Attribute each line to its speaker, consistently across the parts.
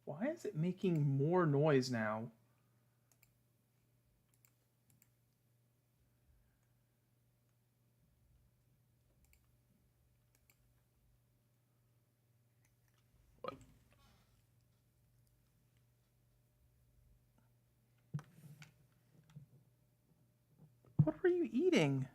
Speaker 1: Why is it making more noise now? What were you eating?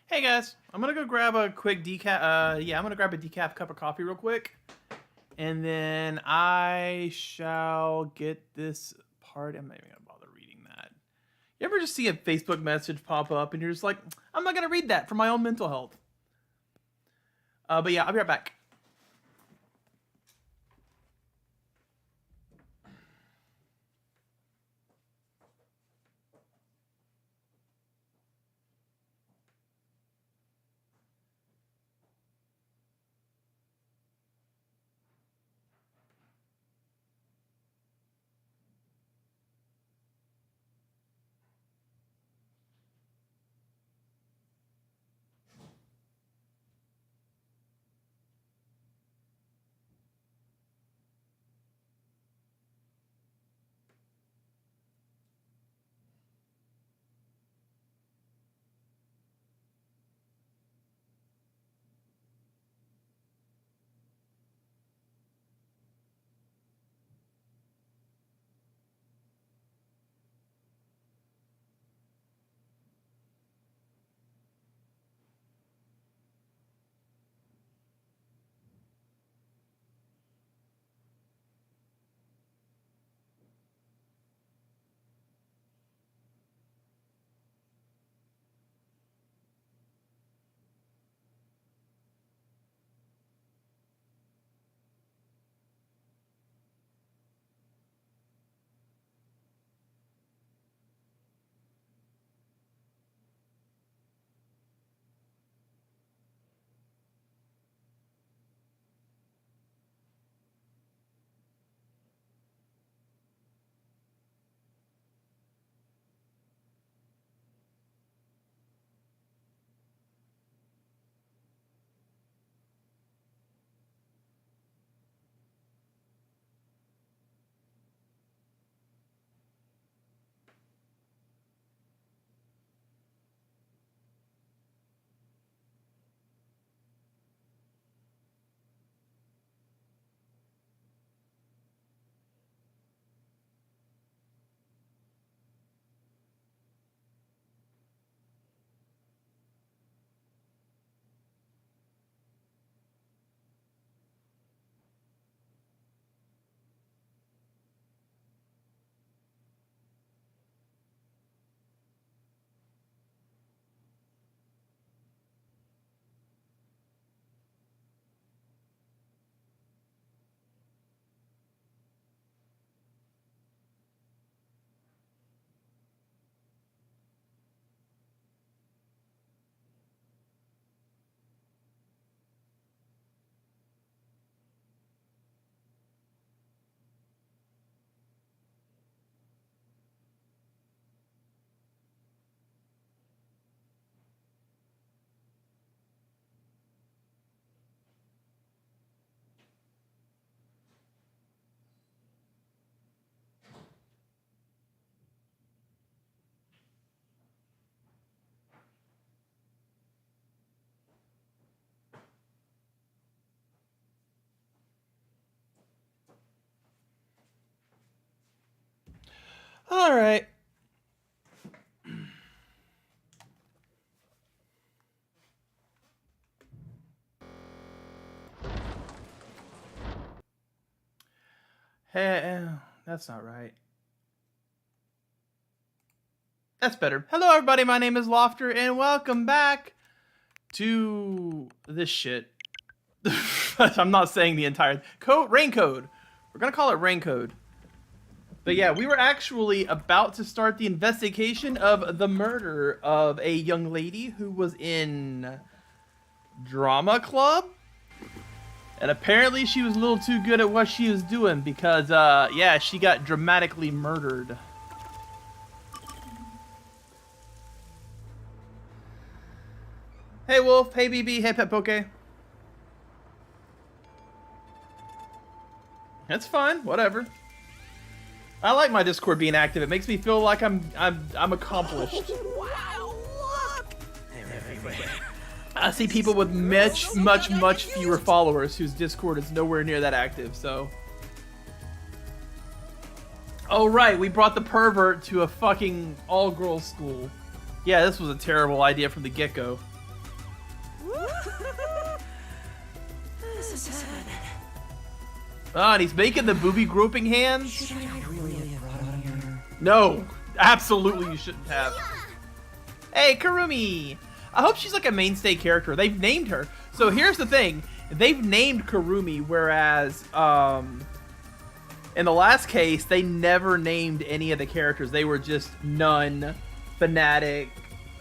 Speaker 1: Hey guys, I'm gonna go grab a quick decaf. Yeah, I'm gonna grab a decaf cup of coffee real quick, and then I shall get this part. I'm not even gonna bother reading that. You ever just see a Facebook message pop up and you're just like, I'm not gonna read that for my own mental health. But yeah, I'll be right back. All right. Hey, that's not right. That's better. Hello, everybody. My name is Lofter, and welcome back to this shit. I'm not saying the entire rain code. We're gonna call it rain code. But yeah, we were actually about to start the investigation of the murder of a young lady who was in drama club. And apparently she was a little too good at what she was doing because, yeah, she got dramatically murdered. Hey, Wolf. Hey, BB. Hey, Pet Poke. That's fine. Whatever. I like my Discord being active. It makes me feel like I'm accomplished.
Speaker 2: Wow, look!
Speaker 1: I see people with much fewer followers whose Discord is nowhere near that active, so. Oh, right, we brought the pervert to a fucking all-girls school. Yeah, this was a terrible idea from the get-go.
Speaker 2: This is heaven.
Speaker 1: Ah, and he's making the booby groping hands.
Speaker 2: Should I really have brought on here?
Speaker 1: No, absolutely you shouldn't have. Hey, Karumi! I hope she's like a mainstay character. They've named her. So here's the thing. They've named Karumi, whereas in the last case, they never named any of the characters. They were just Nun, Fanatic,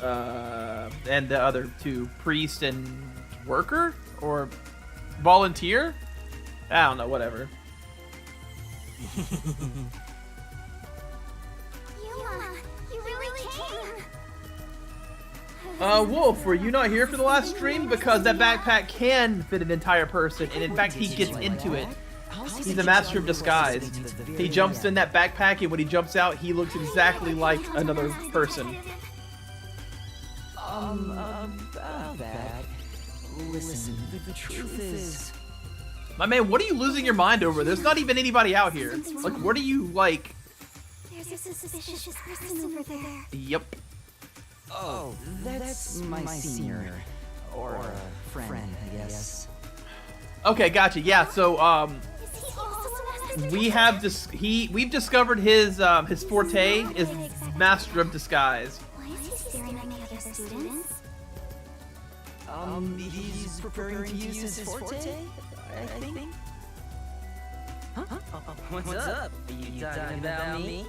Speaker 1: and the other two, Priest and Worker? Or Volunteer? I don't know, whatever.
Speaker 3: You really came.
Speaker 1: Wolf, were you not here for the last stream? Because that backpack can fit an entire person, and in fact, he gets into it. He's a master of disguise. He jumps in that backpack, and when he jumps out, he looks exactly like another person.
Speaker 2: About that. Listen, the truth is...
Speaker 1: My man, what are you losing your mind over? There's not even anybody out here. Like, what are you, like...
Speaker 3: There's a suspicious person over there.
Speaker 1: Yep.
Speaker 2: Oh, that's my senior. Or friend, I guess.
Speaker 1: Okay, gotcha. Yeah, so,
Speaker 3: Is he also a master?
Speaker 1: we've discovered his forte is Master of Disguise.
Speaker 3: Why is he staring at the other students?
Speaker 2: He's preparing to use his forte, I think. Huh? What's up? Are you talking about me?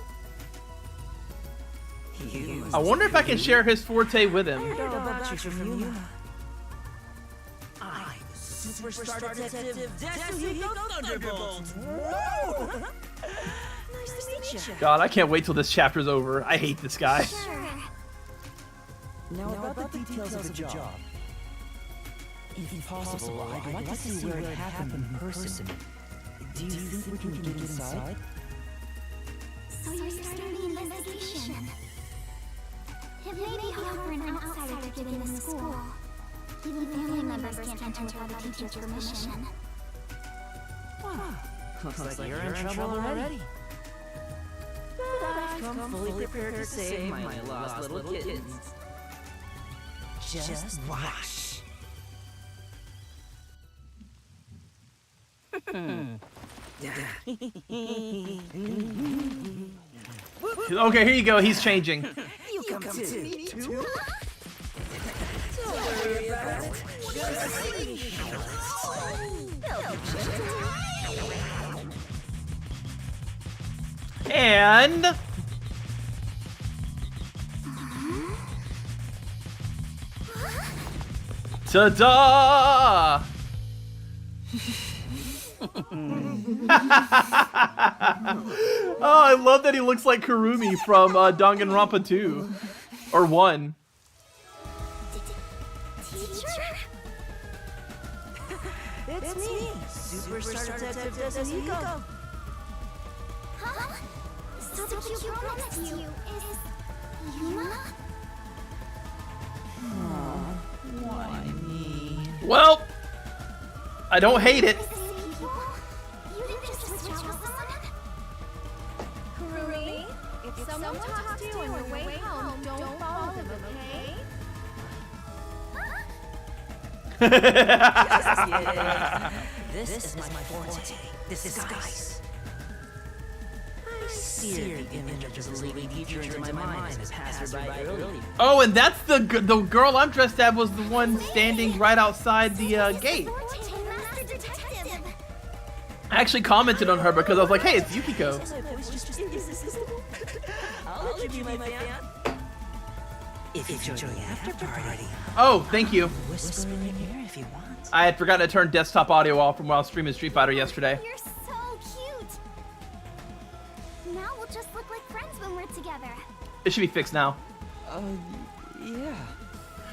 Speaker 1: I wonder if I can share his forte with him.
Speaker 2: Heard about you from you. I'm Superstar Detective Destiny Thunderbolt. Nice to meet you.
Speaker 1: God, I can't wait till this chapter's over. I hate this guy.
Speaker 3: Sure.
Speaker 2: Now about the details of the job. If possible, I'd like to see where it happened in person. Do you think we can get inside?
Speaker 3: So you're starting the investigation. It may be hard for an outsider to get in the school. Even family members can't enter without a teacher's permission.
Speaker 2: Looks like you're in trouble already. But I've come fully prepared to save my lost little kittens. Just watch.
Speaker 1: Okay, here you go. He's changing.
Speaker 2: You come to me too? Don't worry about it.
Speaker 1: And... Ta-da! Oh, I love that he looks like Karumi from Danganronpa 2. Or 1.
Speaker 3: Teacher?
Speaker 2: It's me, Superstar Detective Destiny.
Speaker 3: Huh? So the cute girl next to you is... Yuma?
Speaker 2: Why me?
Speaker 1: Well, I don't hate it.
Speaker 3: You didn't just switch out with someone?
Speaker 4: Karumi, if If someone talks to you on your way home, don't follow them, okay?
Speaker 2: Yeah. This is my forte. Disguise. I seared the image of the leading teacher into my mind as passerby early.
Speaker 1: Oh, and that's the girl I'm dressed as was the one standing right outside the gate.
Speaker 3: Master Detective.
Speaker 1: I actually commented on her because I was like, hey, it's Yukiko.
Speaker 2: I'll let you be my fan. If you enjoy the after party,
Speaker 1: Oh, thank you.
Speaker 2: whisper in your ear if you want.
Speaker 1: I had forgotten to turn desktop audio off from while streaming Street Fighter yesterday.
Speaker 3: You're so cute. Now we'll just look like friends when we're together.
Speaker 1: It should be fixed now.
Speaker 2: Yeah.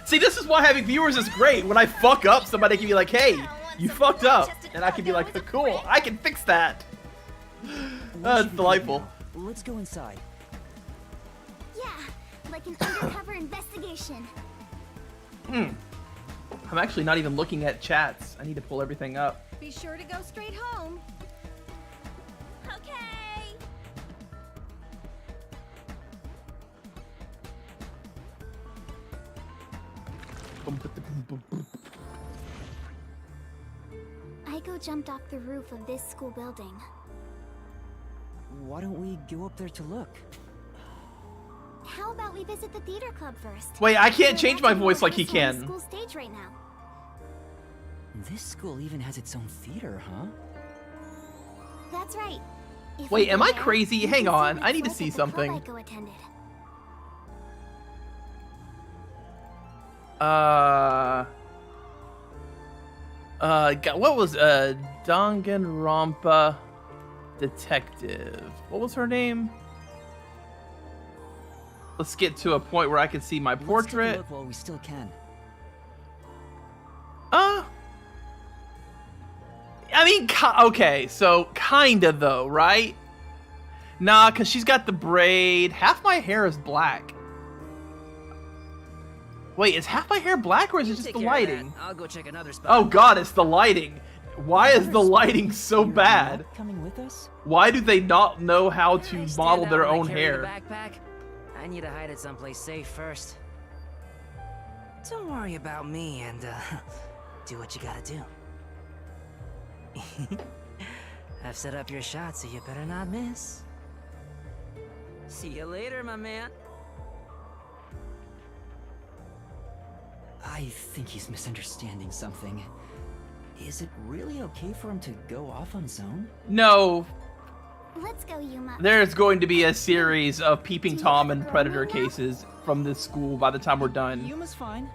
Speaker 1: See, this is why having viewers is great. When I fuck up, somebody can be like, hey, you fucked up. And I can be like, cool, I can fix that. That's delightful.
Speaker 2: Let's go inside.
Speaker 3: Yeah, like an undercover investigation.
Speaker 1: I'm actually not even looking at chats. I need to pull everything up.
Speaker 4: Be sure to go straight home.
Speaker 3: Okay. Aiko jumped off the roof of this school building.
Speaker 2: Why don't we go up there to look?
Speaker 3: How about we visit the theater club first?
Speaker 1: Wait, I can't
Speaker 3: We're
Speaker 1: change my
Speaker 3: imagining
Speaker 1: voice like he
Speaker 3: what's on the
Speaker 1: can.
Speaker 3: School stage right now.
Speaker 2: This school even has its own theater, huh?
Speaker 3: That's right. If
Speaker 1: Wait,
Speaker 3: we
Speaker 1: am
Speaker 3: go
Speaker 1: I
Speaker 3: there,
Speaker 1: crazy?
Speaker 3: you
Speaker 1: Hang
Speaker 3: can
Speaker 1: on,
Speaker 3: what
Speaker 1: I
Speaker 3: it's
Speaker 1: need to
Speaker 3: like
Speaker 1: see
Speaker 3: at the club
Speaker 1: something.
Speaker 3: Aiko attended.
Speaker 1: What was Danganronpa detective? What was her name? Let's get to a point where I can see my
Speaker 2: Let's take a
Speaker 1: portrait.
Speaker 2: look while we still can.
Speaker 1: I mean, okay, so kinda though, right? Nah, cause she's got the braid. Half my hair is black. Wait, is half my hair black or is it just the lighting?
Speaker 2: I'll go check another spot.
Speaker 1: Oh god, it's the lighting. Why is the lighting so
Speaker 2: You're
Speaker 1: bad?
Speaker 2: not coming with us?
Speaker 1: Why do they not know how to
Speaker 5: I stand
Speaker 1: model
Speaker 5: out
Speaker 1: their
Speaker 5: when I
Speaker 1: own
Speaker 5: carry the
Speaker 1: hair?
Speaker 5: Backpack. I need to hide it someplace safe first. Don't worry about me and do what you gotta do. I've set up your shot, so you better not miss. See you later, my man.
Speaker 2: I think he's misunderstanding something. Is it really okay for him to go off on his own?
Speaker 1: No,
Speaker 3: Let's go, Yuma.
Speaker 1: there's going to be a series of Peeping Tom and Predator cases from this school by the time we're done.
Speaker 2: Yuma's fine.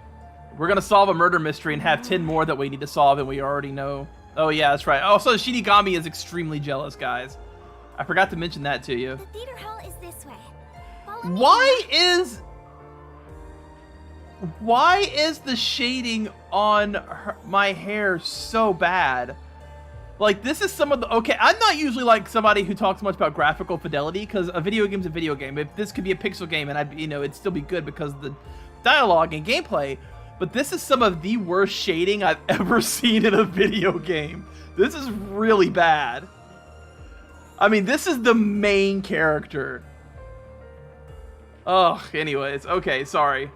Speaker 1: We're gonna solve a murder mystery and have 10 more that we need to solve and we already know. Oh yeah, that's right. Also, Shinigami is extremely jealous, guys. I forgot to mention that to you.
Speaker 3: The theater hall is this way. Follow me,
Speaker 1: Why is the shading on my hair so bad? Like, this is some of the... Okay, I'm not usually like somebody who talks much about graphical fidelity, because a video game's a video game. If this could be a pixel game, and it'd still be good because of the dialogue and gameplay. But this is some of the worst shading I've ever seen in a video game. This is really bad. I mean, this is the main character. Ugh, anyways. Okay, sorry.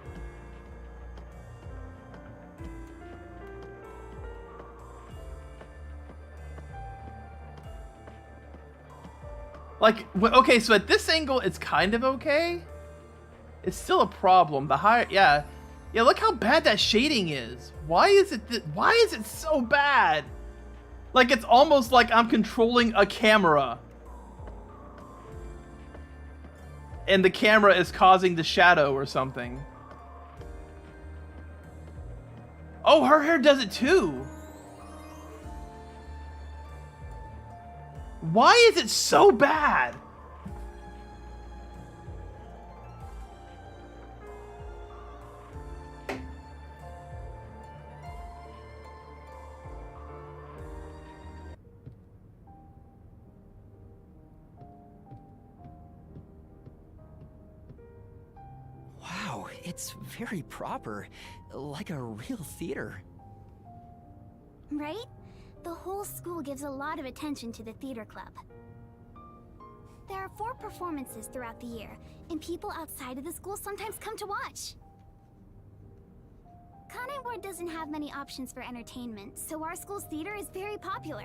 Speaker 1: Like, okay, so at this angle, it's kind of okay. It's still a problem. The higher, yeah, look how bad that shading is. Why is it so bad? Like, it's almost like I'm controlling a camera. And the camera is causing the shadow or something. Oh, her hair does it too. Why is it so bad?
Speaker 2: Wow, it's very proper. Like a real theater.
Speaker 3: Right? The whole school gives a lot of attention to the theater club. There are 4 performances throughout the year, and people outside of the school sometimes come to watch. Kanai Ward doesn't have many options for entertainment, so our school's theater is very popular.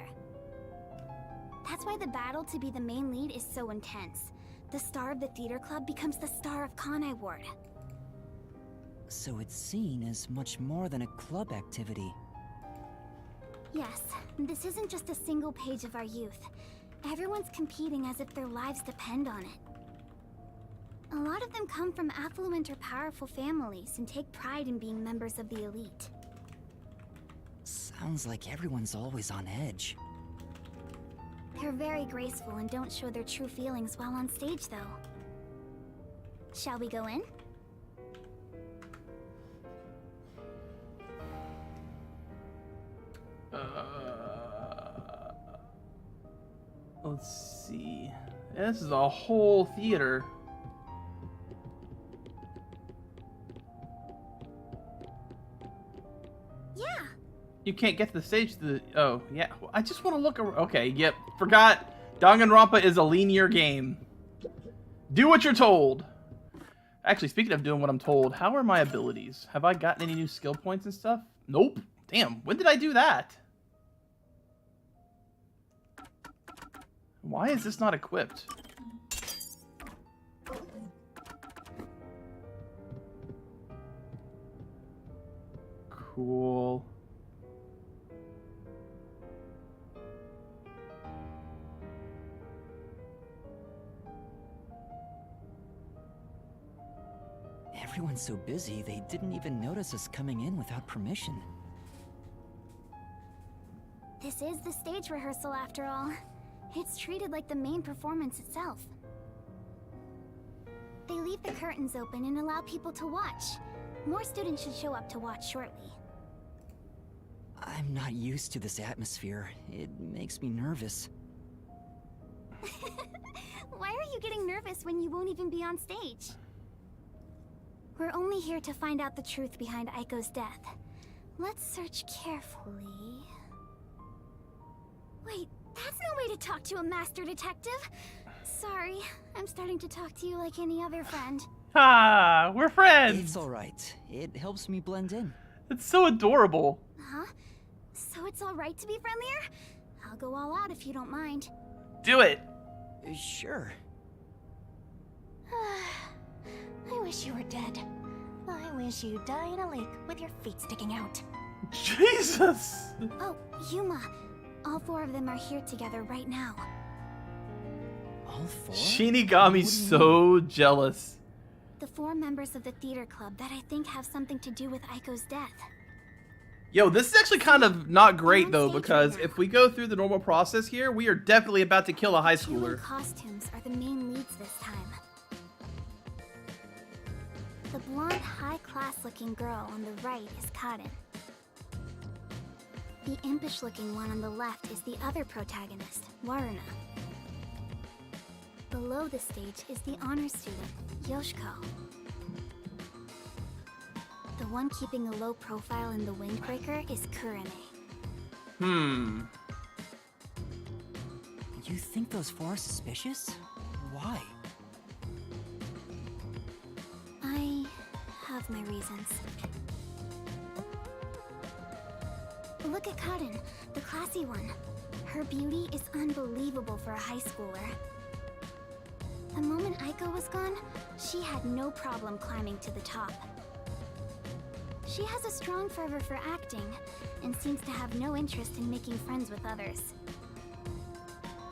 Speaker 3: That's why the battle to be the main lead is so intense. The star of the theater club becomes the star of Kanai Ward.
Speaker 2: So it's seen as much more than a club activity.
Speaker 3: Yes, this isn't just a single page of our youth. Everyone's competing as if their lives depend on it. A lot of them come from affluent or powerful families and take pride in being members of the elite.
Speaker 2: Sounds like everyone's always on edge.
Speaker 3: They're very graceful and don't show their true feelings while on stage, though. Shall we go in?
Speaker 1: Let's see. This is a whole theater.
Speaker 3: Yeah.
Speaker 1: You can't get to the stage to the... Oh, yeah. I just want to look... Okay, yep. Forgot. Danganronpa is a linear game. Do what you're told. Actually, speaking of doing what I'm told, how are my abilities? Have I gotten any new skill points and stuff? Nope. Damn, when did I do that? Why is this not equipped? Cool.
Speaker 2: Everyone's so busy, they didn't even notice us coming in without permission.
Speaker 3: This is the stage rehearsal after all. It's treated like the main performance itself. They leave the curtains open and allow people to watch. More students should show up to watch shortly.
Speaker 2: I'm not used to this atmosphere. It makes me nervous.
Speaker 3: Why are you getting nervous when you won't even be on stage? We're only here to find out the truth behind Aiko's death. Let's search carefully. Wait, that's no way to talk to a master detective. Sorry, I'm starting to talk to you like any other friend.
Speaker 1: Ah, we're friends.
Speaker 2: It's alright. It helps me blend in.
Speaker 1: It's so adorable.
Speaker 3: Huh? So it's alright to be friendlier? I'll go all out if you don't mind.
Speaker 1: Do it.
Speaker 2: Sure.
Speaker 6: I wish you were dead. I wish you'd die in a lake with your feet sticking out.
Speaker 1: Jesus.
Speaker 3: Oh, Yuma. All 4 of them are here together right now.
Speaker 2: All 4?
Speaker 1: Shinigami's so jealous.
Speaker 3: The 4 members of the theater club that I think have something to do with Aiko's death.
Speaker 1: Yo, this is actually kind of not great though, because if we go through the normal process here, we are definitely about to kill a high
Speaker 3: Human
Speaker 1: schooler.
Speaker 3: costumes are the main leads this time. The blonde, high-class looking girl on the right is Kaden. The impish looking one on the left is the other protagonist, Waruna. Below the stage is the honor student, Yoshiko. The one keeping a low profile in the windbreaker is Kurene.
Speaker 2: You think those 4 are suspicious? Why?
Speaker 3: I have my reasons. Look at Kaden, the classy one. Her beauty is unbelievable for a high schooler. The moment Aiko was gone, she had no problem climbing to the top. She has a strong fervor for acting, and seems to have no interest in making friends with others.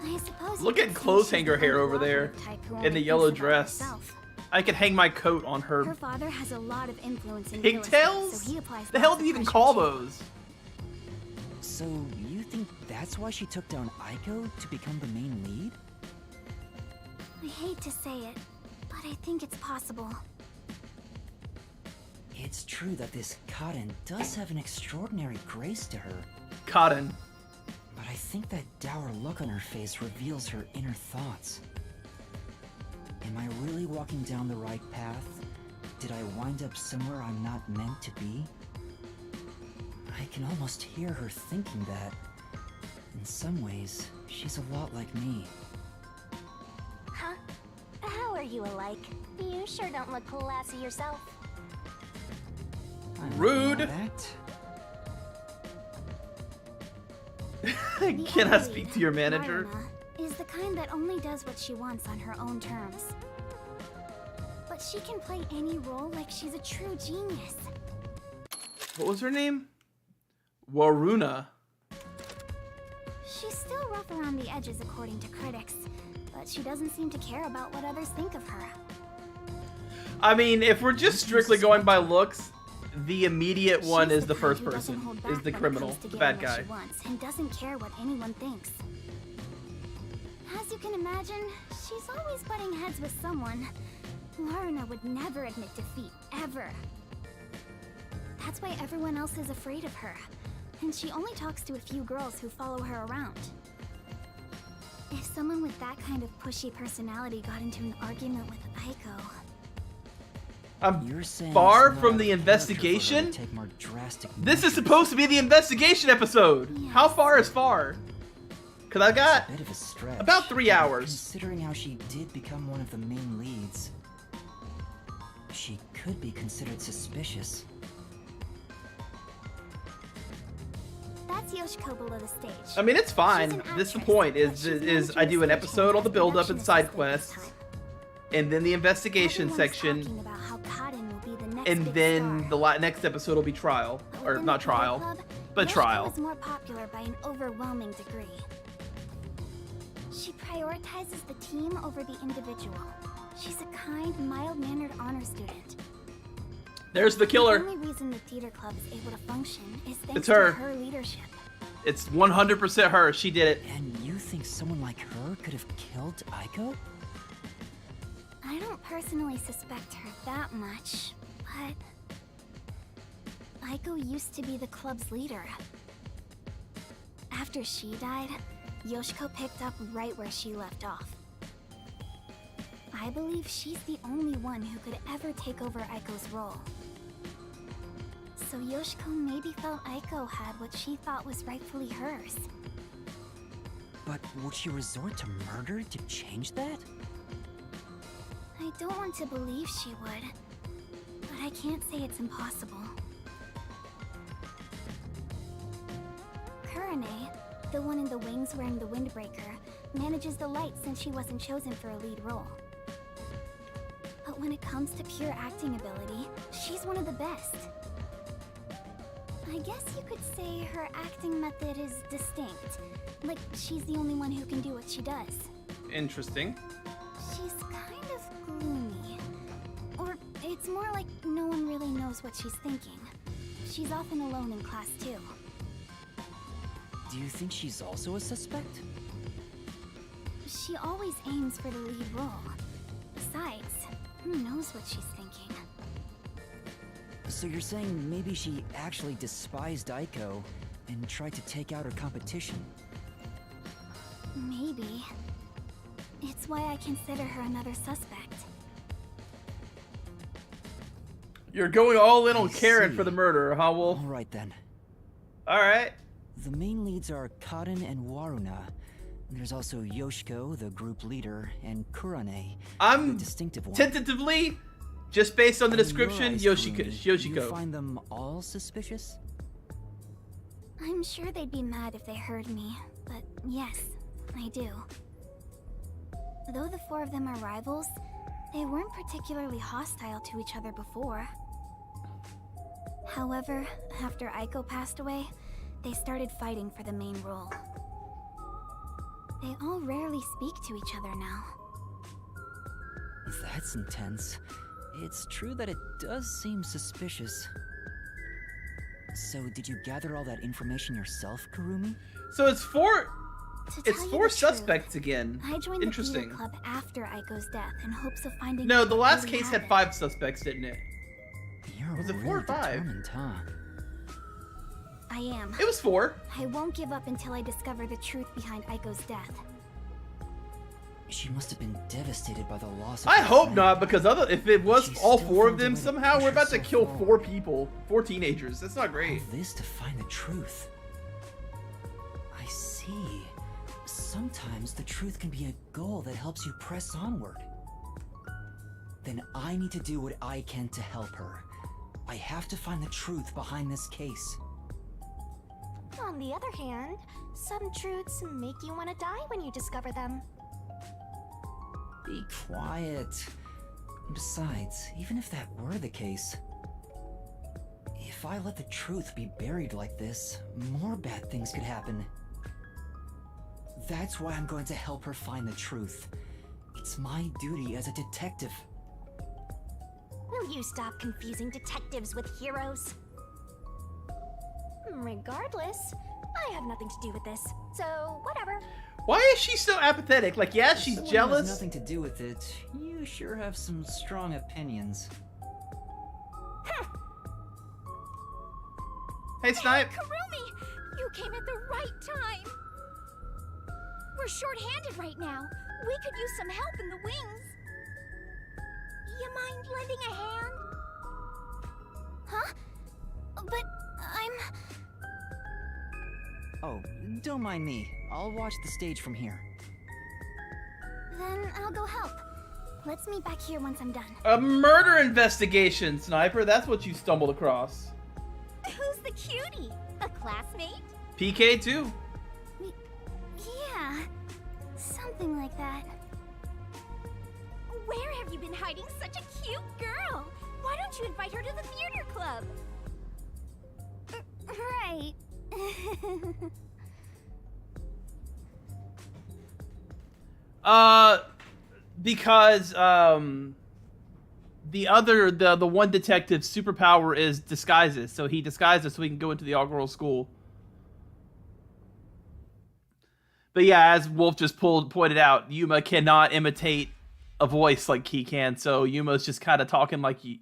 Speaker 3: I suppose
Speaker 1: Look
Speaker 3: you
Speaker 1: at
Speaker 3: could say
Speaker 1: clothes
Speaker 3: she's
Speaker 1: hanger
Speaker 3: the
Speaker 1: hair over there,
Speaker 3: uncooperative type who
Speaker 1: in
Speaker 3: only
Speaker 1: the
Speaker 3: thinks
Speaker 1: yellow
Speaker 3: about
Speaker 1: dress.
Speaker 3: herself.
Speaker 1: I could hang my coat on
Speaker 3: Her
Speaker 1: her
Speaker 3: father has a lot of influence in real estate,
Speaker 1: pigtails?
Speaker 3: so he applies
Speaker 1: The hell
Speaker 3: lots
Speaker 1: do you
Speaker 3: of
Speaker 1: even
Speaker 3: pressure
Speaker 1: call
Speaker 3: too.
Speaker 1: those?
Speaker 2: So, you think that's why she took down Aiko to become the main lead?
Speaker 3: I hate to say it, but I think it's possible.
Speaker 2: It's true that this Kaden does have an extraordinary grace to her,
Speaker 1: Cotton.
Speaker 2: but I think that dour look on her face reveals her inner thoughts. Am I really walking down the right path? Did I wind up somewhere I'm not meant to be? I can almost hear her thinking that. In some ways, she's a lot like me.
Speaker 6: you alike. You sure don't look classy yourself.
Speaker 2: I don't
Speaker 1: Rude.
Speaker 2: know that.
Speaker 1: I
Speaker 3: The
Speaker 1: cannot
Speaker 3: other
Speaker 1: speak
Speaker 3: lead,
Speaker 1: to your manager.
Speaker 3: Marina, is the kind that only does what she wants on her own terms. But she can play any role like she's a true genius.
Speaker 1: What was her name? Waruna.
Speaker 3: She's still rough around the edges according to critics, but she doesn't seem to care about what others think of her.
Speaker 1: I mean, if we're just strictly going by looks, the immediate one
Speaker 3: She's
Speaker 1: is the
Speaker 3: kind
Speaker 1: first
Speaker 3: who doesn't
Speaker 1: person,
Speaker 3: hold
Speaker 1: is
Speaker 3: back
Speaker 1: the
Speaker 3: when it
Speaker 1: criminal,
Speaker 3: comes to
Speaker 1: the
Speaker 3: getting
Speaker 1: bad
Speaker 3: what
Speaker 1: guy.
Speaker 3: she wants and doesn't care what anyone thinks. As you can imagine, she's always butting heads with someone. Waruna would never admit defeat, ever. That's why everyone else is afraid of her, and she only talks to a few girls who follow her around. If someone with that kind of pushy personality got into an argument with Aiko,
Speaker 1: I'm
Speaker 2: You're saying
Speaker 1: far
Speaker 2: it's not
Speaker 1: from
Speaker 2: out of
Speaker 1: the
Speaker 2: character for her
Speaker 1: investigation.
Speaker 2: to take more drastic
Speaker 1: This is
Speaker 2: measures.
Speaker 1: supposed to be the investigation episode. How
Speaker 3: Yes.
Speaker 1: far is far? Because I got
Speaker 2: It's a bit of a stretch.
Speaker 1: about 3
Speaker 2: but
Speaker 1: hours.
Speaker 2: Considering how she did become one of the main leads, she could be considered suspicious.
Speaker 3: that's Yoshiko below the stage.
Speaker 1: I mean, it's fine.
Speaker 3: She's an
Speaker 1: This is the
Speaker 3: actress,
Speaker 1: point.
Speaker 3: but
Speaker 1: Is
Speaker 3: she's
Speaker 1: I do an
Speaker 3: managing
Speaker 1: episode on the
Speaker 3: stage
Speaker 1: build-up and
Speaker 3: production
Speaker 1: side
Speaker 3: assistant this
Speaker 1: quests,
Speaker 3: time.
Speaker 1: and then the investigation
Speaker 3: Everyone's
Speaker 1: section,
Speaker 3: talking about how Kaden will be the next
Speaker 1: and
Speaker 3: big
Speaker 1: then
Speaker 3: star.
Speaker 1: the next episode will be trial,
Speaker 3: But
Speaker 1: or
Speaker 3: within
Speaker 1: not
Speaker 3: the Theater
Speaker 1: trial,
Speaker 3: Club,
Speaker 1: but
Speaker 3: Yoshiko
Speaker 1: trial.
Speaker 3: is more popular by an overwhelming degree. She prioritizes the team over the individual. She's a kind, mild-mannered honor student.
Speaker 1: There's the
Speaker 3: The
Speaker 1: killer.
Speaker 3: only reason the theater club is able to function is thanks
Speaker 1: It's her.
Speaker 3: to her leadership.
Speaker 1: It's 100% her. She did it.
Speaker 2: And you think someone like her could have killed Aiko?
Speaker 3: I don't personally suspect her that much, but Aiko used to be the club's leader. After she died, Yoshiko picked up right where she left off. I believe she's the only one who could ever take over Aiko's role. So Yoshiko maybe felt Aiko had what she thought was rightfully hers.
Speaker 2: But would she resort to murder to change that?
Speaker 3: I don't want to believe she would, but I can't say it's impossible. Kurane, the one in the wings wearing the windbreaker, manages the light since she wasn't chosen for a lead role. But when it comes to pure acting ability, she's one of the best. I guess you could say her acting method is distinct. Like, she's the only one who can do what she does.
Speaker 1: Interesting.
Speaker 3: She's kind of gloomy. Or it's more like no one really knows what she's thinking. She's often alone in class too.
Speaker 2: Do you think she's also a suspect?
Speaker 3: She always aims for the lead role. Besides, who knows what she's thinking?
Speaker 2: So you're saying maybe she actually despised Aiko and tried to take out her competition?
Speaker 3: Maybe. It's why I consider her another suspect.
Speaker 1: You're going all in on
Speaker 2: I
Speaker 1: Karen
Speaker 2: see.
Speaker 1: for the murder, huh, Wolf?
Speaker 2: Alright then.
Speaker 1: Alright.
Speaker 2: The main leads are Kaden and Waruna. There's also Yoshiko, the group leader, and Kurane, the
Speaker 1: I'm
Speaker 2: distinctive one.
Speaker 1: tentatively, just based on the
Speaker 2: In your
Speaker 1: description,
Speaker 2: eyes,
Speaker 1: Yoshiko.
Speaker 2: Kurumi, do you
Speaker 1: Yoshiko.
Speaker 2: find them all suspicious?
Speaker 3: I'm sure they'd be mad if they heard me, but yes, I do. Though the four of them are rivals, they weren't particularly hostile to each other before. However, after Aiko passed away, they started fighting for the main role. They all rarely speak to each other now.
Speaker 2: That's intense. It's true that it does seem suspicious. So, did you gather all that information yourself, Kurumi?
Speaker 1: So it's four.
Speaker 3: To
Speaker 1: It's
Speaker 3: tell you
Speaker 1: four
Speaker 3: the truth,
Speaker 1: suspects again.
Speaker 3: I joined the
Speaker 1: Interesting.
Speaker 3: theater club after Aiko's death in hopes of finding
Speaker 1: No,
Speaker 3: out
Speaker 1: the
Speaker 3: what
Speaker 1: last
Speaker 3: really
Speaker 1: case had
Speaker 3: happened.
Speaker 1: 5 suspects, didn't it?
Speaker 2: You're
Speaker 1: Was it
Speaker 2: really
Speaker 1: 4 or 5?
Speaker 2: determined, huh?
Speaker 3: I am.
Speaker 1: It was 4.
Speaker 3: I won't give up until I discover the truth behind Aiko's death.
Speaker 2: She must have been devastated by the loss of
Speaker 1: I
Speaker 2: her
Speaker 1: hope
Speaker 2: friend.
Speaker 1: not, because if it was
Speaker 2: She
Speaker 1: all
Speaker 2: still
Speaker 1: 4 of
Speaker 2: finds a
Speaker 1: them,
Speaker 2: way to
Speaker 1: somehow
Speaker 2: push
Speaker 1: we're about to
Speaker 2: herself
Speaker 1: kill
Speaker 2: forward.
Speaker 1: 4 people, 4 teenagers. That's not great.
Speaker 2: All this to find the truth. I see. Sometimes the truth can be a goal that helps you press onward. then I need to do what I can to help her. I have to find the truth behind this case.
Speaker 6: On the other hand, some truths make you want to die when you discover them.
Speaker 2: Be quiet. Besides, even if that were the case, if I let the truth be buried like this, more bad things could happen. That's why I'm going to help her find the truth. It's my duty as a detective.
Speaker 6: Will you stop confusing detectives with heroes? Regardless, I have nothing to do with this, so whatever.
Speaker 1: Why is she so apathetic? Like, yeah, she's
Speaker 2: Someone
Speaker 1: jealous.
Speaker 2: Has nothing to do with it. You sure have some strong opinions.
Speaker 1: Hey, Snipe.
Speaker 4: Kurumi! You came at the right time! We're short-handed right now. We could use some help in the wings. You mind lending a hand?
Speaker 3: Huh? But I'm...
Speaker 2: Oh, don't mind me. I'll watch the stage from here.
Speaker 3: Then I'll go help. Let's meet back here once I'm done.
Speaker 1: A murder investigation, Sniper. That's what you stumbled across.
Speaker 4: Who's the cutie? A classmate?
Speaker 1: PK too.
Speaker 3: Yeah, something like that.
Speaker 4: Where have you been hiding such a cute girl? Why don't you invite her to the theater club?
Speaker 3: Right.
Speaker 1: Because the one detective's superpower is disguises, so he disguises so he can go into the all-girls school. But yeah, as Wolf just pointed out, Yuma cannot imitate a voice like he can, so Yuma's just kind of talking like he...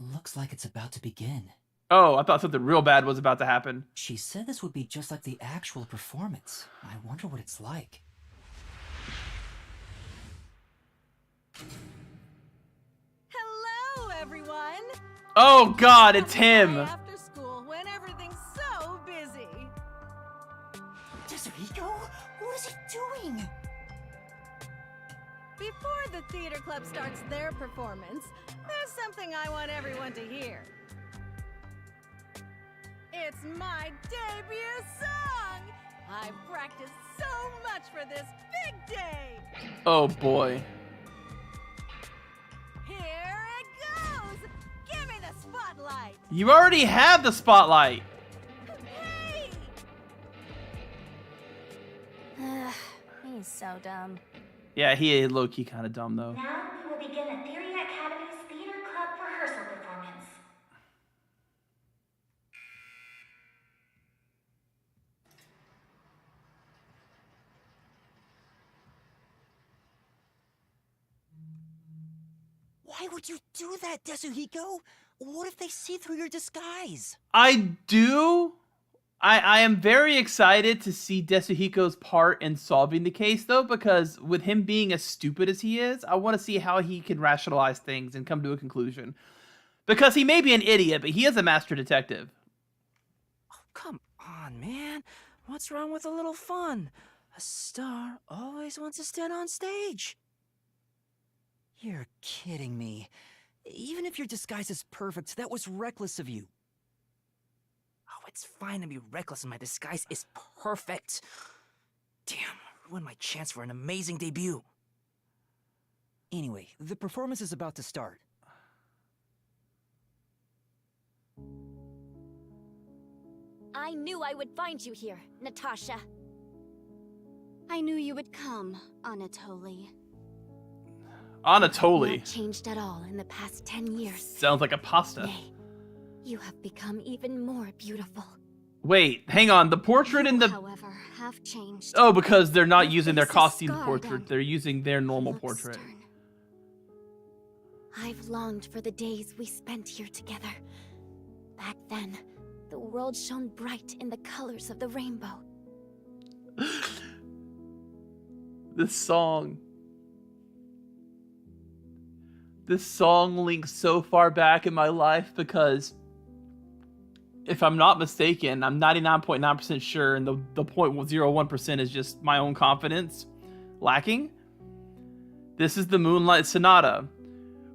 Speaker 2: Looks like it's about to begin.
Speaker 1: Oh, I thought something real bad was about to happen.
Speaker 2: She said this would be just like the actual performance. I wonder what it's like.
Speaker 7: Hello, everyone.
Speaker 1: Oh God, it's him!
Speaker 7: After school, when everything's so busy.
Speaker 2: Tetsuhiko? What is he doing?
Speaker 7: Before the theater club starts their performance, there's something I want everyone to hear. It's my debut song! I've practiced so much for this big day!
Speaker 1: Oh boy.
Speaker 7: Here it goes! Give me the spotlight!
Speaker 1: You already have the spotlight!
Speaker 7: Hey!
Speaker 6: Ugh, he's so dumb.
Speaker 1: Yeah, he is low-key kind of dumb though.
Speaker 3: Now we will begin Etheria Academy's Theater Club rehearsal performance.
Speaker 2: Why would you do that, Tetsuhiko? What if they see through your disguise?
Speaker 1: I am very excited to see Tetsuhiko's part in solving the case, though, because with him being as stupid as he is, I want to see how he can rationalize things and come to a conclusion. Because he may be an idiot, but he is a master detective.
Speaker 5: Oh, come on, man. What's wrong with a little fun? A star always wants to stand on stage.
Speaker 2: You're kidding me. Even if your disguise is perfect, that was reckless of you.
Speaker 5: Oh, it's fine to be reckless and my disguise is perfect. Damn, ruined my chance for an amazing debut.
Speaker 2: Anyway, the performance is about to start.
Speaker 8: I knew I would find you here, Natasha. I knew you would come, Anatoly.
Speaker 1: Anatoly.
Speaker 8: Not changed at all in the past 10 years.
Speaker 1: Sounds like a pasta.
Speaker 8: Nay, you have become even more beautiful.
Speaker 1: Wait, hang on. The portrait in
Speaker 8: You,
Speaker 1: the...
Speaker 8: however, have changed.
Speaker 1: Oh, because they're not
Speaker 8: Your
Speaker 1: using their
Speaker 8: face is
Speaker 1: costume
Speaker 8: scarred
Speaker 1: portrait.
Speaker 8: and
Speaker 1: They're using their normal
Speaker 8: look
Speaker 1: portrait.
Speaker 8: stern. I've longed for the days we spent here together. Back then, the world shone bright in the colors of the rainbow.
Speaker 1: This song. This song links so far back in my life because if I'm not mistaken, I'm 99.9% sure, and the 0.01% is just my own confidence lacking. This is the Moonlight Sonata.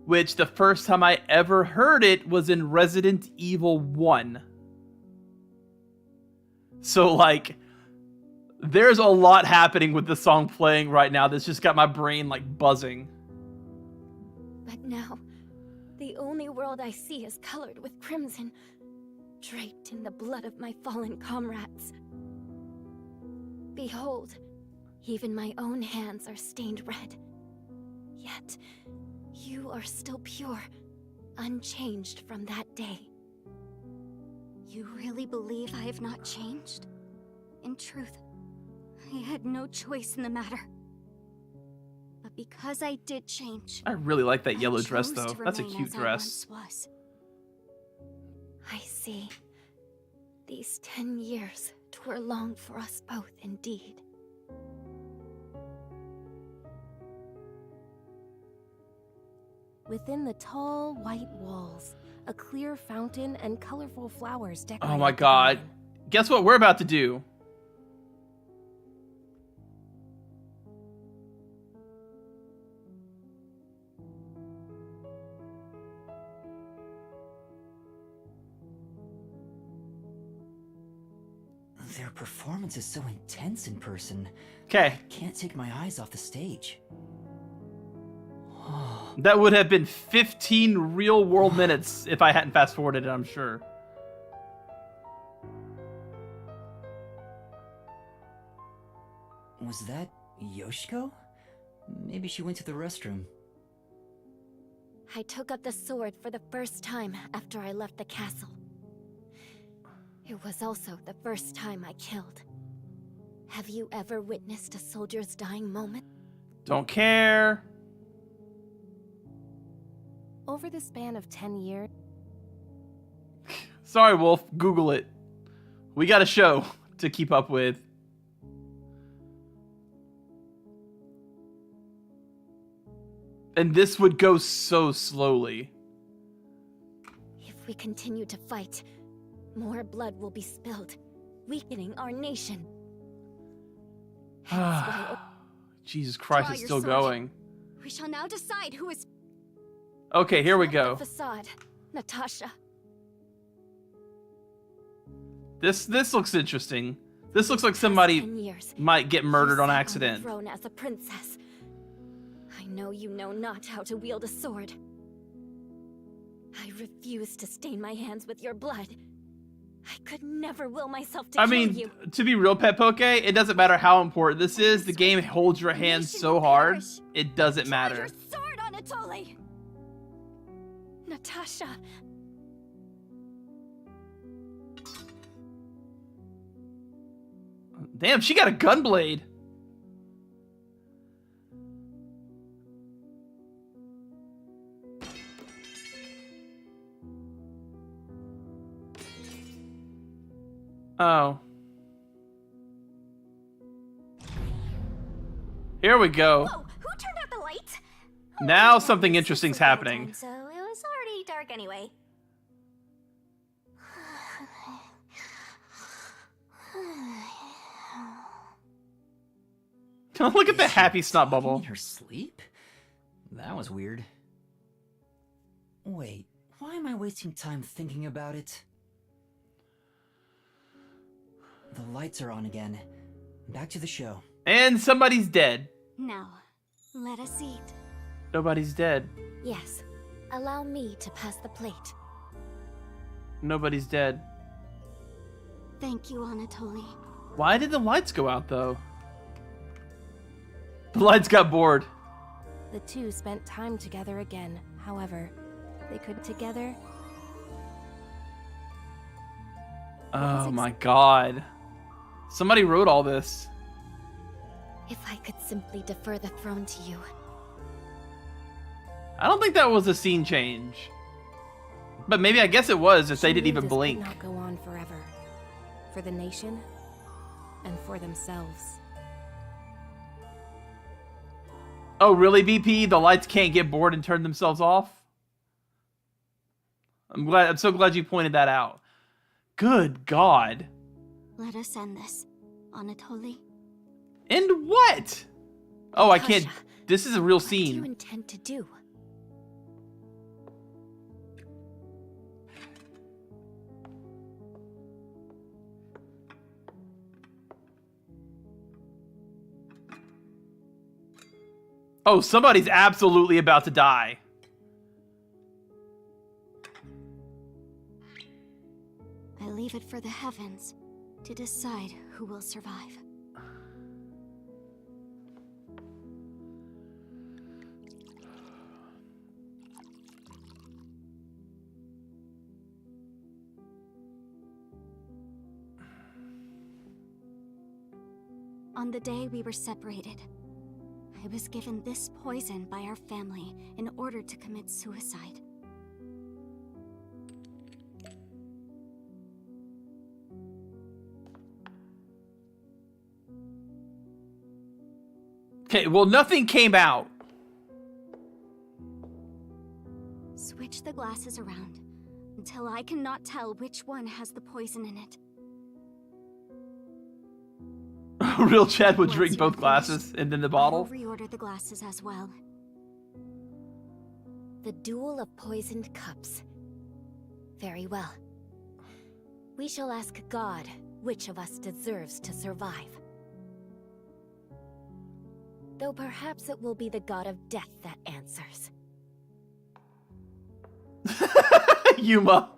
Speaker 1: which the first time I ever heard it was in Resident Evil 1. So, like, there's a lot happening with the song playing right now that's just got my brain, like, buzzing.
Speaker 8: But now, the only world I see is colored with crimson, draped in the blood of my fallen comrades. Behold, even my own hands are stained red. Yet, you are still pure, unchanged from that day.
Speaker 3: You really believe I have not changed? In truth, I had no choice in the matter. But because I did change,
Speaker 1: I really like that yellow
Speaker 3: I
Speaker 1: dress,
Speaker 3: chose
Speaker 1: though.
Speaker 3: to
Speaker 1: That's a
Speaker 3: remain
Speaker 1: cute
Speaker 3: as I
Speaker 1: dress.
Speaker 3: once was.
Speaker 8: I see. These 10 years were long for us both indeed.
Speaker 9: Within the tall, white walls, a clear fountain and colorful flowers decorate.
Speaker 1: Oh my god. Guess what we're about to do?
Speaker 2: Their performance is so intense in person.
Speaker 1: Okay.
Speaker 2: Can't take my eyes off the stage.
Speaker 1: That would have been 15 real world minutes if I hadn't fast forwarded it, I'm sure.
Speaker 2: Was that Yoshiko? Maybe she went to the restroom.
Speaker 8: I took up the sword for the first time after I left the castle. It was also the first time I killed. Have you ever witnessed a soldier's dying moment?
Speaker 1: Don't care.
Speaker 9: Over the span of 10 years,
Speaker 1: Sorry, Wolf. Google it. We got a show to keep up with. And this would go so slowly.
Speaker 8: If we continue to fight, more blood will be spilled, weakening our nation. Hence why
Speaker 1: Jesus Christ,
Speaker 3: Draw
Speaker 1: it's
Speaker 3: your
Speaker 1: still
Speaker 3: sword.
Speaker 1: going.
Speaker 3: We shall now decide who is...
Speaker 1: Okay, here we
Speaker 8: the
Speaker 1: go.
Speaker 8: facade, Natasha.
Speaker 1: This looks interesting. This looks like
Speaker 8: 10
Speaker 1: somebody
Speaker 8: years,
Speaker 1: might get murdered
Speaker 8: you
Speaker 1: on
Speaker 8: sat
Speaker 1: accident.
Speaker 8: the throne as a princess. I know you know not how to wield a sword. I refuse to stain my hands with your blood. I could never will myself to
Speaker 1: I
Speaker 8: kill
Speaker 1: mean,
Speaker 8: you.
Speaker 1: to be real, Pet Poke, it doesn't matter how important this is. The game holds your hands
Speaker 3: nation
Speaker 1: so
Speaker 3: will
Speaker 1: hard,
Speaker 3: perish.
Speaker 1: it doesn't
Speaker 8: Draw
Speaker 1: matter.
Speaker 8: your sword, Anatoly! Natasha.
Speaker 1: Damn, she got a gun blade. Oh. Here we go.
Speaker 3: Whoa, who turned out the lights?
Speaker 1: Now something interesting's happening.
Speaker 3: So it was already dark anyway.
Speaker 1: Look at the
Speaker 2: Is she
Speaker 1: happy snot
Speaker 2: talking
Speaker 1: bubble.
Speaker 2: in her sleep? That was weird. Wait, why am I wasting time thinking about it? The lights are on again. Back to the show.
Speaker 1: And somebody's dead.
Speaker 3: Now, let us eat.
Speaker 1: Nobody's dead.
Speaker 8: Yes, allow me to pass the plate.
Speaker 1: Nobody's dead.
Speaker 3: Thank you, Anatoly.
Speaker 1: Why did the lights go out, though? The lights got bored.
Speaker 9: the two spent time together again. However, they could together.
Speaker 1: Oh my god. Somebody wrote all this.
Speaker 8: If I could simply defer the throne to you.
Speaker 1: I don't think that was a scene change. But maybe I guess it was if they
Speaker 9: She
Speaker 1: didn't
Speaker 9: knew
Speaker 1: even
Speaker 9: this
Speaker 1: blink.
Speaker 9: could not go on forever. For the nation and for themselves.
Speaker 1: Oh, really, BP? The lights can't get bored and turn themselves off? I'm so glad you pointed that out. Good God.
Speaker 3: Let us end this, Anatoly.
Speaker 1: And what? Oh, I can't.
Speaker 8: Natasha,
Speaker 1: This is a real
Speaker 8: What do you
Speaker 1: scene.
Speaker 8: intend to do?
Speaker 1: Oh, somebody's absolutely about to die.
Speaker 3: I leave it for the heavens to decide who will survive. On the day we were separated, I was given this poison by our family in order to commit suicide.
Speaker 1: Okay, well, nothing came out.
Speaker 3: Switch the glasses around until I cannot tell which one has the poison in it.
Speaker 1: Real Chad would
Speaker 3: Once
Speaker 1: drink
Speaker 3: you're
Speaker 1: both glasses and then the
Speaker 3: I'll
Speaker 1: bottle.
Speaker 3: reorder the glasses as well.
Speaker 8: The duel of poisoned cups. Very well. We shall ask God which of us deserves to survive. Though perhaps it will be the god of death that answers.
Speaker 1: Yuma.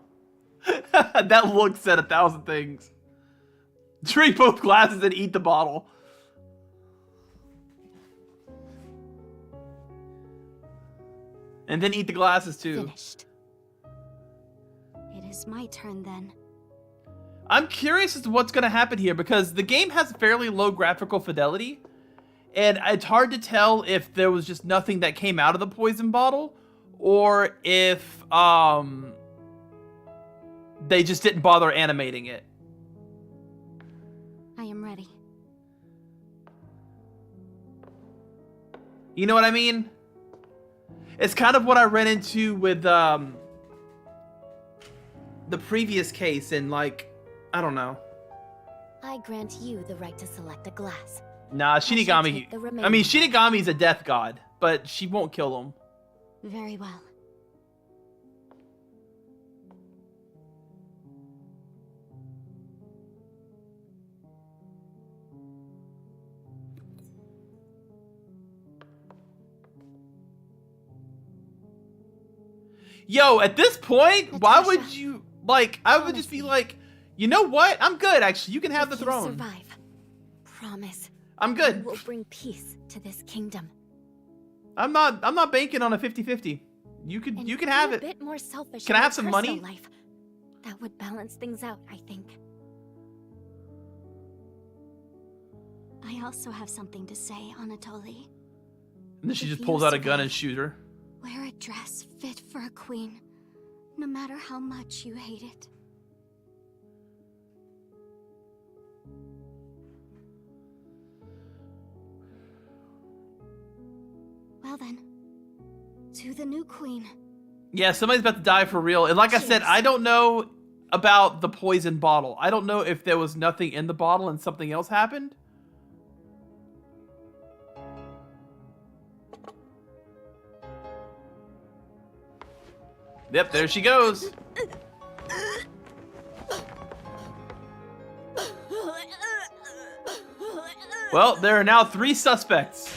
Speaker 1: That look said 1,000 things. Drink both glasses and eat the bottle. And then eat the glasses too.
Speaker 8: Finished.
Speaker 3: It is my turn then.
Speaker 1: I'm curious as to what's going to happen here because the game has fairly low graphical fidelity. And it's hard to tell if there was just nothing that came out of the poison bottle or if they just didn't bother animating it.
Speaker 3: I am ready.
Speaker 1: You know what I mean? It's kind of what I ran into with the previous case in, like, I don't know.
Speaker 8: I grant you the right to select a glass.
Speaker 1: Nah,
Speaker 8: shall
Speaker 1: Shinigami.
Speaker 8: take the
Speaker 1: I mean,
Speaker 8: remaining.
Speaker 1: Shinigami's a death god, but she won't kill him.
Speaker 3: Very well.
Speaker 1: Yo, at this point, why
Speaker 8: Natasha.
Speaker 1: would you, like, I would just be like, you know what? I'm good, actually. You can have the
Speaker 8: If you
Speaker 1: throne.
Speaker 8: survive, promise
Speaker 1: I'm
Speaker 8: you
Speaker 1: good.
Speaker 8: will bring peace to this kingdom.
Speaker 1: I'm not banking on a 50-50. You can
Speaker 8: And
Speaker 1: have
Speaker 8: be
Speaker 1: it.
Speaker 8: A bit more selfish.
Speaker 1: Can
Speaker 8: in
Speaker 1: I
Speaker 8: your
Speaker 1: have some
Speaker 8: personal
Speaker 1: money?
Speaker 8: Life. That would balance things out, I think.
Speaker 3: I also have something to say, Anatoly.
Speaker 1: And then she
Speaker 3: If
Speaker 1: just
Speaker 3: you
Speaker 1: pulls out a gun
Speaker 3: survive-
Speaker 1: and shoots her.
Speaker 3: Wear a dress fit for a queen, no matter how much you hate it. Well then, to the new queen.
Speaker 1: Yeah, somebody's about to die for real. And like I said,
Speaker 3: Cheers.
Speaker 1: I don't know about the poison bottle. I don't know if there was nothing in the bottle and something else happened. Yep, there she goes. Well, there are now 3 suspects.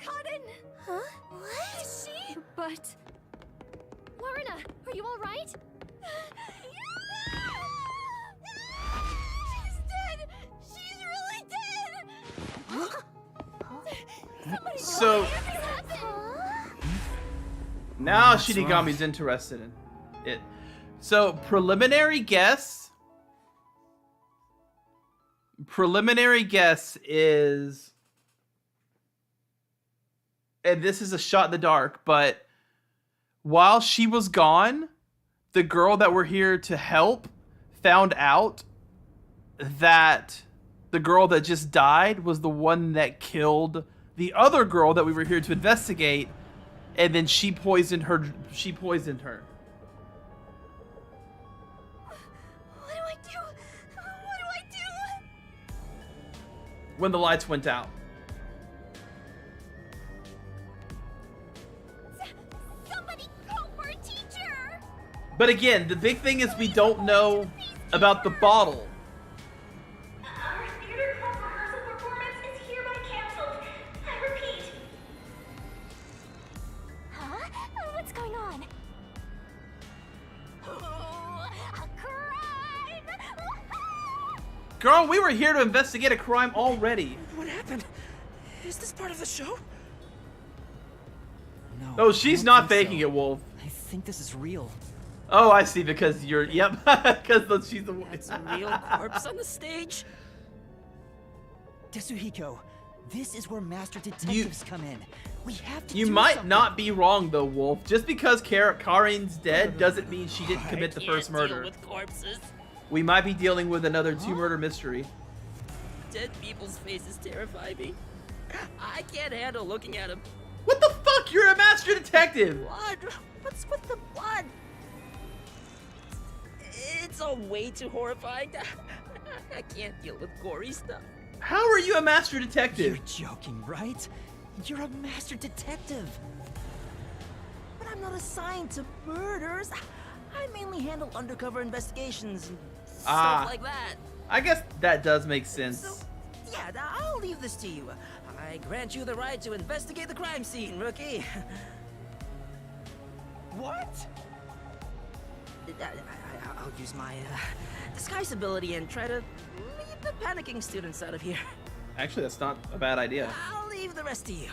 Speaker 4: Cotton!
Speaker 8: Huh?
Speaker 4: What? Is she?
Speaker 3: But
Speaker 4: Warrena, are you all right? She's dead! She's really dead! Somebody
Speaker 1: So-
Speaker 4: what happened?
Speaker 1: Now
Speaker 5: What's
Speaker 1: Shinigami's interested in it. So, preliminary guess is, and this is a shot in the dark, but while she was gone, the girl that we're here to help found out that the girl that just died was the one that killed the other girl that we were here to investigate, and then she poisoned her.
Speaker 4: What do I do? What do I do?
Speaker 1: When the lights went out.
Speaker 4: Somebody call for a teacher!
Speaker 1: But again, the big thing is we don't know about the bottle.
Speaker 3: Our theater club rehearsal performance is hereby canceled. I repeat.
Speaker 6: Huh? What's going on?
Speaker 3: Oh, a crime!
Speaker 1: Girl, we were here to investigate a crime already.
Speaker 5: What happened? Is this part of the show?
Speaker 2: No.
Speaker 1: Oh,
Speaker 2: I
Speaker 1: she's
Speaker 2: don't
Speaker 1: not
Speaker 2: think
Speaker 1: faking
Speaker 2: so.
Speaker 1: it, Wolf.
Speaker 2: I think this is real.
Speaker 1: Oh, I see, because you're, yep, because she's the one.
Speaker 5: It's a real corpse on the stage?
Speaker 2: Tetsuhiko, this is where master detectives come in. We have to
Speaker 1: You
Speaker 2: do
Speaker 1: might
Speaker 2: something.
Speaker 1: not be wrong, though, Wolf. Just because Karin's dead doesn't mean she didn't commit the first murder.
Speaker 5: Deal with corpses.
Speaker 1: We might be dealing with another two-murder mystery.
Speaker 5: Dead people's faces terrify me. I can't handle looking at them.
Speaker 1: What the fuck? You're a master detective!
Speaker 5: Blood? What's with the blood? It's all way too horrifying. I can't deal with gory stuff.
Speaker 1: How are you a master detective?
Speaker 2: You're joking, right? You're a master detective.
Speaker 5: But I'm not assigned to murders. I mainly handle undercover investigations and stuff like that.
Speaker 1: I guess that does make
Speaker 5: So,
Speaker 1: sense.
Speaker 5: yeah, I'll leave this to you. I grant you the right to investigate the crime scene, rookie.
Speaker 2: What?
Speaker 5: I'll use my disguise ability and try to lead the panicking students out of here.
Speaker 1: Actually, that's not a bad idea.
Speaker 5: I'll leave the rest to you.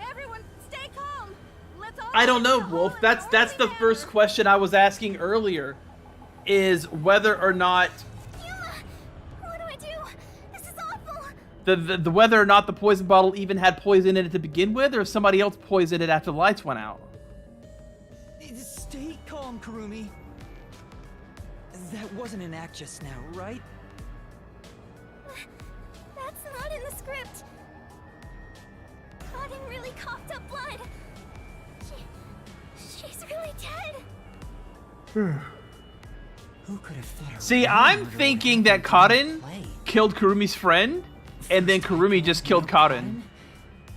Speaker 7: Everyone, stay calm. Let's all
Speaker 1: I don't know,
Speaker 7: get a
Speaker 1: Wolf.
Speaker 7: hole in
Speaker 1: That's
Speaker 7: our
Speaker 1: the
Speaker 7: holy
Speaker 1: first
Speaker 7: hammer.
Speaker 1: question I was asking earlier. Is whether or not
Speaker 3: Yuma! What do I do? This is awful!
Speaker 1: the whether or not the poison bottle even had poison in it to begin with, or if somebody else poisoned it after the lights went out.
Speaker 2: Stay calm, Kurumi. That wasn't an act just now, right?
Speaker 3: That's not in the script. Karin really coughed up blood. She's really dead.
Speaker 2: Who could have thought a
Speaker 1: See,
Speaker 2: real
Speaker 1: I'm
Speaker 2: murder would
Speaker 1: thinking
Speaker 2: happen
Speaker 1: that
Speaker 2: during
Speaker 1: Karin
Speaker 2: the play?
Speaker 1: killed Kurumi's friend, and then Kurumi just killed Karin.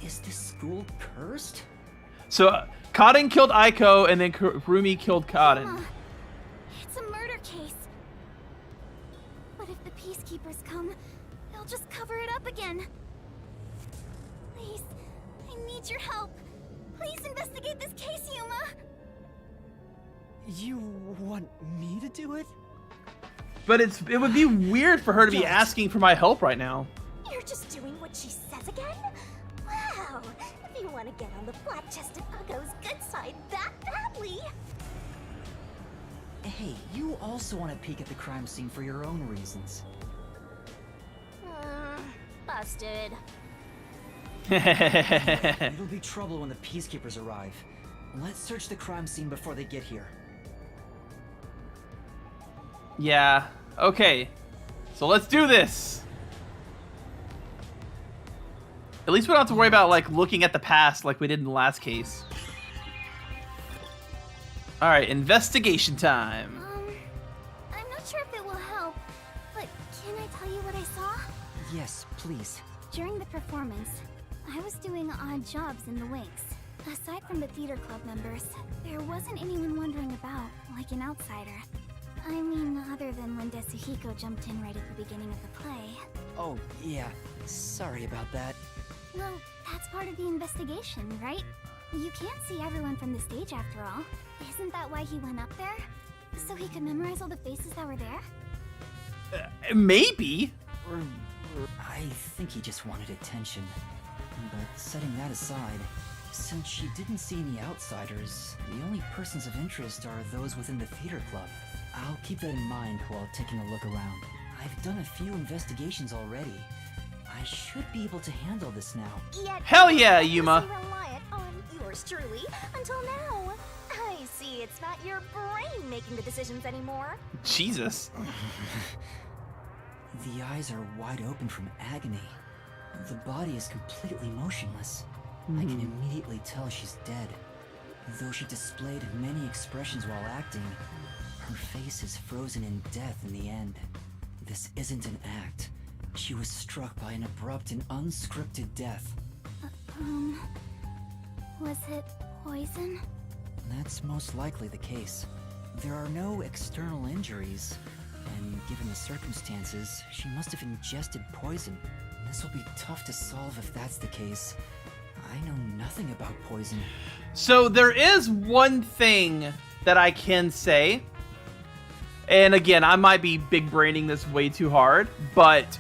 Speaker 2: Is this school cursed?
Speaker 1: So Karin killed Aiko, and then Kurumi killed Karin.
Speaker 3: It's a murder case. But if the peacekeepers come, they'll just cover it up again. Please, I need your help. Please investigate this case, Yuma.
Speaker 2: You want me to do it?
Speaker 1: But it would be weird for her to be asking for my help right now.
Speaker 6: You're just doing what she says again? Wow! If you want to get on the flat-chested Uggo's good side that badly.
Speaker 2: Hey, you also want to peek at the crime scene for your own reasons.
Speaker 6: Busted.
Speaker 2: It'll be trouble when the peacekeepers arrive. Let's search the crime scene before they get here.
Speaker 1: Yeah. Okay. So let's do this. At least we don't have to worry about like looking at the past like we did in the last case. All right, investigation time.
Speaker 3: I'm not sure if it will help, but can I tell you what I saw?
Speaker 2: Yes, please.
Speaker 3: During the performance, I was doing odd jobs in the wings. Aside from the theater club members, there wasn't anyone wandering about, like an outsider. I mean, other than when Tetsuhiko jumped in right at the beginning of the play.
Speaker 2: Oh, yeah. Sorry about that.
Speaker 3: Well, that's part of the investigation, right? You can't see everyone from the stage after all. Isn't that why he went up there? So he could memorize all the faces that were there?
Speaker 1: Maybe.
Speaker 2: I think he just wanted attention. But setting that aside, since she didn't see any outsiders, the only persons of interest are those within the theater club. I'll keep that in mind while taking a look around. I've done a few investigations already. I should be able to handle this now.
Speaker 6: Yet
Speaker 1: Hell yeah,
Speaker 6: you
Speaker 1: Yuma.
Speaker 6: reliant on yours truly until now. I see it's not your brain making the decisions anymore.
Speaker 1: Jesus.
Speaker 2: The eyes are wide open from agony. The body is completely motionless. I can immediately tell she's dead. Though she displayed many expressions while acting, her face is frozen in death in the end. This isn't an act. She was struck by an abrupt and unscripted death.
Speaker 3: Was it poison?
Speaker 2: That's most likely the case. There are no external injuries, and given the circumstances, she must have ingested poison. This will be tough to solve if that's the case. I know nothing about poison.
Speaker 1: So there is one thing that I can say, and again, I might be big braining this way too hard, but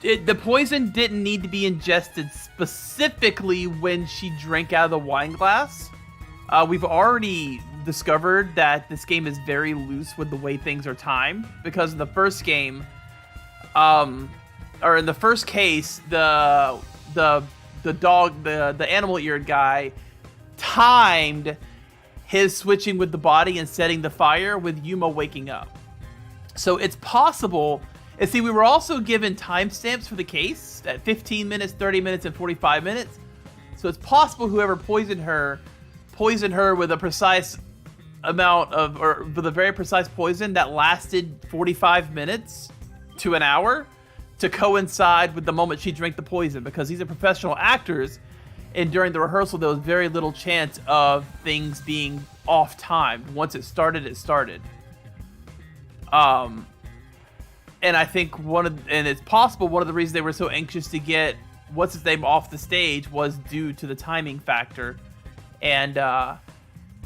Speaker 1: the poison didn't need to be ingested specifically when she drank out of the wine glass. We've already discovered that this game is very loose with the way things are timed, because in the first game, or in the first case, the animal-eared guy timed his switching with the body and setting the fire with Yuma waking up. So it's possible, and see, we were also given timestamps for the case at 15 minutes, 30 minutes, and 45 minutes. So it's possible whoever poisoned her with a precise amount of, or with a very precise poison that lasted 45 minutes to an hour to coincide with the moment she drank the poison, because these are professional actors, and during the rehearsal there was very little chance of things being off timed. Once it started, it started. And I think and it's possible one of the reasons they were so anxious to get what's his name off the stage was due to the timing factor, and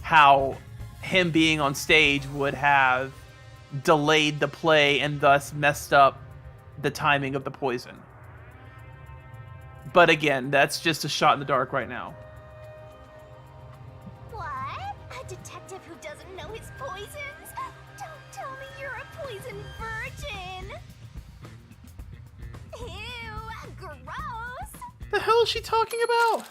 Speaker 1: how him being on stage would have delayed the play and thus messed up the timing of the poison. But again, that's just a shot in the dark right now.
Speaker 6: What? A detective who doesn't know his poisons? Don't tell me you're a poison virgin! Ew, gross!
Speaker 1: The hell is she talking about?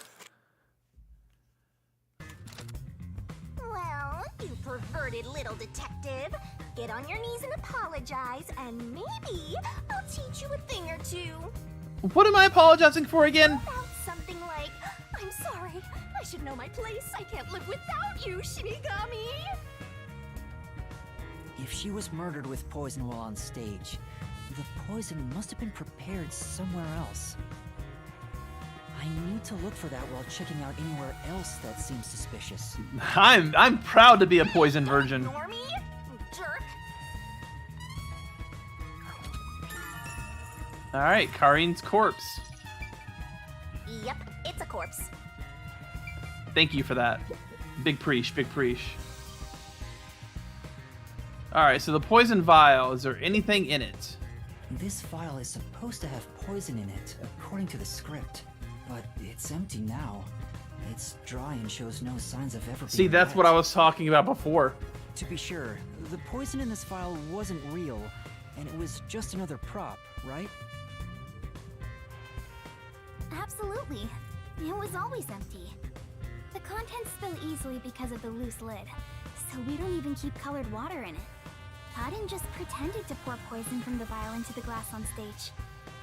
Speaker 6: Well, you perverted little detective. Get on your knees and apologize, and maybe I'll teach you a thing or two.
Speaker 1: What am I apologizing for again?
Speaker 6: About something like, I'm sorry, I should know my place. I can't live without you, Shinigami.
Speaker 2: If she was murdered with poison while on stage, the poison must have been prepared somewhere else. I need to look for that while checking out anywhere else that seems suspicious.
Speaker 1: I'm proud to be a poison virgin.
Speaker 6: Ignore me, jerk.
Speaker 1: All right, Karin's corpse.
Speaker 6: Yep, it's a corpse.
Speaker 1: Thank you for that. Big preach, big preach. All right, so the poison vial, is there anything in it?
Speaker 2: This vial is supposed to have poison in it, according to the script. But it's empty now. It's dry and shows no signs of ever being
Speaker 1: See, that's
Speaker 2: wet.
Speaker 1: what I was talking about before.
Speaker 2: To be sure, the poison in this vial wasn't real, and it was just another prop, right?
Speaker 3: Absolutely. It was always empty. The contents spill easily because of the loose lid, so we don't even keep colored water in it. Aden just pretended to pour poison from the vial into the glass on stage.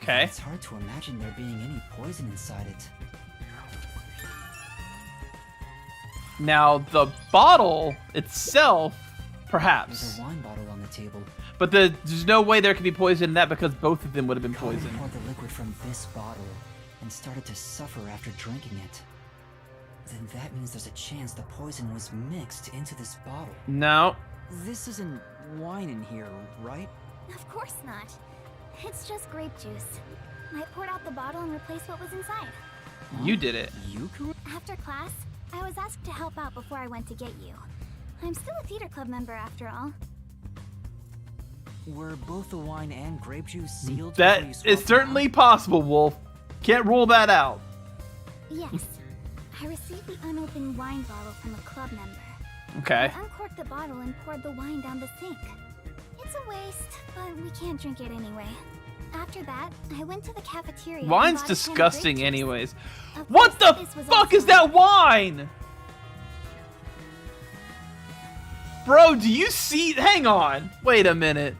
Speaker 1: Okay.
Speaker 2: It's hard to imagine there being any poison inside it.
Speaker 1: Now, the bottle itself, perhaps.
Speaker 2: There's a wine bottle on the table.
Speaker 1: But there's no way there could be poison in that, because both of them would have been
Speaker 2: Karin
Speaker 1: poisoned.
Speaker 2: poured the liquid from this bottle and started to suffer after drinking it. Then that means there's a chance the poison was mixed into this bottle.
Speaker 1: No.
Speaker 2: This isn't wine in here, right?
Speaker 3: Of course not. It's just grape juice. I poured out the bottle and replaced what was inside.
Speaker 1: You did it.
Speaker 2: You could?
Speaker 3: After class, I was asked to help out before I went to get you. I'm still a theater club member after all.
Speaker 2: Were both the wine and grape juice sealed?
Speaker 1: That
Speaker 2: before you
Speaker 1: is
Speaker 2: swapped
Speaker 1: certainly
Speaker 2: them?
Speaker 1: possible, Wolf. Can't rule that out.
Speaker 3: Yes. I received the unopened wine bottle from a club member.
Speaker 1: Okay.
Speaker 3: I uncorked the bottle and poured the wine down the sink. It's a waste, but we can't drink it anyway. After that, I went to the cafeteria. and
Speaker 1: Wine's
Speaker 3: bought a can of
Speaker 1: disgusting
Speaker 3: grape juice.
Speaker 1: anyways.
Speaker 3: Of
Speaker 1: What
Speaker 3: course,
Speaker 1: the
Speaker 3: this was
Speaker 1: fuck is
Speaker 3: also-
Speaker 1: that wine? Bro, do you see? Hang on. Wait a minute.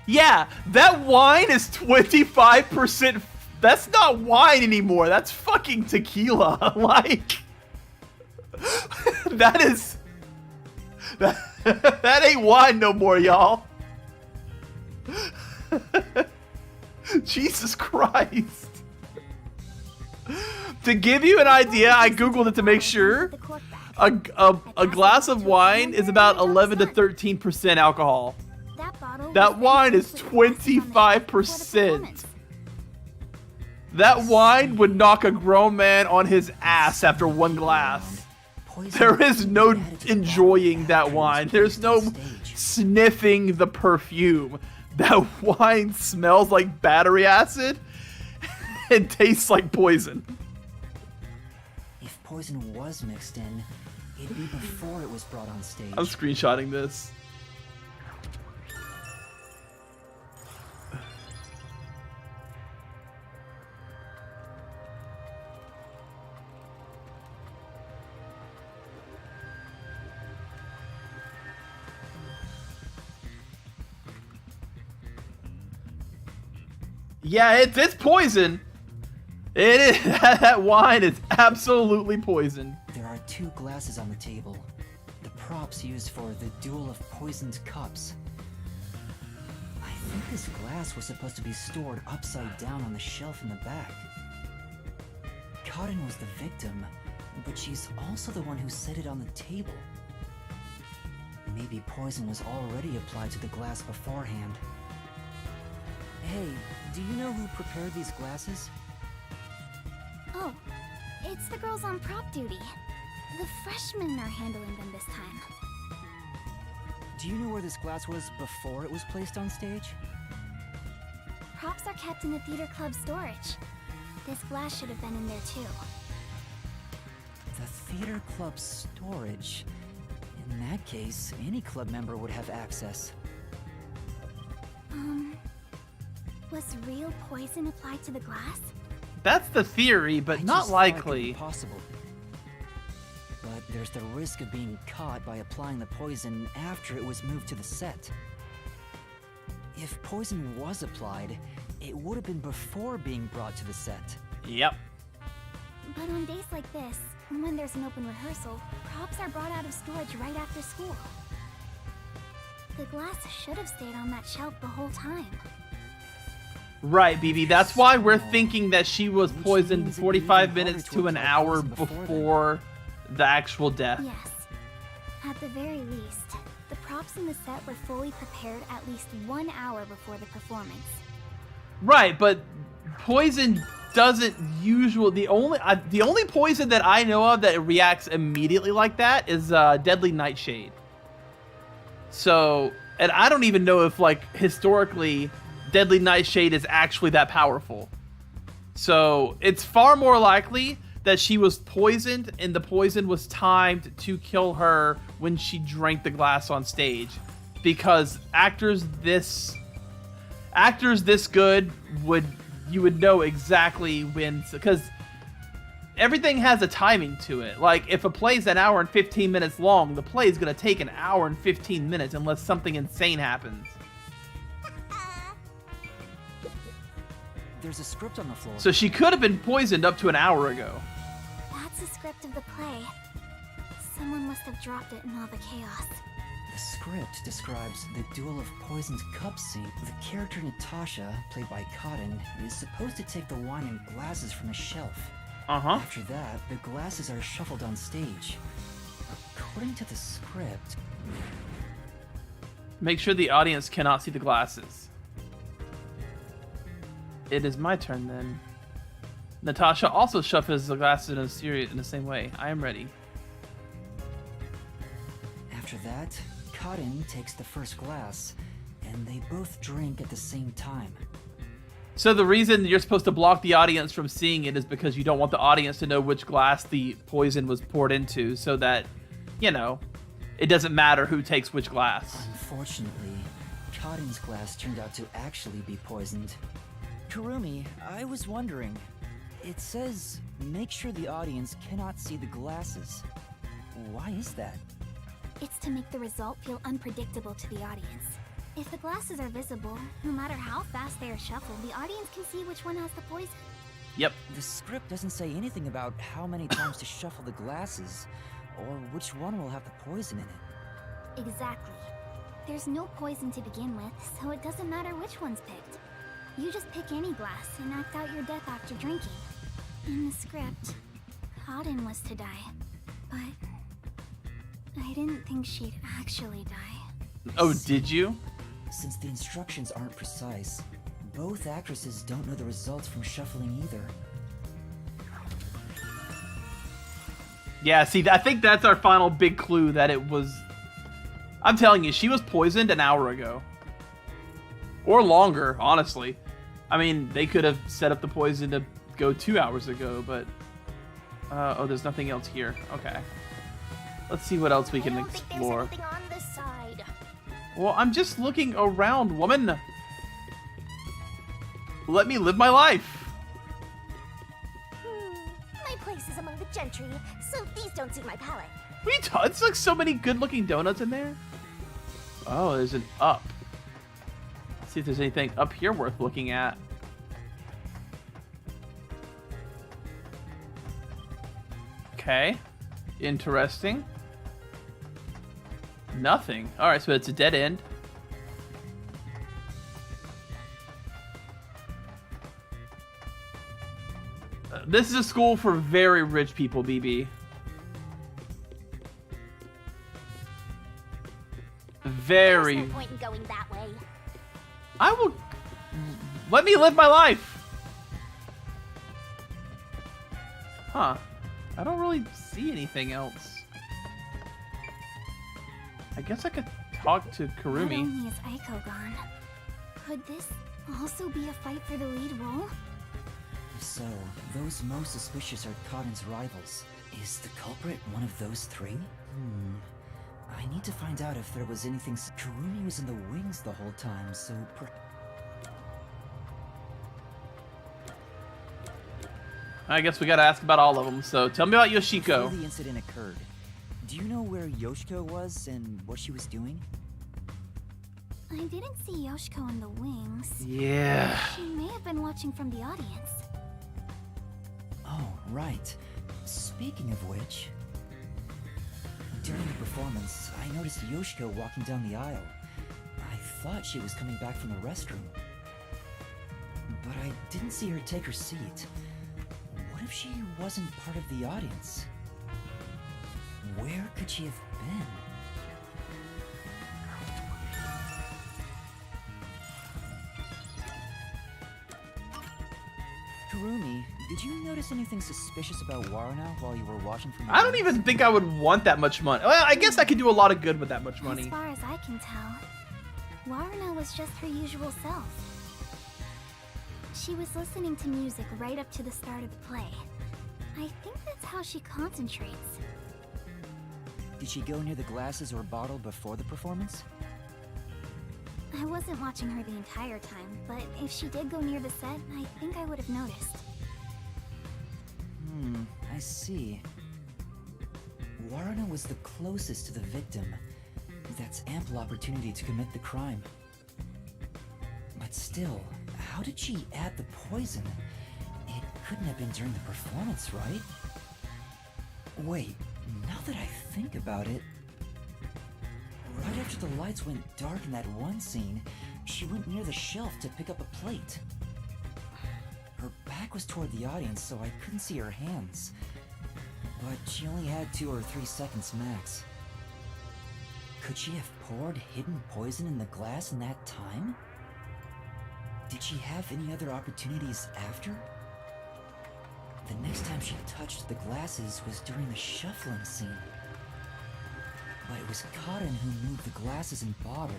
Speaker 1: Yeah, that wine is 25%. That's not wine anymore. That's fucking tequila. Like, that is That ain't wine no more, y'all. Jesus Christ. To give you an idea, I googled it to make sure. A glass of wine is about 11 to 13% alcohol. That wine is 25%. That wine would knock a grown man on his ass after one glass. There is no enjoying that wine. There's no sniffing the perfume. That wine smells like battery acid and tastes like poison.
Speaker 2: If poison was mixed in, it'd be before it was brought on stage.
Speaker 1: I'm screenshotting this. Yeah, it's poison. It is. That wine is absolutely poison.
Speaker 2: There are 2 glasses on the table. The props used for the duel of poisoned cups. I think this glass was supposed to be stored upside down on the shelf in the back. Cotton was the victim, but she's also the one who set it on the table. Maybe poison was already applied to the glass beforehand. Hey, do you know who prepared these glasses?
Speaker 3: Oh, it's the girls on prop duty. The freshmen are handling them this time.
Speaker 2: Do you know where this glass was before it was placed on stage?
Speaker 3: Props are kept in the theater club storage. This glass should have been in there too.
Speaker 2: The theater club storage? In that case, any club member would have access.
Speaker 3: Was real poison applied to the glass?
Speaker 1: That's the theory, but
Speaker 2: I
Speaker 1: not
Speaker 2: just thought it could be
Speaker 1: likely.
Speaker 2: possible. But there's the risk of being caught by applying the poison after it was moved to the set. If poison was applied, it would have been before being brought to the set.
Speaker 1: Yep.
Speaker 3: But on days like this, when there's an open rehearsal, props are brought out of storage right after school. The glass should have stayed on that shelf the whole time.
Speaker 1: Right, BB. That's why we're thinking that she was poisoned 45 minutes to an hour before the actual death.
Speaker 3: Yes. At the very least, the props in the set were fully prepared at least 1 hour before the performance.
Speaker 1: Right, but poison doesn't usually. The only poison that I know of that reacts immediately like that is deadly nightshade. So, and I don't even know if, like, historically, deadly nightshade is actually that powerful. So it's far more likely that she was poisoned and the poison was timed to kill her when she drank the glass on stage, because actors this good would know exactly when, because everything has a timing to it. Like, if a play's an hour and 15 minutes long, the play is going to take an hour and 15 minutes unless something insane happens.
Speaker 2: There's a script on the floor.
Speaker 1: So she could have been poisoned up to an hour ago.
Speaker 3: That's the script of the play. Someone must have dropped it in all the chaos.
Speaker 2: The script describes the duel of poisoned cups scene. The character Natasha, played by Cotton, is supposed to take the wine and glasses from a shelf. After that, the glasses are shuffled on stage. According to the script...
Speaker 1: Make sure the audience cannot see the glasses. It is my turn then. Natasha also shuffles the glasses in the same way. I am ready.
Speaker 2: After that, Cotton takes the first glass, and they both drink at the same time.
Speaker 1: So the reason you're supposed to block the audience from seeing it is because you don't want the audience to know which glass the poison was poured into, so that, you know, it doesn't matter who takes which glass.
Speaker 2: Unfortunately, Cotton's glass turned out to actually be poisoned. Kurumi, I was wondering, it says, make sure the audience cannot see the glasses. Why is that?
Speaker 3: It's to make the result feel unpredictable to the audience. If the glasses are visible, no matter how fast they are shuffled, the audience can see which one has the poison.
Speaker 1: Yep.
Speaker 2: The script doesn't say anything about how many times to shuffle the glasses, or which one will have the poison in it.
Speaker 3: Exactly. There's no poison to begin with, so it doesn't matter which one's picked. You just pick any glass and act out your death after drinking. In the script, Cotton was to die, but I didn't think she'd actually die.
Speaker 1: Oh, did you?
Speaker 2: Since the instructions aren't precise, both actresses don't know the results from shuffling either.
Speaker 1: Yeah, see, I think that's our final big clue that it was... I'm telling you, she was poisoned an hour ago. Or longer, honestly. I mean, they could have set up the poison to go 2 hours ago, but... oh, there's nothing else here. Okay. Let's see what else we can explore.
Speaker 6: I don't think there's anything on this side.
Speaker 1: Well, I'm just looking around, woman. Let me live my life.
Speaker 6: My place is among the gentry, so these don't suit my palate.
Speaker 1: It's like so many good-looking donuts in there. Oh, there's an up. Let's see if there's anything up here worth looking at. Okay. Interesting. Nothing. Alright, so it's a dead end. This is a school for very rich people, BB. Very.
Speaker 6: There's no point in going that way.
Speaker 1: I will. Let me live my life. Huh. I don't really see anything else. I guess I could talk to
Speaker 3: Not
Speaker 1: Kurumi.
Speaker 3: only is Aiko gone, could this also be a fight for the lead role?
Speaker 2: If so, those most suspicious are Cotton's rivals. Is the culprit one of those three? I need to find out if there was anything. Kurumi was in the wings the whole time, so
Speaker 1: I guess we gotta ask about all of them. So tell me about Yoshiko.
Speaker 2: Before the incident occurred, do you know where Yoshiko was and what she was doing?
Speaker 3: I didn't see Yoshiko in the wings.
Speaker 1: Yeah.
Speaker 3: She may have been watching from the audience.
Speaker 2: Oh, right. Speaking of which, during the performance, I noticed Yoshiko walking down the aisle. I thought she was coming back from the restroom, but I didn't see her take her seat. What if she wasn't part of the audience? Where could she have been? Kurumi, did you notice anything suspicious about Waruna while you were watching from the
Speaker 1: I don't
Speaker 2: audience?
Speaker 1: even think I would want that much money. Well, I guess I could do a lot of good with that much money.
Speaker 3: As far as I can tell, Waruna was just her usual self. She was listening to music right up to the start of the play. I think that's how she concentrates.
Speaker 2: Did she go near the glasses or bottle before the performance?
Speaker 3: I wasn't watching her the entire time, but if she did go near the set, I think I would have noticed.
Speaker 2: I see. Waruna was the closest to the victim. That's ample opportunity to commit the crime. But still, how did she add the poison? It couldn't have been during the performance, right? Wait, now that I think about it... Right after the lights went dark in that one scene, she went near the shelf to pick up a plate. Her back was toward the audience, so I couldn't see her hands. But she only had 2 or 3 seconds max. Could she have poured hidden poison in the glass in that time? Did she have any other opportunities after? The next time she touched the glasses was during the shuffling scene. But it was Cotton who moved the glasses and bottle.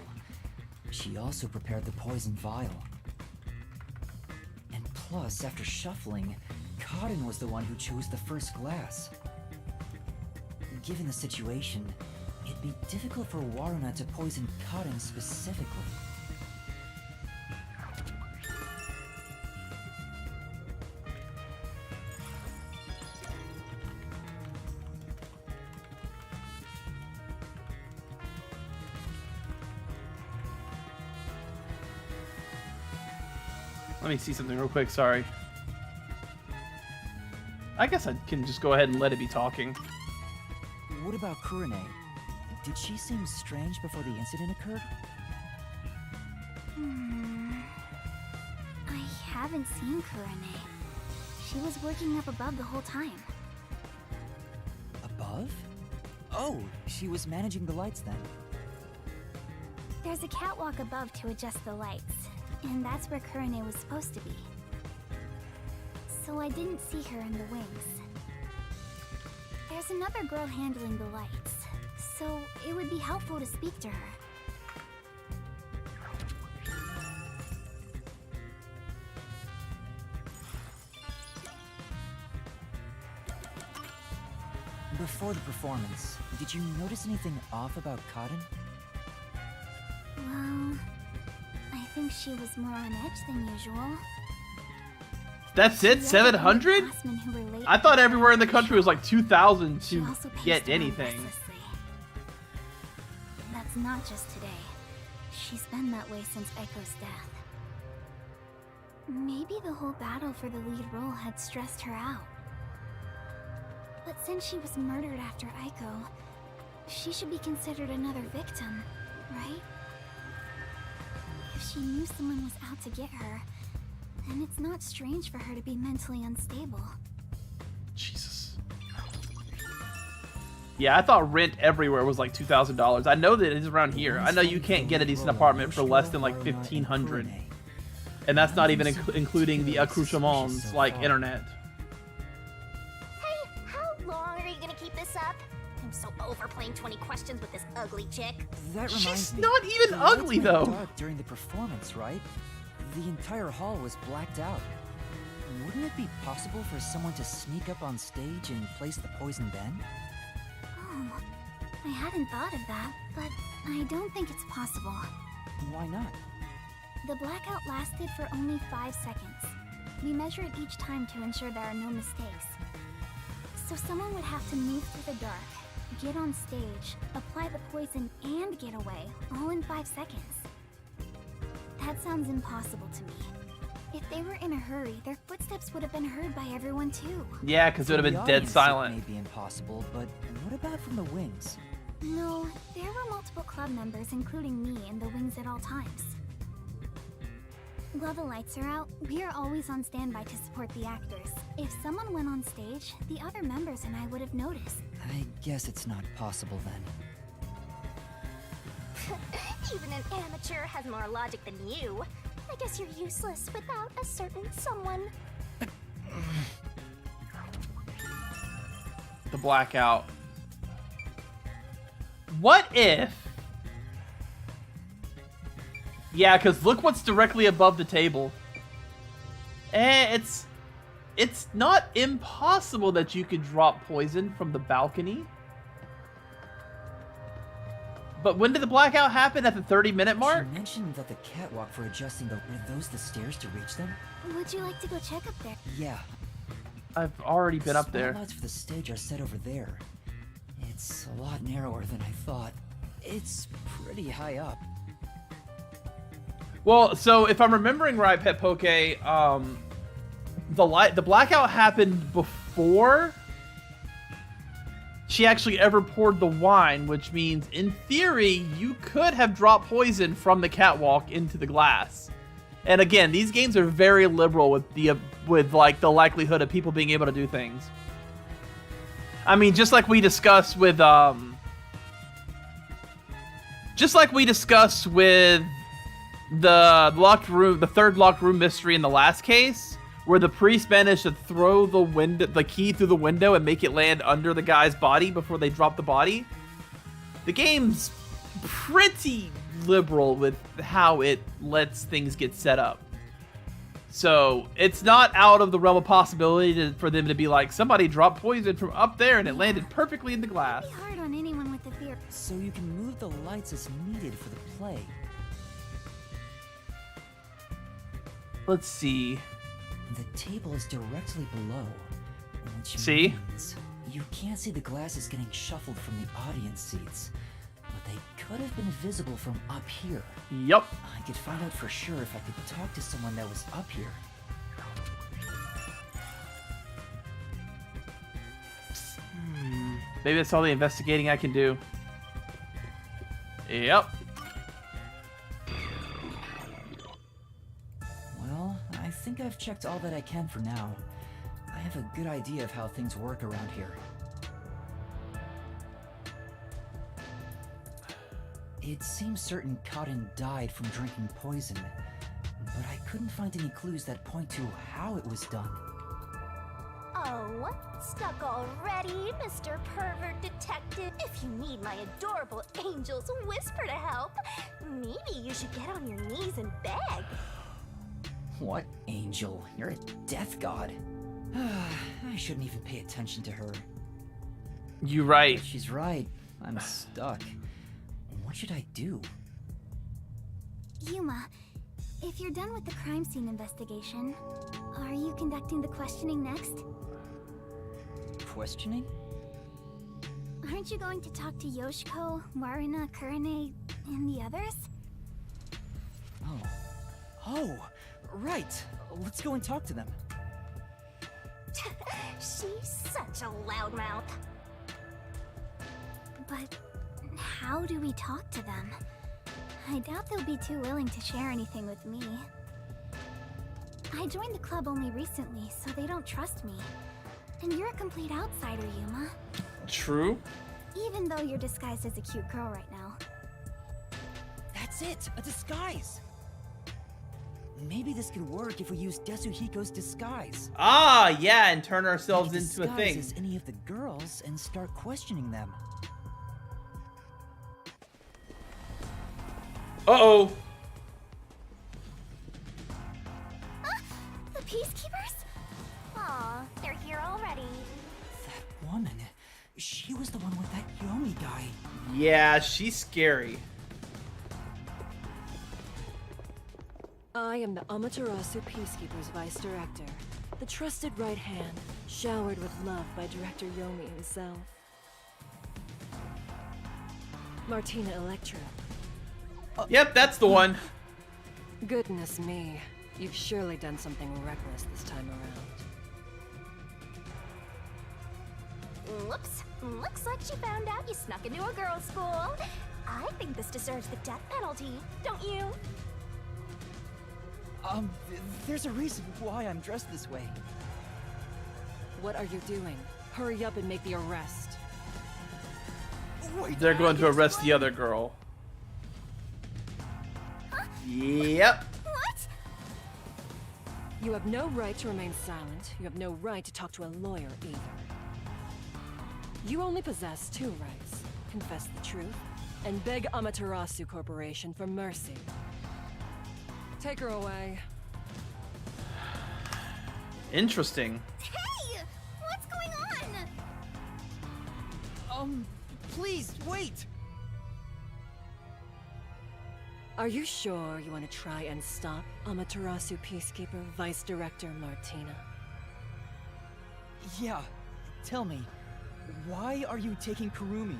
Speaker 2: She also prepared the poison vial. And plus, after shuffling, Cotton was the one who chose the first glass. Given the situation, it'd be difficult for Waruna to poison Cotton specifically.
Speaker 1: Let me see something real quick, sorry. I guess I can just go ahead and let it be talking.
Speaker 2: What about Kurune? Did she seem strange before the incident occurred?
Speaker 3: I haven't seen Kurane. She was working up above the whole time.
Speaker 2: Above? Oh, she was managing the lights then.
Speaker 3: There's a catwalk above to adjust the lights, and that's where Kurane was supposed to be. So I didn't see her in the wings. There's another girl handling the lights, so it would be helpful to speak to her.
Speaker 2: Before the performance, did you notice anything off about Cotton?
Speaker 3: Well, I think she was more on edge than usual.
Speaker 1: That's it? 700? I thought everywhere in the country was like 2,000 to get anything.
Speaker 3: That's not just today. She's been that way since Eiko's death. Maybe the whole battle for the lead role had stressed her out. But since she was murdered after Eiko, she should be considered another victim, right? If she knew someone was out to get her, then it's not strange for her to be mentally unstable.
Speaker 1: Jesus. Yeah, I thought rent everywhere was like $2,000. I know that it is around here. I know you can't get a decent apartment for less than like $1,500. And that's not even including the accoutrements like internet.
Speaker 6: Hey, how long are you gonna keep this up? I'm so over playing 20 questions with this ugly chick.
Speaker 2: That reminds
Speaker 1: She's
Speaker 2: me.
Speaker 1: not even
Speaker 2: the lights
Speaker 1: ugly
Speaker 2: went
Speaker 1: though.
Speaker 2: dark during the performance, right? The entire hall was blacked out. Wouldn't it be possible for someone to sneak up on stage and place the poison then?
Speaker 3: Oh, I hadn't thought of that, but I don't think it's possible.
Speaker 2: Why not?
Speaker 3: The blackout lasted for only 5 seconds. We measure it each time to ensure there are no mistakes. So someone would have to move through the dark, get on stage, apply the poison, and get away, all in 5 seconds. That sounds impossible to me. If they were in a hurry, their footsteps would have been heard by everyone too.
Speaker 1: Yeah, because it would have been dead silent.
Speaker 2: It may be impossible, but what about from the wings?
Speaker 3: No, there were multiple club members, including me, in the wings at all times. While the lights are out, we are always on standby to support the actors. If someone went on stage, the other members and I would have noticed.
Speaker 2: I guess it's not possible then.
Speaker 6: Even an amateur has more logic than you. I guess you're useless without a certain someone.
Speaker 1: The blackout. What if... Yeah, because look what's directly above the table. It's not impossible that you could drop poison from the balcony. But when did the blackout happen? At the 30-minute mark?
Speaker 2: She mentioned that the catwalk for adjusting the... Were those the stairs to reach them?
Speaker 3: Would you like to go check up there?
Speaker 2: Yeah.
Speaker 1: I've already been up there.
Speaker 2: Spotlights for the stage are set over there. It's a lot narrower than I thought. It's pretty high up.
Speaker 1: Well, so if I'm remembering right, Pet Poke, the blackout happened before she actually ever poured the wine, which means in theory you could have dropped poison from the catwalk into the glass. And again, these games are very liberal with like the likelihood of people being able to do things. I mean, just like we discussed with the locked room, the third locked room mystery in the last case, where the priest managed to throw the key through the window and make it land under the guy's body before they drop the body. The game's pretty liberal with how it lets things get set up. So it's not out of the realm of possibility for them to be like, somebody dropped poison from up there and it landed perfectly in the glass.
Speaker 3: It'd be hard on anyone with the fear.
Speaker 2: So you can move the lights as needed for the play.
Speaker 1: Let's see.
Speaker 2: The table is directly below. Which
Speaker 1: See?
Speaker 2: means you can't see the glasses getting shuffled from the audience seats. But they could have been visible from up here.
Speaker 1: Yup.
Speaker 2: I could find out for sure if I could talk to someone that was up here.
Speaker 1: Maybe that's all the investigating I can do. Yep.
Speaker 2: Well, I think I've checked all that I can for now. I have a good idea of how things work around here. It seems certain Cotton died from drinking poison, but I couldn't find any clues that point to how it was done.
Speaker 6: Oh, stuck already, Mr. Pervert Detective? If you need my adorable angel's whisper to help, maybe you should get on your knees and beg.
Speaker 2: What angel? You're a death god. I shouldn't even pay attention to her.
Speaker 1: You right.
Speaker 2: But she's right. I'm stuck. What should I do?
Speaker 3: Yuma, if you're done with the crime scene investigation, are you conducting the questioning next?
Speaker 2: Questioning?
Speaker 3: Aren't you going to talk to Yoshiko, Waruna, Kurane, and the others?
Speaker 2: Oh, right. Let's go and talk to them.
Speaker 6: She's such a loudmouth.
Speaker 3: But how do we talk to them? I doubt they'll be too willing to share anything with me. I joined the club only recently, so they don't trust me. And you're a complete outsider, Yuma.
Speaker 1: True.
Speaker 3: Even though you're disguised as a cute girl right now.
Speaker 2: That's it! A disguise! Maybe this could work if we use Desuhiko's disguise.
Speaker 1: Ah, yeah, and turn ourselves
Speaker 2: We
Speaker 1: into a
Speaker 2: disguise
Speaker 1: thing.
Speaker 2: as any of the girls and start questioning them.
Speaker 1: Uh-oh.
Speaker 3: The Peacekeepers?
Speaker 6: Aw, they're here already.
Speaker 2: That woman, she was the one with that Yomi guy.
Speaker 1: Yeah, she's scary.
Speaker 9: I am the Amaterasu Peacekeepers Vice Director, the trusted right hand, showered with love by Director Yomi himself. Martina Electra.
Speaker 1: Yep, that's the one.
Speaker 9: Goodness me, you've surely done something reckless this time around.
Speaker 6: Whoops. Looks like she found out you snuck into a girls' school. I think this deserves the death penalty, don't you?
Speaker 2: There's a reason why I'm dressed this way.
Speaker 9: What are you doing? Hurry up and make the arrest.
Speaker 2: Wait,
Speaker 1: They're going to arrest the other girl. Yep.
Speaker 3: What?
Speaker 9: You have no right to remain silent. You have no right to talk to a lawyer either. You only possess two rights. Confess the truth, and beg Amaterasu Corporation for mercy. Take her away.
Speaker 1: Interesting.
Speaker 3: Hey! What's going on?
Speaker 2: Please, wait!
Speaker 9: Are you sure you want to try and stop Amaterasu Peacekeeper Vice Director Martina?
Speaker 2: Yeah, tell me, why are you taking Kurumi?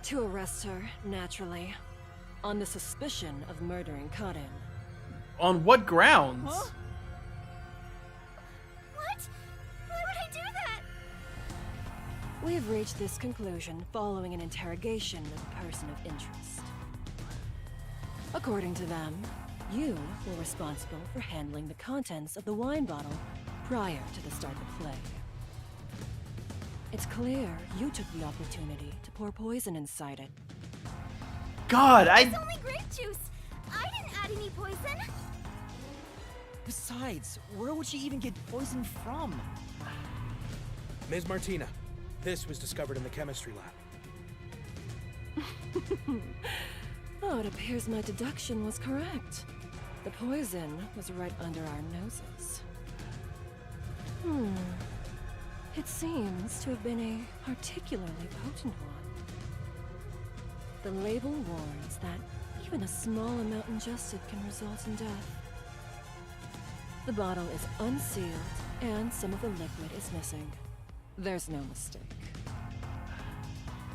Speaker 9: To arrest her, naturally. On the suspicion of murdering Karin.
Speaker 1: On what grounds?
Speaker 2: Huh?
Speaker 3: What? Why would I do that?
Speaker 9: We've reached this conclusion following an interrogation of a person of interest. According to them, you were responsible for handling the contents of the wine bottle prior to the start of the play. It's clear you took the opportunity to pour poison inside it.
Speaker 1: God,
Speaker 3: It's only grape juice. I didn't add any poison.
Speaker 2: Besides, where would she even get poison from?
Speaker 10: Ms. Martina, this was discovered in the chemistry lab.
Speaker 9: Oh, it appears my deduction was correct. The poison was right under our noses. It seems to have been a particularly potent one. The label warns that even a small amount ingested can result in death. The bottle is unsealed, and some of the liquid is missing. There's no mistake.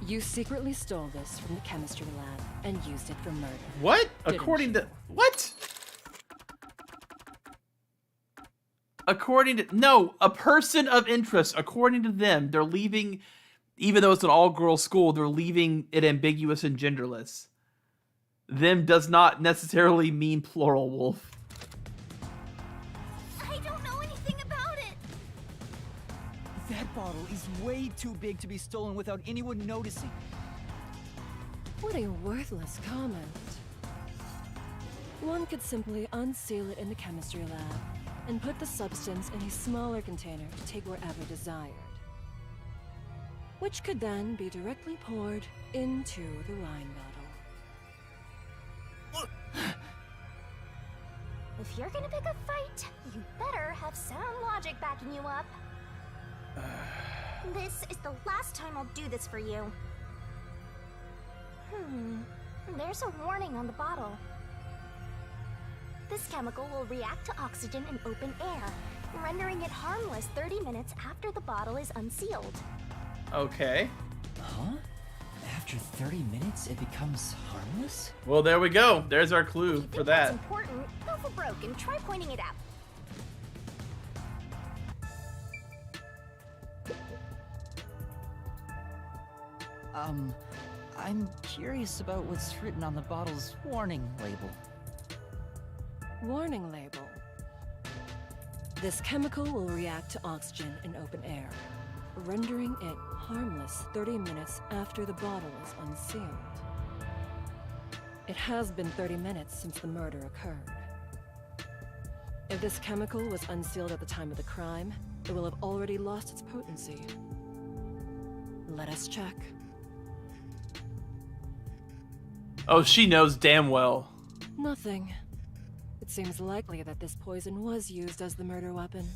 Speaker 9: You secretly stole this from the chemistry lab and used it for murder.
Speaker 1: what?
Speaker 9: Didn't
Speaker 1: According
Speaker 9: you?
Speaker 1: to what? According to no, a person of interest. According to them, they're leaving even though it's an all-girls school, they're leaving it ambiguous and genderless. Them does not necessarily mean plural, Wolf.
Speaker 4: I don't know anything about it.
Speaker 2: That bottle is way too big to be stolen without anyone noticing.
Speaker 9: What a worthless comment. One could simply unseal it in the chemistry lab and put the substance in a smaller container to take wherever desired, which could then be directly poured into the wine bottle.
Speaker 6: If you're gonna pick a fight, you better have sound logic backing you up. This is the last time I'll do this for you. There's a warning on the bottle. This chemical will react to oxygen in open air, rendering it harmless 30 minutes after the bottle is unsealed.
Speaker 1: Okay.
Speaker 2: Huh? After 30 minutes, it becomes harmless?
Speaker 1: Well, there we go. There's our clue
Speaker 6: If you
Speaker 1: for
Speaker 6: think
Speaker 1: that.
Speaker 6: that's important, go for broke and try pointing it out.
Speaker 2: I'm curious about what's written on the bottle's warning label.
Speaker 9: Warning label. This chemical will react to oxygen in open air, rendering it harmless 30 minutes after the bottle is unsealed. It has been 30 minutes since the murder occurred. If this chemical was unsealed at the time of the crime, it will have already lost its potency. Let us check.
Speaker 1: Oh, she knows damn well.
Speaker 9: Nothing. It seems likely that this poison was used as the murder weapon.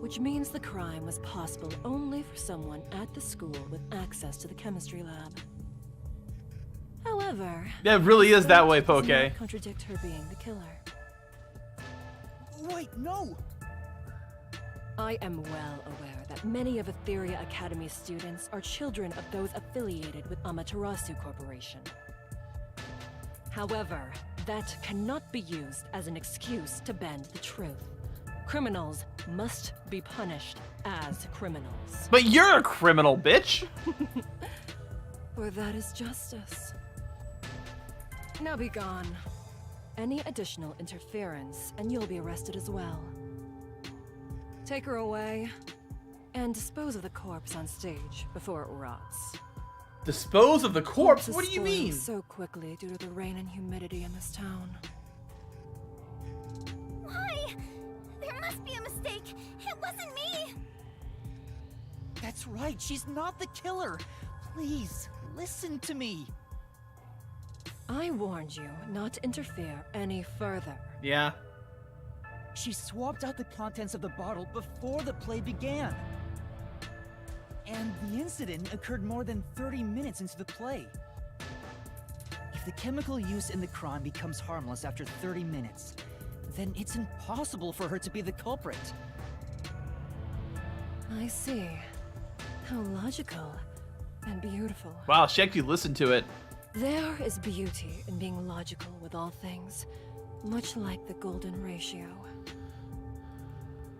Speaker 9: Which means the crime was possible only for someone at the school with access to the chemistry lab. However,
Speaker 1: Yeah, it really is that way,
Speaker 9: does
Speaker 1: Poke.
Speaker 9: not contradict her being the killer.
Speaker 2: Wait, no!
Speaker 9: I am well aware that many of Etheria Academy students are children of those affiliated with Amaterasu Corporation. However, that cannot be used as an excuse to bend the truth. Criminals must be punished as criminals.
Speaker 1: But you're a criminal, bitch.
Speaker 9: For that is justice. Now be gone. Any additional interference, and you'll be arrested as well. Take her away, and dispose of the corpse on stage before it rots.
Speaker 1: Dispose of the corpse?
Speaker 9: Corpses
Speaker 1: What do you
Speaker 9: spoil
Speaker 1: mean?
Speaker 9: so quickly due to the rain and humidity in this town.
Speaker 4: Why? There must be a mistake. It wasn't me.
Speaker 2: That's right, she's not the killer! Please, listen to me!
Speaker 9: I warned you not to interfere any further.
Speaker 1: Yeah.
Speaker 2: She swapped out the contents of the bottle before the play began. And the incident occurred more than 30 minutes into the play. If the chemical used in the crime becomes harmless after 30 minutes, then it's impossible for her to be the culprit.
Speaker 9: I see. How logical and beautiful.
Speaker 1: Wow, she actually listened to it.
Speaker 9: There is beauty in being logical with all things, much like the golden ratio.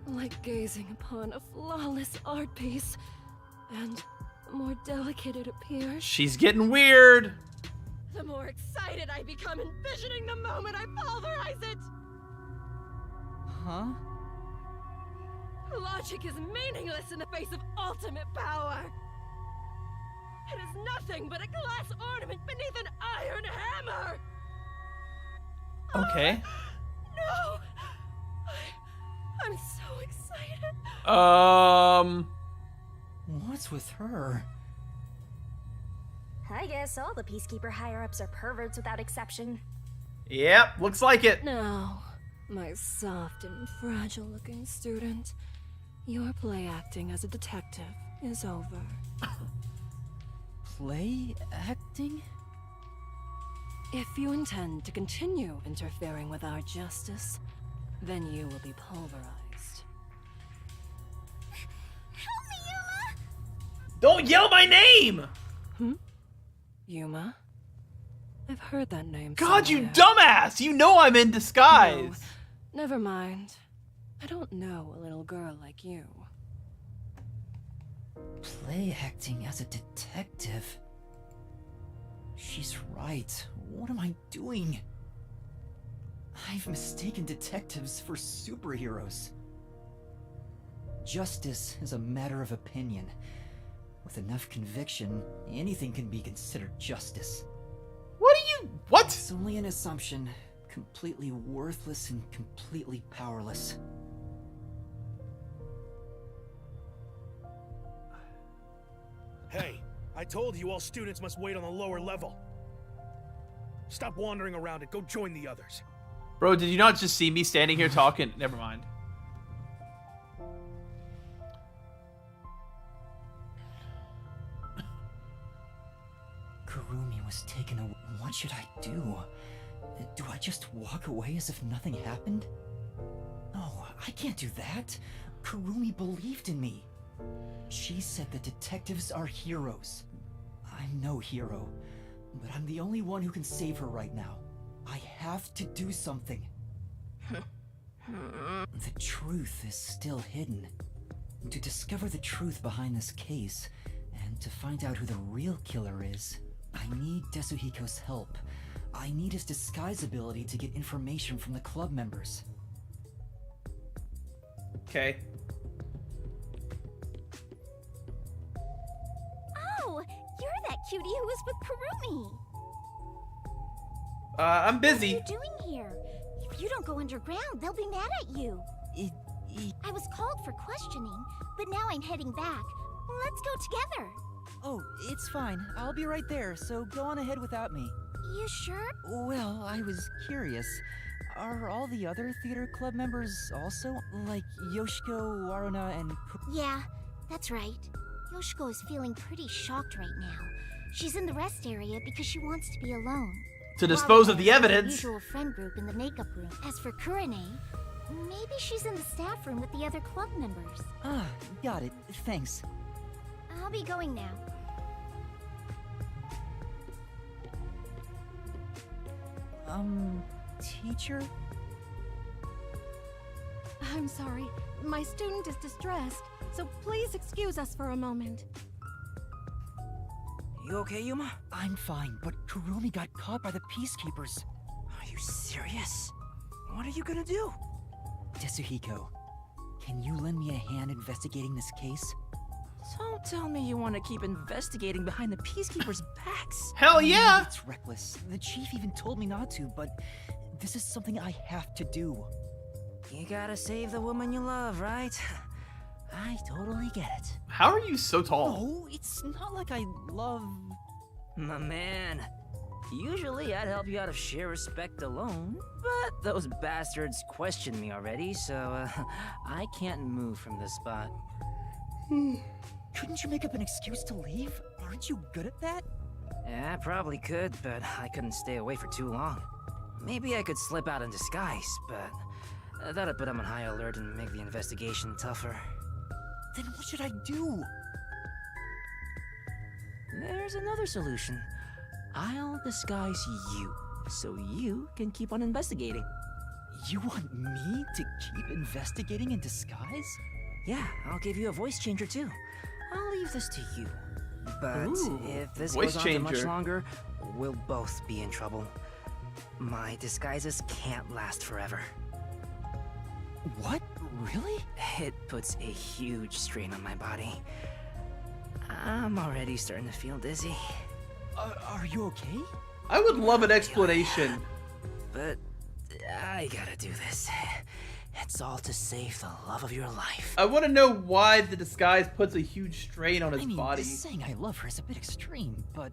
Speaker 9: Like gazing upon a flawless art piece, and the more delicate it appears,
Speaker 1: She's getting weird.
Speaker 9: the more excited I become envisioning the moment I pulverize it!
Speaker 2: Huh?
Speaker 9: Logic is meaningless in the face of ultimate power! It is nothing but a glass ornament beneath an iron hammer!
Speaker 1: Okay.
Speaker 9: No! I'm so excited!
Speaker 2: What's with her?
Speaker 6: I guess all the Peacekeeper higher-ups are perverts without exception.
Speaker 1: Yep, looks like it.
Speaker 9: Now, my soft and fragile-looking student, your play acting as a detective is over.
Speaker 2: Play acting?
Speaker 9: If you intend to continue interfering with our justice, then you will be pulverized.
Speaker 4: Help me, Yuma!
Speaker 1: Don't yell my name!
Speaker 9: Yuma? I've heard that name
Speaker 1: God, you
Speaker 9: somewhere.
Speaker 1: dumbass! You know I'm in disguise.
Speaker 9: No, never mind. I don't know a little girl like you.
Speaker 2: Play acting as a detective? She's right. What am I doing? I've mistaken detectives for superheroes. Justice is a matter of opinion. With enough conviction, anything can be considered justice.
Speaker 1: What?
Speaker 2: It's only an assumption. Completely worthless and completely powerless.
Speaker 10: Hey, I told you all students must wait on the lower level. Stop wandering around and go join the others.
Speaker 1: Bro, did you not just see me standing here talking? Never mind.
Speaker 2: Kurumi was taken away. What should I do? Do I just walk away as if nothing happened? No, I can't do that. Kurumi believed in me. She said that detectives are heroes. I'm no hero, but I'm the only one who can save her right now. I have to do something. The truth is still hidden. To discover the truth behind this case, and to find out who the real killer is, I need Desuhiko's help. I need his disguise ability to get information from the club members.
Speaker 1: Okay.
Speaker 4: Oh, you're that cutie who was with Kurumi.
Speaker 1: I'm busy.
Speaker 4: What are you doing here? If you don't go underground, they'll be mad at you. I was called for questioning, but now I'm heading back. Let's go together.
Speaker 2: Oh, it's fine. I'll be right there, so go on ahead without me.
Speaker 4: You sure?
Speaker 2: Well, I was curious. Are all the other theater club members also? Like Yoshiko, Waruna, and...
Speaker 4: Yeah, that's right. Yoshiko is feeling pretty shocked right now. She's in the rest area because she wants to be alone.
Speaker 1: To dispose of the
Speaker 4: Waruna has her
Speaker 1: evidence.
Speaker 4: Usual friend group in the makeup room. As for Kurane, maybe she's in the staff room with the other club members.
Speaker 2: Ah, got it. Thanks.
Speaker 4: I'll be going now.
Speaker 2: Teacher?
Speaker 9: I'm sorry. My student is distressed, so please excuse us for a moment.
Speaker 5: You okay, Yuma?
Speaker 2: I'm fine, but Kurumi got caught by the Peacekeepers.
Speaker 5: Are you serious? What are you gonna do?
Speaker 2: Desuhiko, can you lend me a hand investigating this case?
Speaker 5: Don't tell me you want to keep investigating behind the Peacekeepers' backs.
Speaker 1: Hell yeah!
Speaker 2: It's reckless. The chief even told me not to, but this is something I have to do.
Speaker 5: You gotta save the woman you love, right? I totally get it.
Speaker 1: How are you so tall?
Speaker 2: No, it's not like I love...
Speaker 5: My man. Usually I'd help you out of sheer respect alone, but those bastards questioned me already, so I can't move from this spot.
Speaker 2: Couldn't you make up an excuse to leave? Aren't you good at that?
Speaker 5: Yeah, I probably could, but I couldn't stay away for too long. Maybe I could slip out in disguise, but that'd put them on high alert and make the investigation tougher.
Speaker 2: Then what should I do?
Speaker 5: There's another solution. I'll disguise you, so you can keep on investigating.
Speaker 2: You want me to keep investigating in disguise?
Speaker 5: Yeah, I'll give you a voice changer too. I'll leave this to you. But
Speaker 1: Ooh,
Speaker 5: if this
Speaker 1: voice
Speaker 5: goes on for much
Speaker 1: changer.
Speaker 5: longer, we'll both be in trouble. My disguises can't last forever.
Speaker 2: What? Really?
Speaker 5: It puts a huge strain on my body. I'm already starting to feel dizzy.
Speaker 2: Are you okay?
Speaker 1: I would love an explanation.
Speaker 5: But I gotta do this. It's all to save the love of your life.
Speaker 1: I want to know why the disguise puts a huge strain on his
Speaker 2: I mean,
Speaker 1: body.
Speaker 2: saying I love her is a bit extreme, but...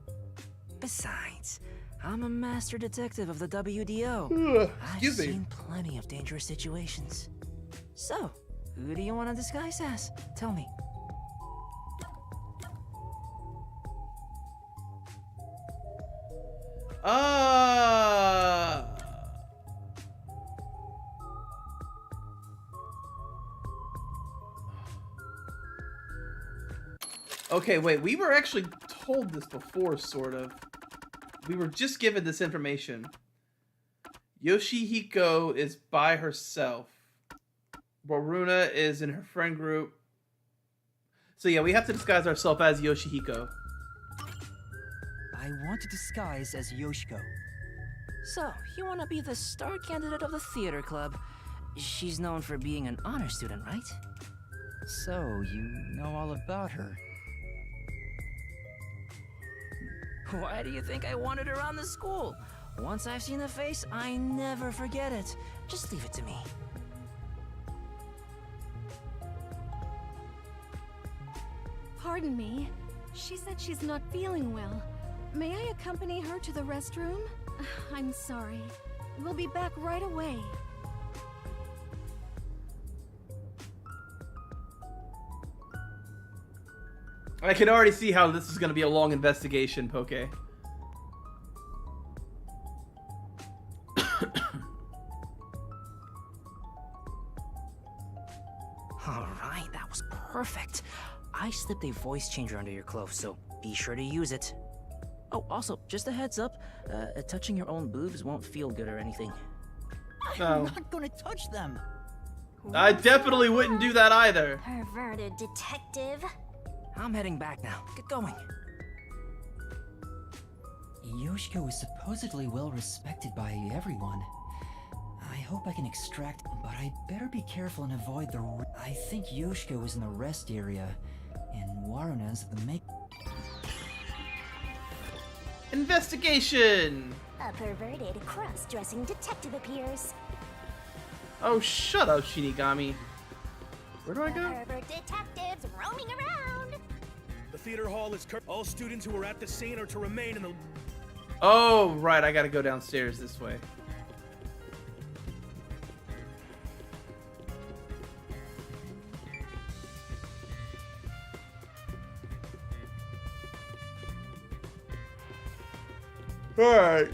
Speaker 5: Besides, I'm a master detective of the WDO.
Speaker 1: Excuse
Speaker 5: I've
Speaker 1: me.
Speaker 5: seen plenty of dangerous situations. So, who do you want to disguise as? Tell me.
Speaker 1: Okay, wait, we were actually told this before, sort of. We were just given this information. Yoshihiko is by herself. Waruna is in her friend group. So yeah, we have to disguise ourselves as Yoshihiko.
Speaker 2: I want to disguise as Yoshiko.
Speaker 5: So, you want to be the star candidate of the theater club. She's known for being an honor student, right?
Speaker 2: So, you know all about her.
Speaker 5: Why do you think I wanted her on the school? Once I've seen the face, I never forget it. Just leave it to me.
Speaker 9: Pardon me. She said she's not feeling well. May I accompany her to the restroom? I'm sorry. We'll be back right away.
Speaker 1: I can already see how this is going to be a long investigation, Poke.
Speaker 5: Alright, that was perfect. I slipped a voice changer under your clothes, so be sure to use it. Oh, also, just a heads up, touching your own boobs won't feel good or anything.
Speaker 2: I'm not gonna touch them.
Speaker 1: I definitely wouldn't do that either.
Speaker 6: Perverted detective.
Speaker 5: I'm heading back now. Get going.
Speaker 2: Yoshiko is supposedly well respected by everyone. I hope I can extract, but I better be careful and avoid the. I think Yoshiko is in the rest area, and Waruna's the make.
Speaker 1: Investigation!
Speaker 6: A perverted cross-dressing detective appears.
Speaker 1: Oh, shut up, Shinigami. Where do I
Speaker 6: The
Speaker 1: go?
Speaker 6: pervert detectives roaming around.
Speaker 10: The theater hall is all students who are at the scene are to remain in the.
Speaker 1: Oh, right, I gotta go downstairs this way. Alright.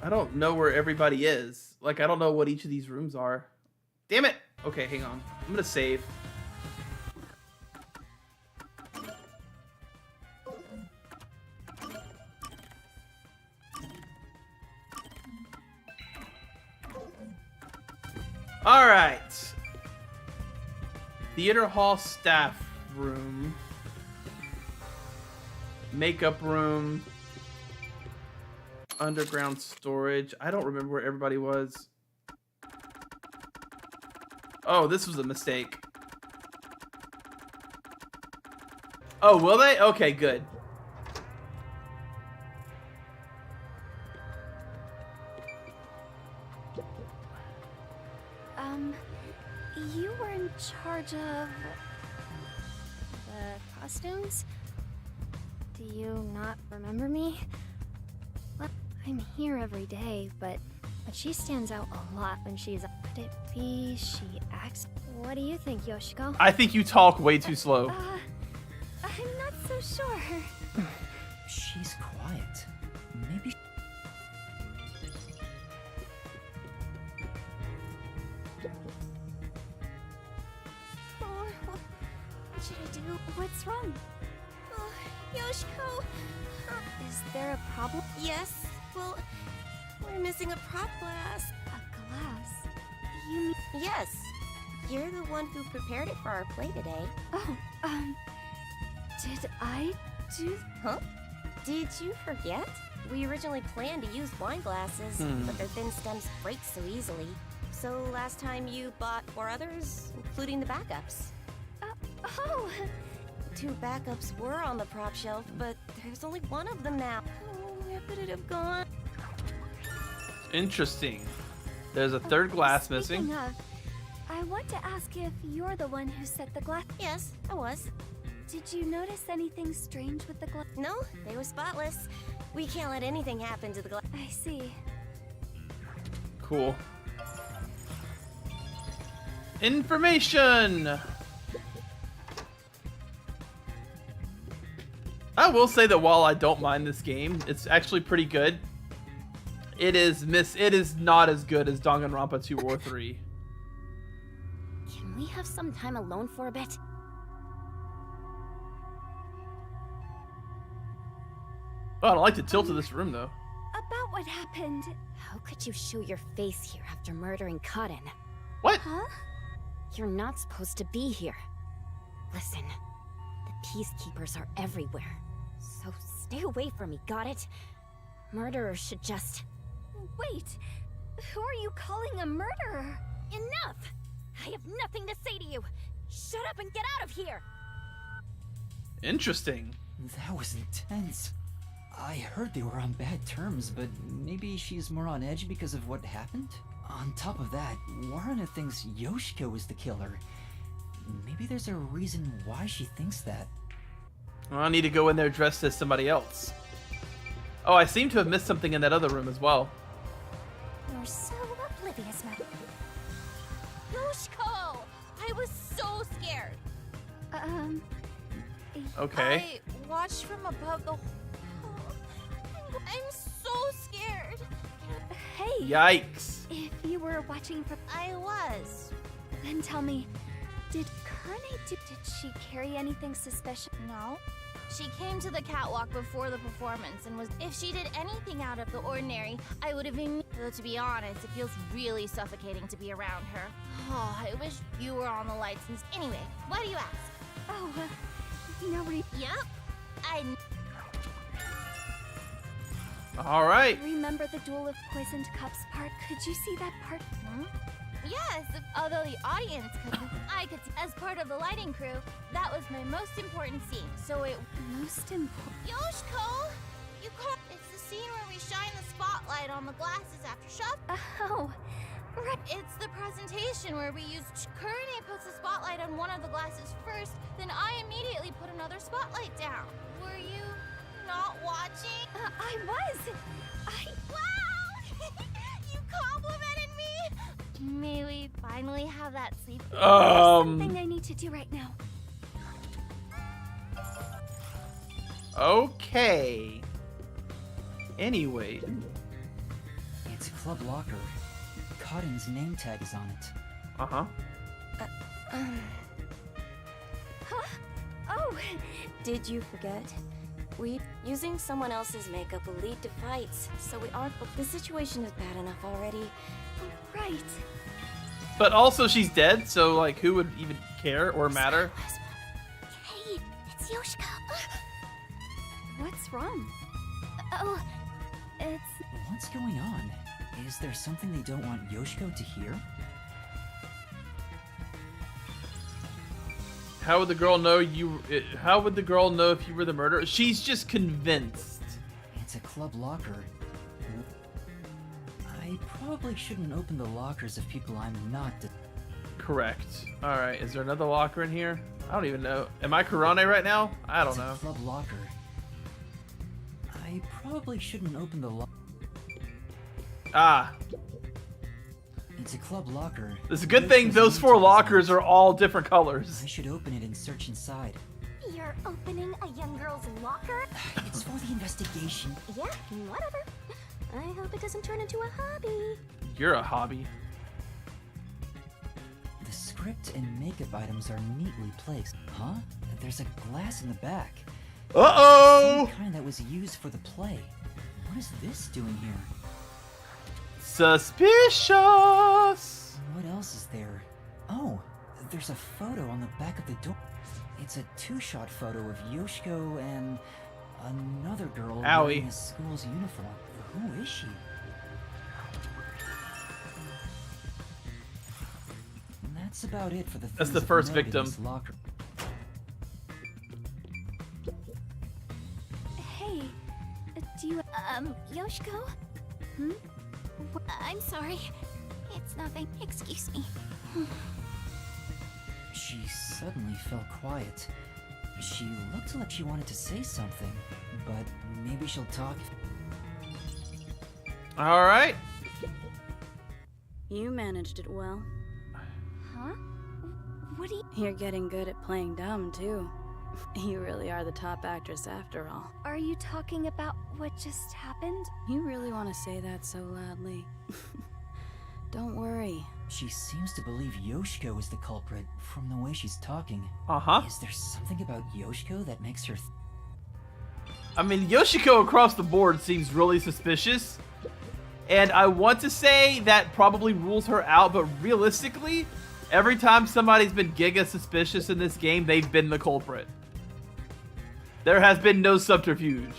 Speaker 1: I don't know where everybody is. Like, I don't know what each of these rooms are. Damn it! Okay, hang on. I'm gonna save. Alright. Theater hall staff room. Makeup room. Underground storage. I don't remember where everybody was. Oh, this was a mistake. Oh, will they? Okay, good.
Speaker 8: You were in charge of the costumes? Do you not remember me? Well, I'm here every day, but she stands out a lot when she's. Could it be she acts? What do you think, Yoshiko?
Speaker 1: I think you talk way too slow.
Speaker 8: I'm not so sure.
Speaker 2: She's quiet. Maybe.
Speaker 8: What should I do? What's wrong?
Speaker 6: Yoshiko.
Speaker 8: Is there a problem?
Speaker 6: Yes. Well, we're missing a prop glass.
Speaker 8: A glass? You mean...
Speaker 6: Yes. You're the one who prepared it for our play today.
Speaker 8: Oh, did I do...
Speaker 6: Huh? Did you forget? We originally planned to use wine glasses, but their thin stems break so easily. So last time you bought 4 others, including the backups.
Speaker 8: Oh!
Speaker 6: 2 backups were on the prop shelf, but there's only 1 of them now. Oh, where could it have gone?
Speaker 1: Interesting. There's a third glass
Speaker 8: Speaking
Speaker 1: missing.
Speaker 8: of, I want to ask if you're the one who set the glass.
Speaker 6: Yes, I was.
Speaker 8: Did you notice anything strange with the glass?
Speaker 6: No, they were spotless. We can't let anything happen to the glass.
Speaker 8: I see.
Speaker 1: Cool. Information! I will say that while I don't mind this game, it's actually pretty good. It is not as good as Danganronpa 2 or 3.
Speaker 8: Can we have some time alone for a bit?
Speaker 1: Oh, I don't like the tilt of this room though.
Speaker 6: About
Speaker 4: What happened?
Speaker 8: How could you show your face here after murdering Kaden?
Speaker 1: What?
Speaker 4: Huh?
Speaker 8: You're not supposed to be here. Listen, the peacekeepers are everywhere. So stay away from me, got it? Murderers should just...
Speaker 4: Wait, who are you calling a murderer?
Speaker 8: Enough! I have nothing to say to you! Shut up and get out of here!
Speaker 1: Interesting.
Speaker 2: That was intense. I heard they were on bad terms, but maybe she's more on edge because of what happened? On top of that, Warren thinks Yoshiko was the killer. Maybe there's a reason why she thinks that.
Speaker 1: Well, I need to go in there dressed as somebody else. Oh, I seem to have missed something in that other room as well.
Speaker 6: You're so oblivious, Matt.
Speaker 4: Yoshiko! I was so scared.
Speaker 1: Okay.
Speaker 4: I watched from above the... I'm so scared. Hey,
Speaker 1: Yikes.
Speaker 4: if you were watching from... I was. Then tell me, did did she carry anything suspicious?
Speaker 6: No. She came to the catwalk before the performance and was... If she did anything out of the ordinary, I would have been... Though to be honest, it feels really suffocating to be around her. Oh, I wish you were on the lights. Anyway, why do you ask?
Speaker 4: Oh, nobody...
Speaker 6: Yep. I...
Speaker 1: All right.
Speaker 4: Remember the Duel of Poisoned Cups part? Could you see that part?
Speaker 6: Yes, although the audience couldn't, I could see. As part of the lighting crew, that was my most important scene. So it...
Speaker 4: Most important...
Speaker 6: Yoshiko! You call... It's the scene where we shine the spotlight on the glasses after shop.
Speaker 4: Oh, right.
Speaker 6: It's the presentation where we used... Kurane puts the spotlight on one of the glasses first, then I immediately put another spotlight down. Were you not watching?
Speaker 4: I was.
Speaker 6: Wow! You complimented me! May we finally have that sleep?
Speaker 4: Something I need to do right now.
Speaker 1: Okay. Anyway.
Speaker 2: It's a club locker. Kaden's name tag is on it.
Speaker 1: Uh-huh.
Speaker 4: Huh? Oh, did you forget?
Speaker 11: Using someone else's makeup will lead to fights, so we aren't. The situation is bad enough already.
Speaker 4: Right.
Speaker 1: But also she's dead, so like who would even care or matter?
Speaker 3: Hey, it's Yoshiko.
Speaker 4: What's wrong? Oh, it's...
Speaker 2: What's going on? Is there something they don't want Yoshiko to hear?
Speaker 1: How would the girl know how would the girl know if you were the murderer? She's just convinced.
Speaker 2: It's a club locker. I probably shouldn't open the lockers of people I'm not.
Speaker 1: Correct. All right. Is there another locker in here? I don't even know. Am I Kurane right now? I don't know.
Speaker 2: It's a club locker. I probably shouldn't open the locker.
Speaker 1: Ah.
Speaker 2: It's a club locker.
Speaker 1: It's a good thing those 4 lockers are all different colors.
Speaker 2: I should open it and search inside.
Speaker 6: You're opening a young girl's locker?
Speaker 2: It's for the investigation.
Speaker 6: Yeah, whatever. I hope it doesn't turn into a hobby.
Speaker 1: You're a hobby.
Speaker 2: The script and makeup items are neatly placed. Huh? There's a glass in the back.
Speaker 1: Uh-oh!
Speaker 2: Same kind that was used for the play. What is this doing here?
Speaker 1: Suspicious!
Speaker 2: What else is there? Oh, there's a photo on the back of the door. It's a 2-shot photo of Yoshiko and another girl wearing a school's uniform. Who is she? And that's about it for the
Speaker 1: That's the first victim.
Speaker 2: Locker.
Speaker 4: Hey, do you...
Speaker 3: Yoshiko? I'm sorry. It's nothing. Excuse me.
Speaker 2: She suddenly fell quiet. She looked like she wanted to say something, but maybe she'll talk.
Speaker 1: All right.
Speaker 11: You managed it well.
Speaker 4: Huh? What do you...
Speaker 11: You're getting good at playing dumb, too. You really are the top actress after all.
Speaker 4: Are you talking about what just happened?
Speaker 11: You really want to say that so loudly? Don't worry.
Speaker 2: She seems to believe Yoshiko is the culprit from the way she's talking.
Speaker 1: Uh-huh.
Speaker 2: Is there something about Yoshiko that makes her...
Speaker 1: I mean, Yoshiko across the board seems really suspicious. And I want to say that probably rules her out, but realistically, every time somebody's been giga suspicious in this game, they've been the culprit. There has been no subterfuge.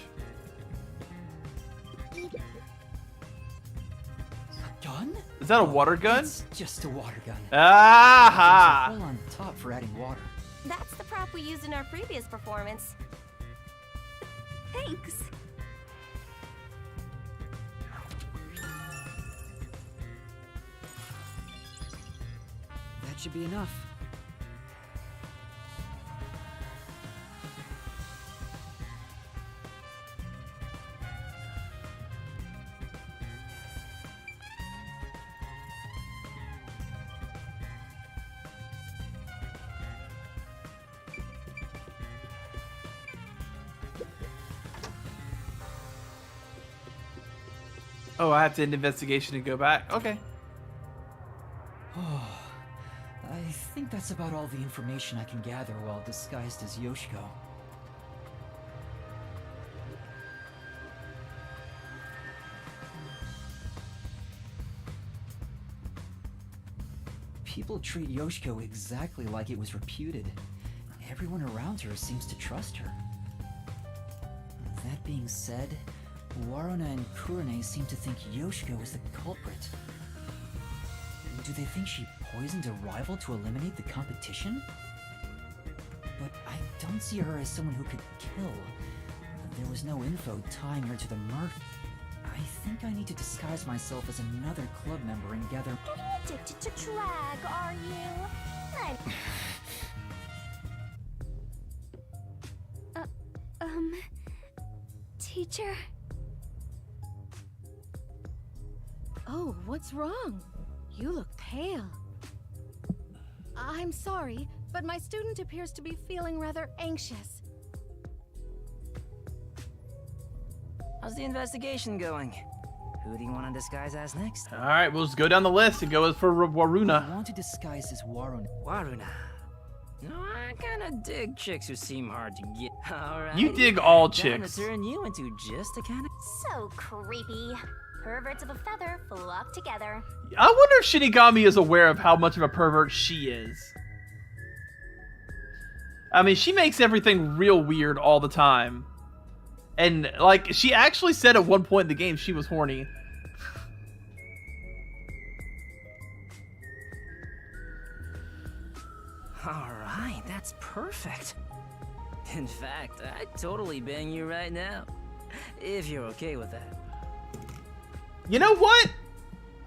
Speaker 2: A gun?
Speaker 1: Is that a water gun?
Speaker 2: It's just a water gun.
Speaker 1: Aha!
Speaker 2: There's a hole on top for adding water.
Speaker 11: That's the prop we used in our previous performance.
Speaker 6: Thanks.
Speaker 2: That should be enough.
Speaker 1: Oh, I have to end investigation and go back. Okay.
Speaker 2: I think that's about all the information I can gather while disguised as Yoshiko. People treat Yoshiko exactly like it was reputed. Everyone around her seems to trust her. That being said, Waruna and Kurone seem to think Yoshiko is the culprit. Do they think she poisoned a rival to eliminate the competition? But I don't see her as someone who could kill. There was no info tying her to the murder. I think I need to disguise myself as another club member and gather...
Speaker 6: Getting addicted to drag, are you?
Speaker 4: Teacher?
Speaker 9: Oh, what's wrong? You look pale.
Speaker 7: I'm sorry, but my student appears to be feeling rather anxious.
Speaker 5: How's the investigation going? Who do you want to disguise as next?
Speaker 1: All right, we'll just go down the list and go for
Speaker 2: I
Speaker 1: Waruna.
Speaker 2: want to disguise as Waruna.
Speaker 5: Waruna. No, I kind of dig chicks who seem hard to get. All right.
Speaker 1: You dig all
Speaker 5: Time
Speaker 1: chicks.
Speaker 5: to turn you into just a kind of...
Speaker 6: So creepy. Perverts of a feather flock together.
Speaker 1: I wonder if Shinigami is aware of how much of a pervert she is. I mean, she makes everything real weird all the time. And, like, she actually said at one point in the game she was horny.
Speaker 5: Alright, that's perfect. In fact, I'd totally bang you right now. If you're okay with that.
Speaker 1: You know what?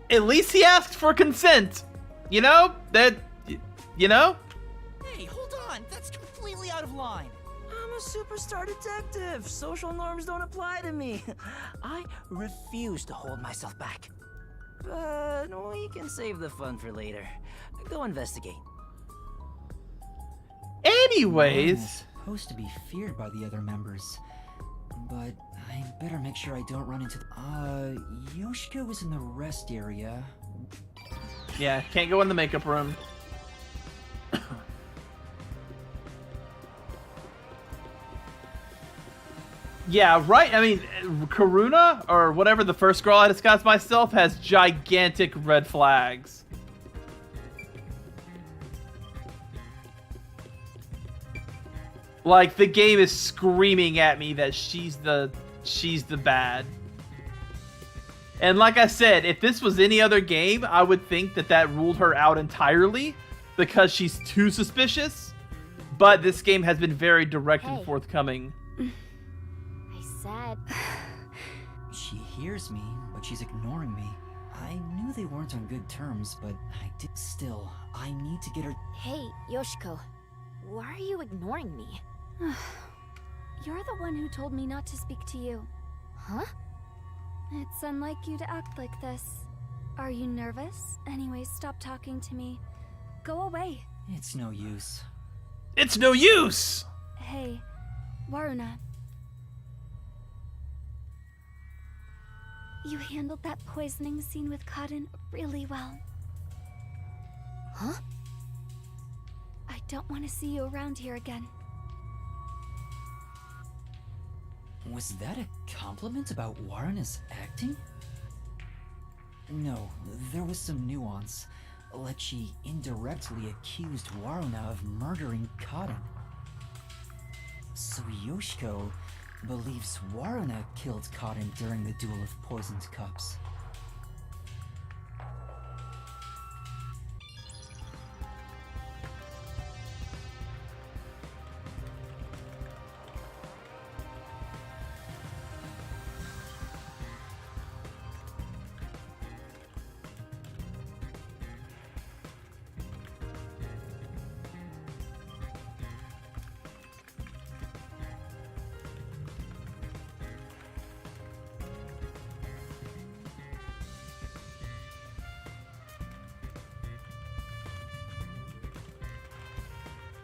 Speaker 1: At least he asked for consent. You know? That... You know?
Speaker 2: Hey, hold on! That's completely out of line!
Speaker 5: I'm a superstar detective. Social norms don't apply to me. I refuse to hold myself back. But we can save the fun for later. Go investigate.
Speaker 1: Anyways...
Speaker 2: Waruna is supposed to be feared by the other members. But I better make sure I don't run into... Yoshiko was in the rest area.
Speaker 1: Yeah, can't go in the makeup room. Yeah, right. I mean, Karuna, or whatever the first girl I disguised myself, has gigantic red flags. Like, the game is screaming at me that she's the bad. And like I said, if this was any other game, I would think that that ruled her out entirely because she's too suspicious. But this game has been very direct and forthcoming.
Speaker 8: I said...
Speaker 2: She hears me, but she's ignoring me. I knew they weren't on good terms, but I did still. I need to get her...
Speaker 8: Hey, Yoshiko. Why are you ignoring me?
Speaker 4: You're the one who told me not to speak to you.
Speaker 8: Huh?
Speaker 4: It's unlike you to act like this. Are you nervous? Anyways, stop talking to me. Go away.
Speaker 2: It's no use.
Speaker 1: It's no use!
Speaker 4: Hey, Waruna. You handled that poisoning scene with Cotton really well.
Speaker 8: Huh?
Speaker 4: I don't want to see you around here again.
Speaker 2: Was that a compliment about Waruna's acting? No, there was some nuance. Like she indirectly accused Waruna of murdering Cotton. So Yoshiko believes Waruna killed Cotton during the Duel of Poisoned Cups.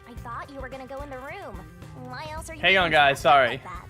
Speaker 6: I thought you were gonna go in the room. Why else are you
Speaker 1: Hang on,
Speaker 6: being
Speaker 1: guys,
Speaker 6: dressed up
Speaker 1: sorry.
Speaker 6: like that?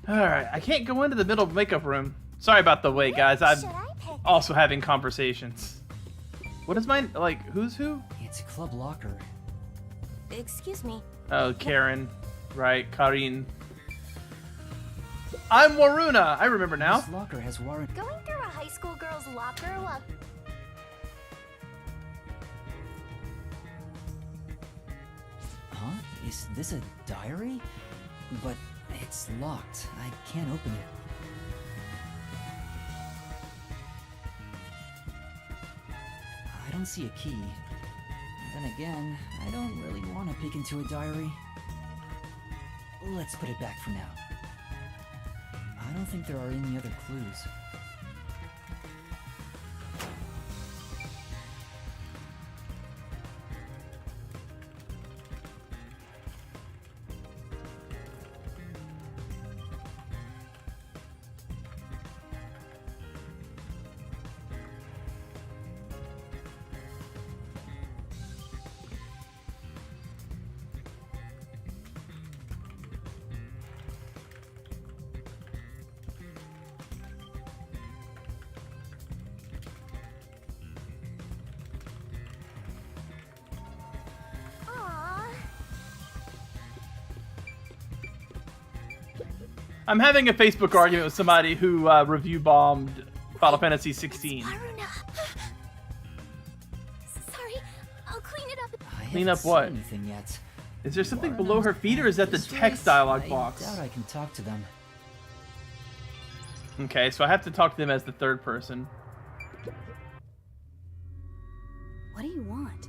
Speaker 1: Alright, I can't go into the middle makeup room. Sorry about the wait, guys. I'm
Speaker 6: Should I pick?
Speaker 1: also having conversations. What is mine? Like, who's who?
Speaker 2: It's Club Locker.
Speaker 11: Excuse me.
Speaker 1: Oh, Karen. Right, Karin. I'm Waruna! I remember now.
Speaker 2: This locker has Waruna.
Speaker 6: Going through a high school girl's locker while...
Speaker 2: Huh? Is this a diary? But it's locked. I can't open it. I don't see a key. Then again, I don't really want to peek into a diary. Let's put it back for now. I don't think there are any other clues.
Speaker 6: Aww.
Speaker 1: I'm having a Facebook argument with somebody who review bombed Final Fantasy 16.
Speaker 6: Haruna. Sorry, I'll clean it up.
Speaker 2: I
Speaker 1: Clean
Speaker 2: haven't
Speaker 1: up what?
Speaker 2: seen anything yet.
Speaker 1: Is there something
Speaker 2: Waruna's
Speaker 1: below her feet, or is that the
Speaker 2: this
Speaker 1: text
Speaker 2: race?
Speaker 1: dialog
Speaker 2: I
Speaker 1: box?
Speaker 2: doubt I can talk to them.
Speaker 1: Okay, so I have to talk to them as the third person.
Speaker 12: What do you want?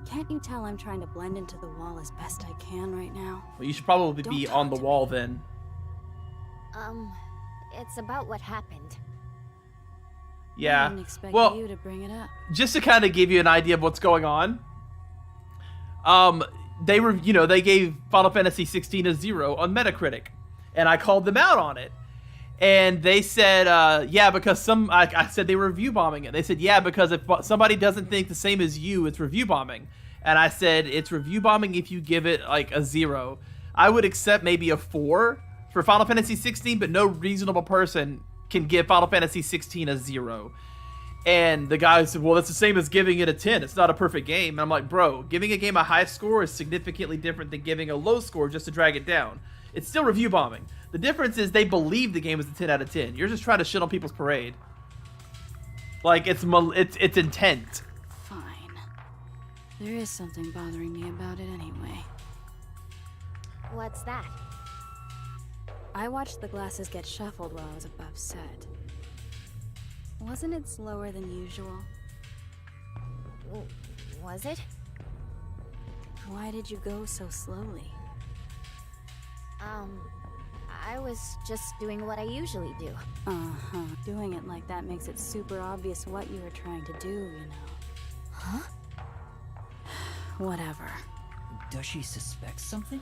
Speaker 12: Can't you tell I'm trying to blend into the wall as best I can right now?
Speaker 1: Well, you should probably
Speaker 12: Don't
Speaker 1: be
Speaker 12: talk
Speaker 1: on the
Speaker 12: to
Speaker 1: wall then.
Speaker 8: It's about what happened.
Speaker 12: I
Speaker 1: Yeah.
Speaker 12: didn't expect
Speaker 1: Well,
Speaker 12: you to bring it up.
Speaker 1: just to kind of give you an idea of what's going on. They were, they gave Final Fantasy 16 a 0 on Metacritic, and I called them out on it. And they said, yeah, because I said they were review bombing it. They said, yeah, because if somebody doesn't think the same as you, it's review bombing. And I said, it's review bombing if you give it like a 0. I would accept maybe a 4 for Final Fantasy 16, but no reasonable person can give Final Fantasy 16 a 0. And the guy said, well, that's the same as giving it a 10. It's not a perfect game. And I'm like, bro, giving a game a high score is significantly different than giving a low score just to drag it down. It's still review bombing. The difference is they believe the game is a 10 out of 10. You're just trying to shit on people's parade. Like, it's intent.
Speaker 12: Fine. There is something bothering me about it anyway.
Speaker 8: What's that?
Speaker 12: I watched the glasses get shuffled while I was above set. Wasn't it slower than usual?
Speaker 8: Was it?
Speaker 12: Why did you go so slowly?
Speaker 8: I was just doing what I usually do.
Speaker 12: Uh-huh. Doing it like that makes it super obvious what you were trying to do, you know.
Speaker 8: Huh?
Speaker 12: Whatever.
Speaker 2: Does she suspect something?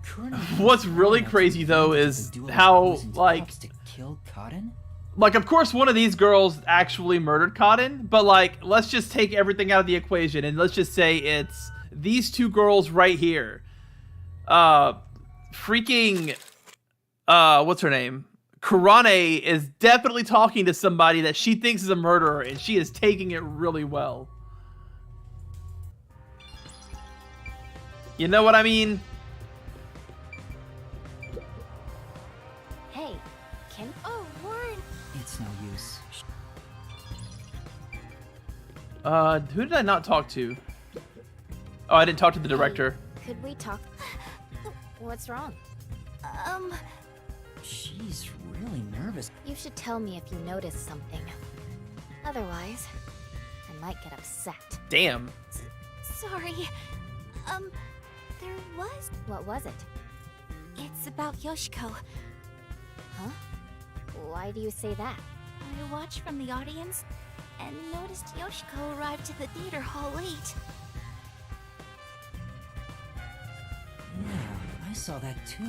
Speaker 2: Kurona
Speaker 1: What's really crazy though is how like
Speaker 2: to kill Cotton?
Speaker 1: Like, of course, one of these girls actually murdered Cotton, but, like, let's just take everything out of the equation, and let's just say it's these two girls right here. Freaking, what's her name? Kurane is definitely talking to somebody that she thinks is a murderer, and she is taking it really well. You know what I mean?
Speaker 8: Hey, can...
Speaker 4: Oh, Warren.
Speaker 2: It's no use.
Speaker 1: Who did I not talk to? Oh, I didn't talk to the director.
Speaker 8: Could we talk? What's wrong?
Speaker 2: She's really nervous.
Speaker 8: You should tell me if you notice something. Otherwise, I might get upset.
Speaker 1: Damn.
Speaker 4: Sorry. There was...
Speaker 8: What was it?
Speaker 4: It's about Yoshiko.
Speaker 8: Huh? Why do you say that?
Speaker 4: I watched from the audience and noticed Yoshiko arrived to the theater hall late.
Speaker 2: Yeah, I saw that too.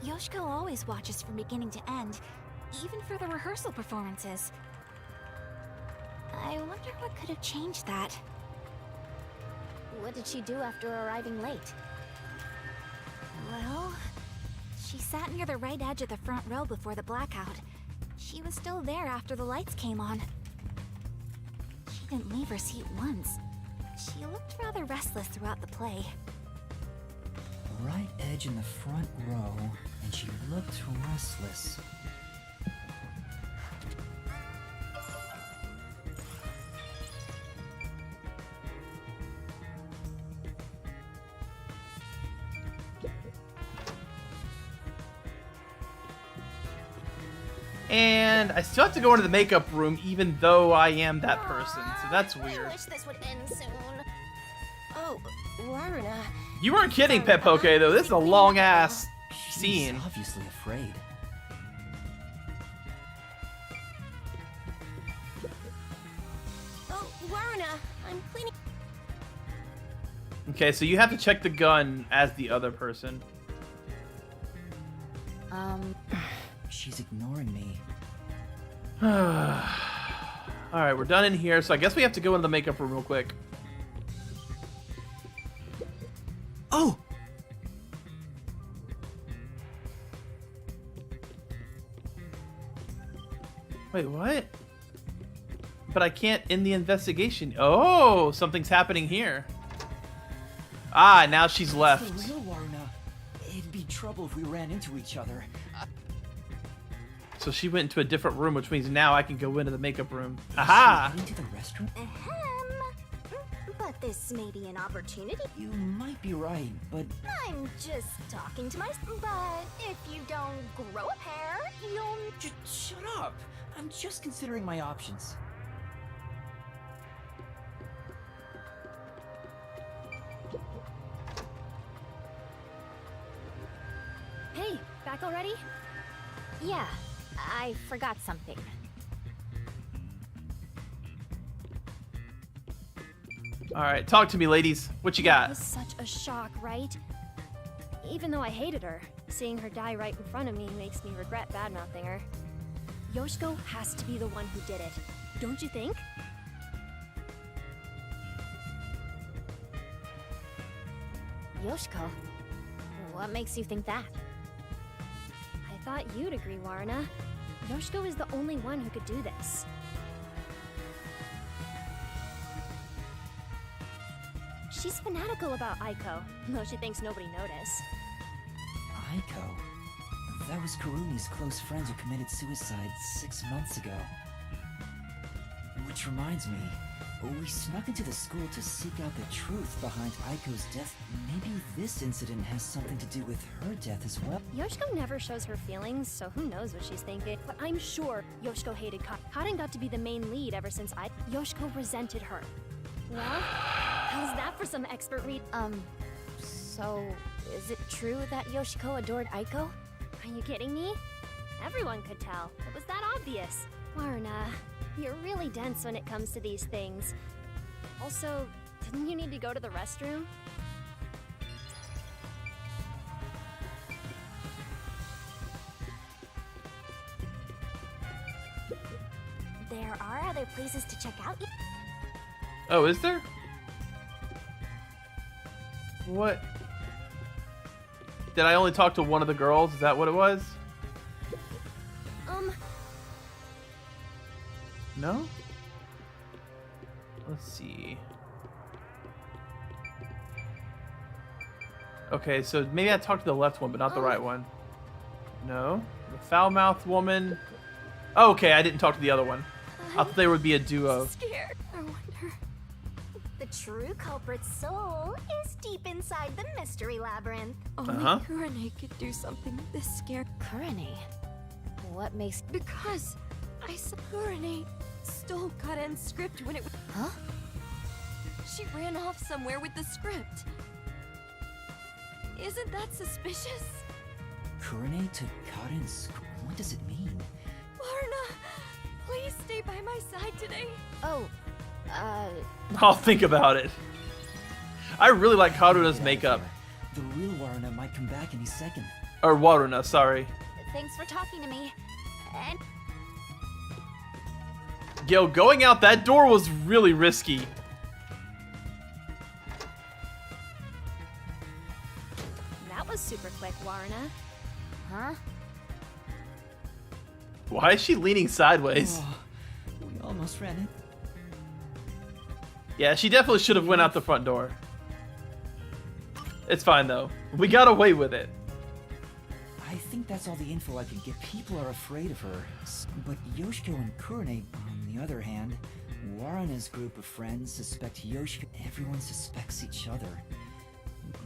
Speaker 4: Yoshiko always watches from beginning to end, even for the rehearsal performances. I wonder what could have changed that.
Speaker 8: What did she do after arriving late?
Speaker 4: Well, she sat near the right edge of the front row before the blackout. She was still there after the lights came on. She didn't leave her seat once. She looked rather restless throughout the play.
Speaker 2: Right edge in the front row, and she looked restless.
Speaker 1: And I still have to go into the makeup room even though I am that person, so that's weird.
Speaker 6: I wish this would end soon.
Speaker 11: Oh, Waruna.
Speaker 1: You weren't kidding, Pet Poke, though. This is a long-ass scene.
Speaker 2: She's obviously afraid.
Speaker 11: Oh, Waruna, I'm cleaning.
Speaker 1: Okay, so you have to check the gun as the other person.
Speaker 2: She's ignoring me.
Speaker 1: Alright, we're done in here, so I guess we have to go into the makeup room real quick.
Speaker 2: Oh!
Speaker 1: Wait, what? But I can't end the investigation. Oh, something's happening here. Ah, now she's left.
Speaker 2: It's the real Waruna. It'd be trouble if we ran into each other.
Speaker 1: So she went into a different room, which means now I can go into the makeup room. Aha!
Speaker 2: Into the restroom?
Speaker 6: But this may be an opportunity.
Speaker 2: You might be right, but
Speaker 6: I'm just talking to myself. But if you don't grow a pair, you'll...
Speaker 2: shut up! I'm just considering my options.
Speaker 8: Hey, back already? Yeah, I forgot something.
Speaker 1: Alright, talk to me, ladies. What you
Speaker 9: It
Speaker 1: got?
Speaker 9: was such a shock, right? Even though I hated her, seeing her die right in front of me makes me regret badmouthing her. Yoshiko has to be the one who did it, don't you think?
Speaker 8: Yoshiko? What makes you think that?
Speaker 9: I thought you'd agree, Waruna. Yoshiko is the only one who could do this. She's fanatical about Aiko, though she thinks nobody noticed.
Speaker 2: Aiko? That was Kurumi's close friend who committed suicide 6 months ago. Which reminds me, We snuck into the school to seek out the truth behind Aiko's death. Maybe this incident has something to do with her death as well.
Speaker 13: Yoshiko never shows her feelings, so who knows what she's thinking. But I'm sure Yoshiko hated Kaden got to be the main lead ever since Yoshiko resented her. Well, how's that for some expert read?
Speaker 8: So, is it true that Yoshiko adored Aiko?
Speaker 13: Are you kidding me? Everyone could tell. It was that obvious. Warna, you're really dense when it comes to these things. Also, didn't you need to go to the restroom?
Speaker 6: There are other places to check out.
Speaker 1: Oh, is there? What? Did I only talk to one of the girls? Is that what it was? No? Let's see. Okay, so maybe I talked to the left one, but not the right one. No? The foul-mouthed woman. Oh, okay, I didn't talk to the other one. I thought they would be a duo.
Speaker 6: Scared. I wonder. The true culprit's soul is deep inside the mystery labyrinth.
Speaker 9: Only Kurane could do something this scary.
Speaker 8: Kurane? What makes...
Speaker 9: Because I saw Kurane stole Kaden's script when it was...
Speaker 8: Huh?
Speaker 9: She ran off somewhere with the script. Isn't that suspicious?
Speaker 2: Kurane took Kaden's... What does it mean?
Speaker 9: Warna, please stay by my side today.
Speaker 8: Oh,
Speaker 1: I'll think about it. I really like Karuna's makeup.
Speaker 2: The real Waruna might come back any second.
Speaker 1: Or Waruna, sorry.
Speaker 6: Thanks for talking to me. And
Speaker 1: Yo, going out that door was really risky.
Speaker 13: That was super quick, Warna.
Speaker 8: huh?
Speaker 1: Why is she leaning sideways?
Speaker 2: Oh, we almost ran it.
Speaker 1: Yeah, she definitely should have went out the front door. It's fine though. We got away with it.
Speaker 2: I think that's all the info I could get. People are afraid of her. But Yoshiko and Kurane, on the other hand, Waruna's group of friends suspect Yoshiko. Everyone suspects each other.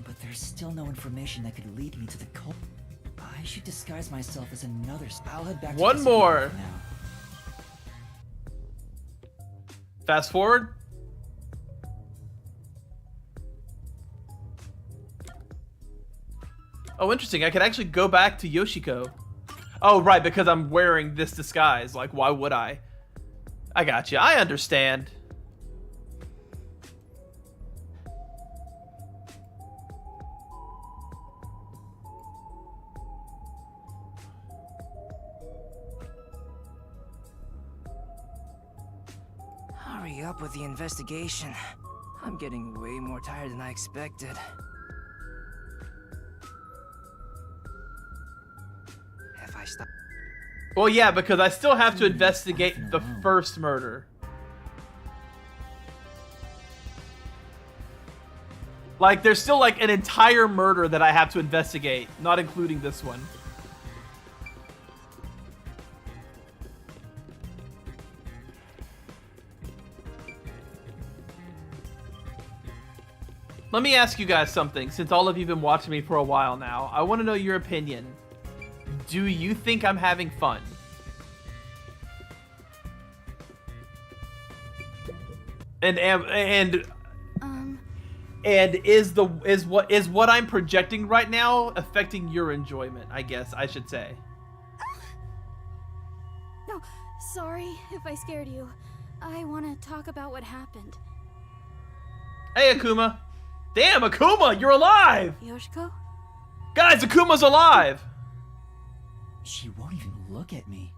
Speaker 2: But there's still no information that could lead me to the cult. I should disguise myself as another. I'll head back to
Speaker 1: One
Speaker 2: the
Speaker 1: more.
Speaker 2: now.
Speaker 1: Fast forward. Oh, interesting. I could actually go back to Yoshiko. Oh, right, because I'm wearing this disguise. Like, why would I? I got you. I understand.
Speaker 5: Hurry up with the investigation. I'm getting way more tired than I expected. If I stop...
Speaker 1: Well, yeah, because I still have to investigate the first murder. Like, there's still, like, an entire murder that I have to investigate, not including this one. Let me ask you guys something, since all of you have been watching me for a while now. I want to know your opinion. Do you think I'm having fun? And is what I'm projecting right now affecting your enjoyment? I guess I should say.
Speaker 12: No, sorry if I scared you. I want to talk about what happened.
Speaker 1: Hey, Akuma. Damn, Akuma, you're alive!
Speaker 12: Yoshiko?
Speaker 1: Guys, Akuma's alive!
Speaker 2: She won't even look at me.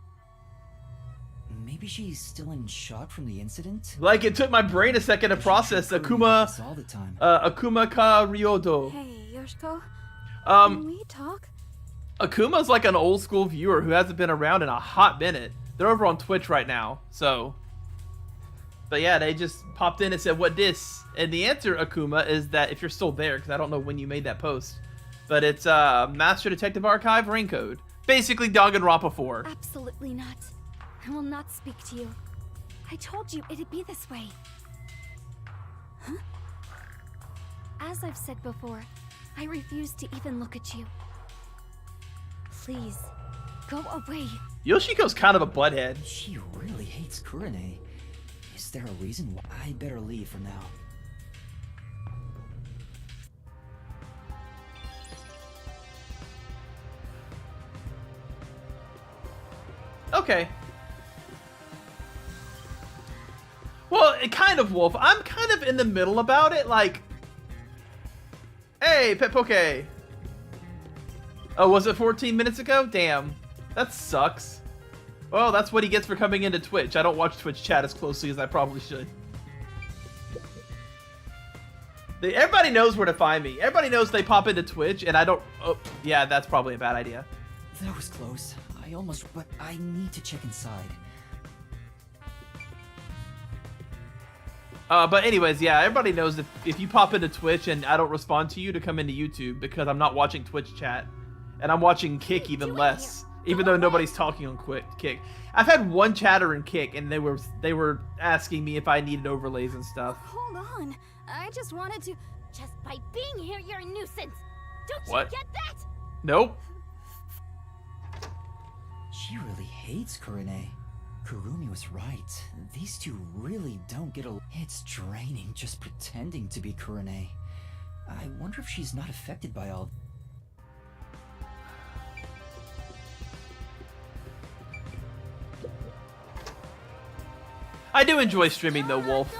Speaker 2: Maybe she's still in shock from the incident?
Speaker 1: Like, it took my brain a second to process Akuma.
Speaker 2: All the time.
Speaker 1: Akuma ka Ryodo.
Speaker 12: Hey, Yoshiko?
Speaker 1: Um,
Speaker 12: Can we talk?
Speaker 1: Akuma's like an old school viewer who hasn't been around in a hot minute. They're over on Twitch right now, so. But yeah, they just popped in and said, what dis? And the answer, Akuma, is that if you're still there, because I don't know when you made that post, but it's Master Detective Archive Rain Code. Basically Danganronpa 4.
Speaker 13: Absolutely not. I will not speak to you. I told you it'd be this way.
Speaker 8: As I've said before, I refuse to even look at you. Please, go away.
Speaker 1: Yoshiko's kind of a butthead.
Speaker 2: She really hates Kurane. Is there a reason why? I better leave for now.
Speaker 1: Okay. Well, it kind of, Wolf. I'm kind of in the middle about it. Like, hey, Pet Poke. Oh, was it 14 minutes ago? Damn. That sucks. Well, that's what he gets for coming into Twitch. I don't watch Twitch chat as closely as I probably should. Everybody knows where to find me. Everybody knows they pop into Twitch, and I don't... Oh, yeah, that's probably a bad idea.
Speaker 2: That was close. I almost... But I need to check inside.
Speaker 1: But anyways, yeah, everybody knows if you pop into Twitch and I don't respond to you, to come into YouTube, because I'm not watching Twitch chat. And I'm watching Kick even less, even though nobody's talking on Kick. I've had one chatter in Kick, and they were asking me if I needed overlays and stuff.
Speaker 6: Hold on. I just wanted to... Just by being here, you're a nuisance. Don't
Speaker 1: What?
Speaker 6: you get that?
Speaker 1: Nope.
Speaker 2: She really hates Kurane. Kurumi was right. These two really don't get along. It's draining just pretending to be Kurane. I wonder if she's not affected by all...
Speaker 1: I do enjoy streaming though, Wolf.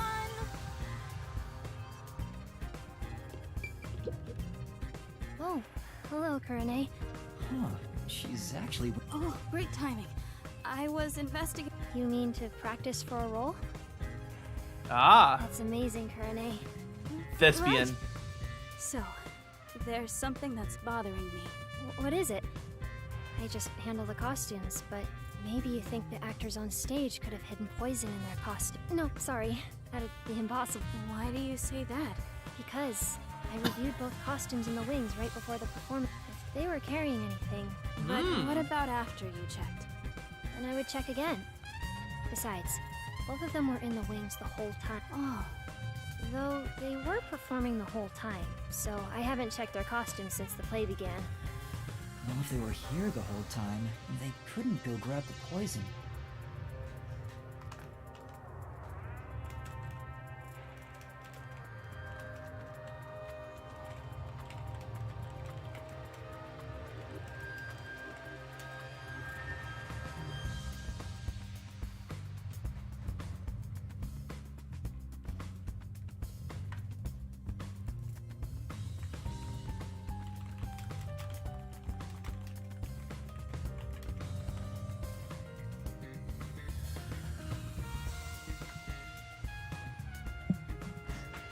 Speaker 8: Oh, hello, Kurane.
Speaker 2: Huh, she's actually...
Speaker 12: Oh, great timing. I was investigating...
Speaker 8: You mean to practice for a role?
Speaker 1: Ah.
Speaker 8: That's amazing, Kurane.
Speaker 1: Thespian.
Speaker 12: Right. So, there's something that's bothering me.
Speaker 8: What is it? I just handle the costumes, but maybe you think the actors on stage could have hidden poison in their costume. No, sorry. That'd be impossible.
Speaker 12: Why do you say that?
Speaker 8: Because I reviewed both costumes in the wings right before the performance. If they were carrying anything...
Speaker 12: But what about after you checked?
Speaker 8: Then I would check again. Besides, both of them were in the wings the whole time.
Speaker 12: Oh.
Speaker 8: Though they were performing the whole time, so I haven't checked their costumes since the play began.
Speaker 2: Well, if they were here the whole time, they couldn't go grab the poison.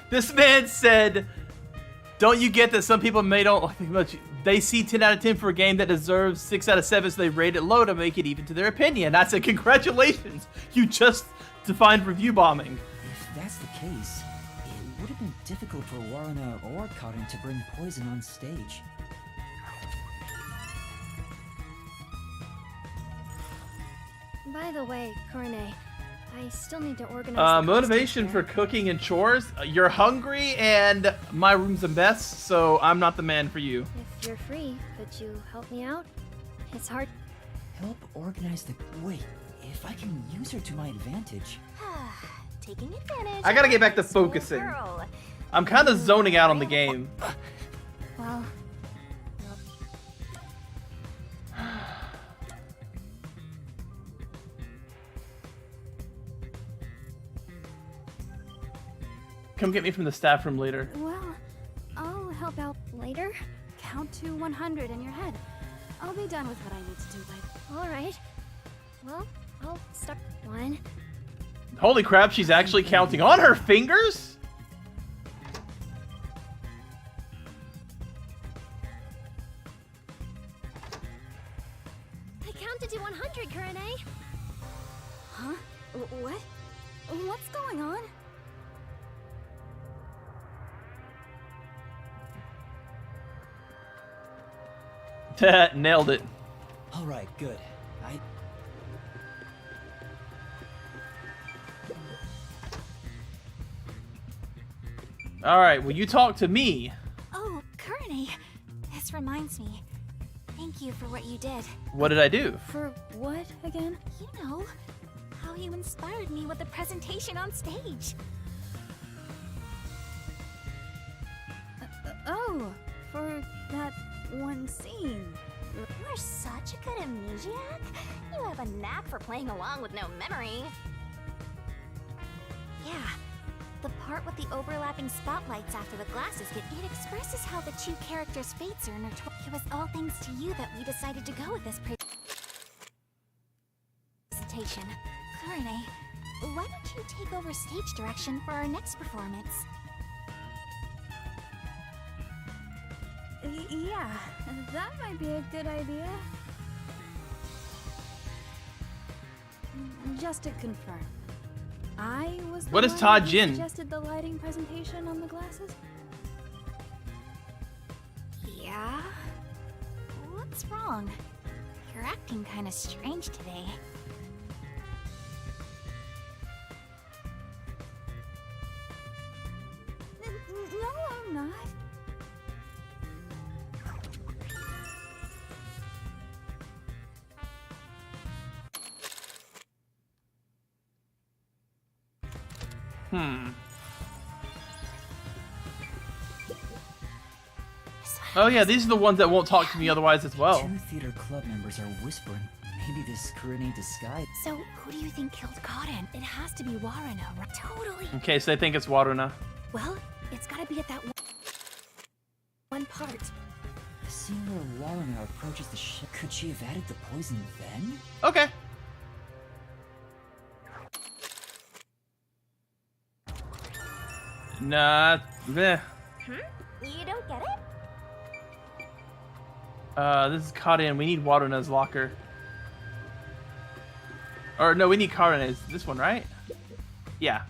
Speaker 1: This man said, don't you get that some people don't like much? They see 10 out of 10 for a game that deserves 6 out of 7, so they rate it low to make it even to their opinion. I said, congratulations, you just defined review bombing.
Speaker 2: If that's the case, it would have been difficult for Waruna or Karin to bring poison on stage.
Speaker 8: By the way, Kurane, I still need to organize the
Speaker 1: Motivation for cooking and chores? You're hungry and my room's a mess, so I'm not the man for you.
Speaker 8: If you're free, could you help me out? It's hard.
Speaker 2: Help organize the... Wait, if I can use her to my advantage...
Speaker 6: Taking advantage.
Speaker 1: I gotta
Speaker 6: of
Speaker 1: get back to
Speaker 6: this small
Speaker 1: focusing.
Speaker 6: girl.
Speaker 1: I'm kind of zoning out on the game.
Speaker 8: Well...
Speaker 1: Come get me from the staff room later.
Speaker 12: Well, I'll help out later. Count to 100 in your head. I'll be done with what I need to do by...
Speaker 8: Alright. Well, I'll start 1.
Speaker 1: Holy crap, she's actually counting on her fingers?
Speaker 8: I counted to 100, Kurane.
Speaker 12: Huh? What? What's going on?
Speaker 1: Nailed it.
Speaker 2: Alright, good.
Speaker 1: All right, well, you talk to me.
Speaker 4: Oh, Kurane. This reminds me. Thank you for what you did.
Speaker 1: What did I do?
Speaker 12: For what again?
Speaker 4: You know, how you inspired me with the presentation on stage.
Speaker 12: Oh, for that one scene.
Speaker 6: You're such a good amnesiac. You have a knack for playing along with no memory.
Speaker 4: Yeah. The part with the overlapping spotlights after the glasses it expresses how the two characters' fates are intertwined. It was all thanks to you that we decided to go with this presentation. Kurane, why don't you take over stage direction for our next performance?
Speaker 12: Yeah, that might be a good idea. Just to confirm, I was the
Speaker 1: What is
Speaker 12: one
Speaker 1: Todd
Speaker 12: who
Speaker 1: Jin?
Speaker 12: suggested the lighting presentation on the glasses?
Speaker 4: Yeah? What's wrong? You're acting kinda strange today.
Speaker 12: No, I'm not.
Speaker 1: Oh yeah, these are the ones that won't talk to me otherwise as well.
Speaker 2: Two theater club members are whispering. Maybe this Kurane disguise.
Speaker 4: So, who do you think killed Kaden? It has to be Waruna, right? Totally.
Speaker 1: Okay, so they think it's Waruna.
Speaker 4: Well, it's gotta be at that one part.
Speaker 2: The scene where Waruna approaches the ship. Could she have added the poison then?
Speaker 1: Okay. Nah, meh.
Speaker 6: You don't get it?
Speaker 1: This is Kaden. We need Waruna's locker. Or no, we need Karene's. This one, right? Yeah.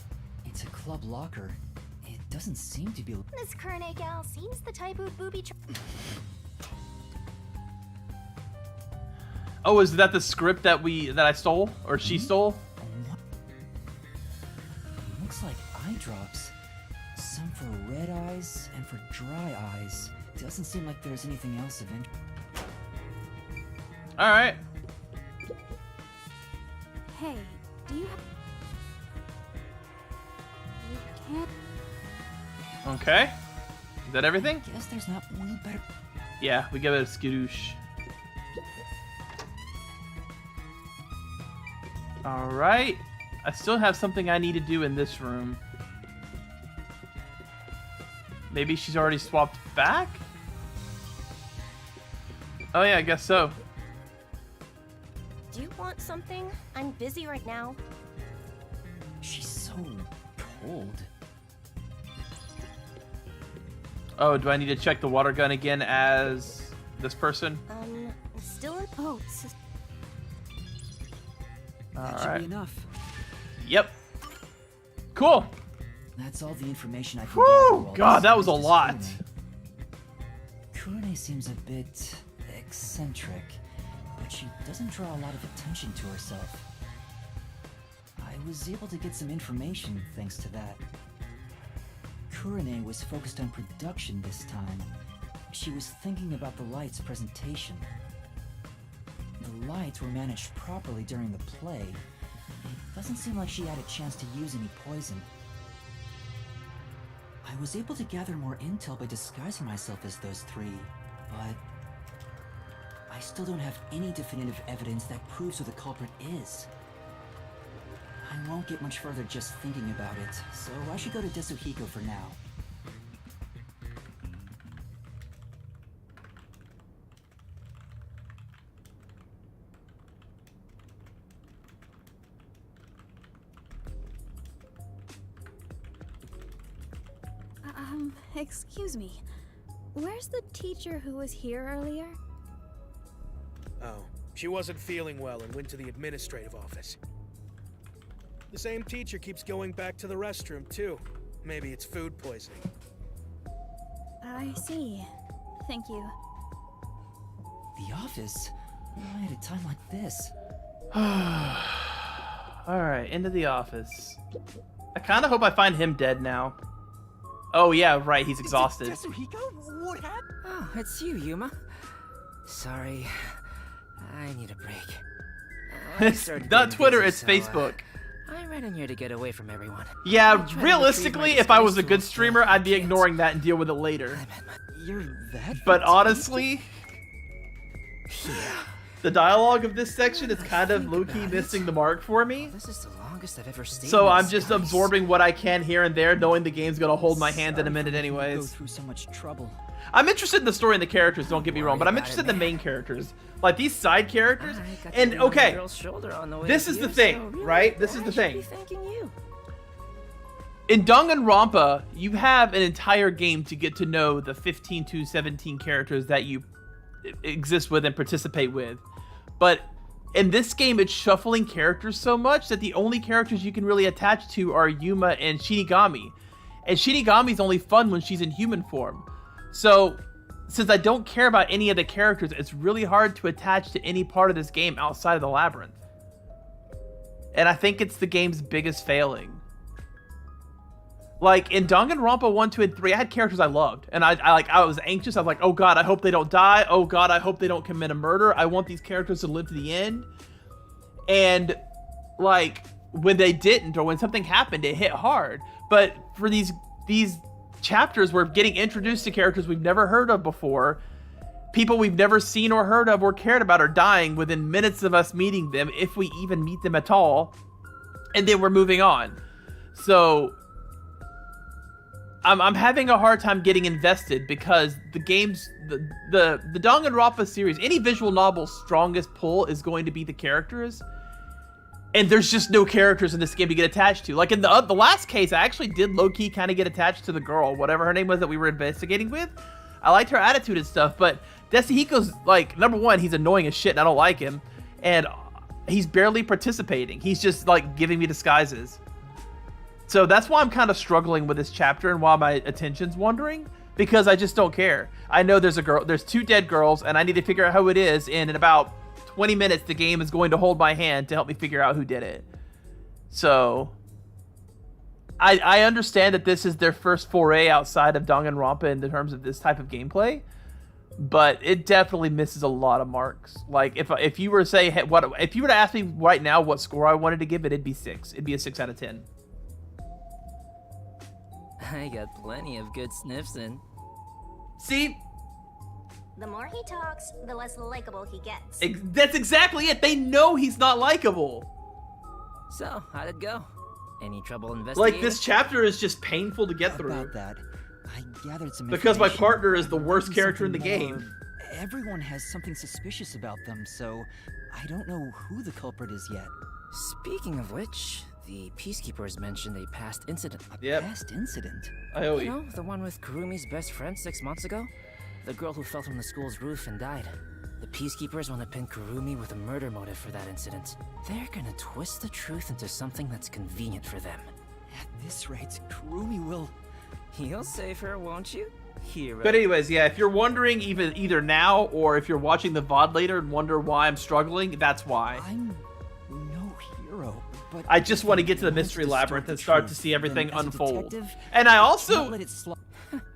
Speaker 2: It's a club locker. It doesn't seem to be.
Speaker 6: This Kurane gal seems the type who'd booby trap.
Speaker 1: Oh, is that the script that I stole or she stole?
Speaker 2: Looks like eye drops. Some for red eyes and for dry eyes. Doesn't seem like there's anything else of interest.
Speaker 1: All right.
Speaker 12: Hey, do you have... You can't...
Speaker 1: Okay. Is that everything?
Speaker 2: Guess there's not one better.
Speaker 1: Yeah, we give it a skadoosh. All right. I still have something I need to do in this room. Maybe she's already swapped back? Oh yeah, I guess so.
Speaker 11: Do you want something? I'm busy right now.
Speaker 2: She's so cold.
Speaker 1: Oh, do I need to check the water gun again as this person?
Speaker 11: Still in...
Speaker 12: Oh,
Speaker 2: That should be enough.
Speaker 1: Yep. Cool.
Speaker 2: That's all the information I can
Speaker 1: Whew, God, that was a lot.
Speaker 2: Kurane seems a bit eccentric, but she doesn't draw a lot of attention to herself. I was able to get some information thanks to that. Kurane was focused on production this time. She was thinking about the lights presentation. The lights were managed properly during the play. It doesn't seem like she had a chance to use any poison. I was able to gather more intel by disguising myself as those three, but I still don't have any definitive evidence that proves who the culprit is. I won't get much further just thinking about it, so I should go to Desuhiko for now.
Speaker 12: Excuse me. Where's the teacher who was here earlier?
Speaker 10: Oh, she wasn't feeling well and went to the administrative office. The same teacher keeps going back to the restroom, too. Maybe it's food poisoning.
Speaker 12: I see. Thank you.
Speaker 2: The office? Why at a time like this?
Speaker 1: Alright, into the office. I kind of hope I find him dead now. Oh yeah, right. He's exhausted.
Speaker 5: Tetsuhiko? What happened? Oh, it's you, Yuma. Sorry, I need a break.
Speaker 1: It's not Twitter, it's Facebook.
Speaker 5: I ran in here to get away from everyone.
Speaker 1: Yeah, realistically, if I was a good streamer, I'd be ignoring that and deal with it later.
Speaker 2: You're that.
Speaker 1: But honestly, the dialogue of this section is kind of low-key missing the mark for me.
Speaker 5: This is the longest I've ever stayed.
Speaker 1: So I'm just absorbing what I can here and there, knowing the game's gonna hold my hand in a minute anyways.
Speaker 2: Go through so much trouble.
Speaker 1: I'm interested in the story and the characters, don't get me wrong, but I'm interested in the main characters. Like, these side characters. And, okay, this is the thing, right? This is the thing. In Danganronpa, you have an entire game to get to know the 15 to 17 characters that you exist with and participate with. But in this game, it's shuffling characters so much that the only characters you can really attach to are Yuma and Shinigami. And Shinigami's only fun when she's in human form. So, since I don't care about any of the characters, it's really hard to attach to any part of this game outside of the labyrinth. And I think it's the game's biggest failing. Like, in Danganronpa 1, 2, and 3, I had characters I loved. And I was anxious. I was like, oh god, I hope they don't die. Oh god, I hope they don't commit a murder. I want these characters to live to the end. And, like, when they didn't, or when something happened, it hit hard. But for these chapters, we're getting introduced to characters we've never heard of before. People we've never seen or heard of or cared about are dying within minutes of us meeting them, if we even meet them at all. And then we're moving on. So I'm having a hard time getting invested because the game's the Danganronpa series, any visual novel's strongest pull is going to be the characters. And there's just no characters in this game to get attached to. Like in the last case, I actually did low-key kind of get attached to the girl, whatever her name was that we were investigating with. I liked her attitude and stuff, but Desahiko's, like, number one, he's annoying as shit and I don't like him. And he's barely participating. He's just, like, giving me disguises. So that's why I'm kind of struggling with this chapter and why my attention's wandering. Because I just don't care. I know there's two dead girls, and I need to figure out who it is, and in about 20 minutes, the game is going to hold my hand to help me figure out who did it. So, I understand that this is their first foray outside of Danganronpa in terms of this type of gameplay, but it definitely misses a lot of marks. Like, if you were to say, hey, if you were to ask me right now what score I wanted to give it, it'd be 6. It'd be a 6 out of 10.
Speaker 5: I got plenty of good sniffs in.
Speaker 1: See?
Speaker 6: The more he talks, the less likable he gets.
Speaker 1: That's exactly it. They know he's not likable.
Speaker 5: So, how'd it go? Any trouble investigating?
Speaker 1: Like, this chapter is just painful to get through.
Speaker 2: About that, I gathered some
Speaker 1: because my
Speaker 2: information.
Speaker 1: partner is the worst
Speaker 2: Maybe
Speaker 1: character in the
Speaker 2: something
Speaker 1: game.
Speaker 2: more. Everyone has something suspicious about them, so I don't know who the culprit is yet.
Speaker 5: Speaking of which, the Peacekeepers mentioned a past incident.
Speaker 2: A past incident?
Speaker 1: I owe
Speaker 5: you. Know, the one with Kurumi's best friend 6 months ago? The girl who fell from the school's roof and died. The Peacekeepers want to pin Kurumi with a murder motive for that incident. They're gonna twist the truth into something that's convenient for them.
Speaker 2: At this rate, Kurumi will...
Speaker 5: You'll save her, won't you? Hero.
Speaker 1: But anyways, yeah, if you're wondering either now or if you're watching the VOD later and wonder why I'm struggling, that's why.
Speaker 2: I'm no hero, but...
Speaker 1: I just want to get to the mystery labyrinth and start to see everything unfold. And I also...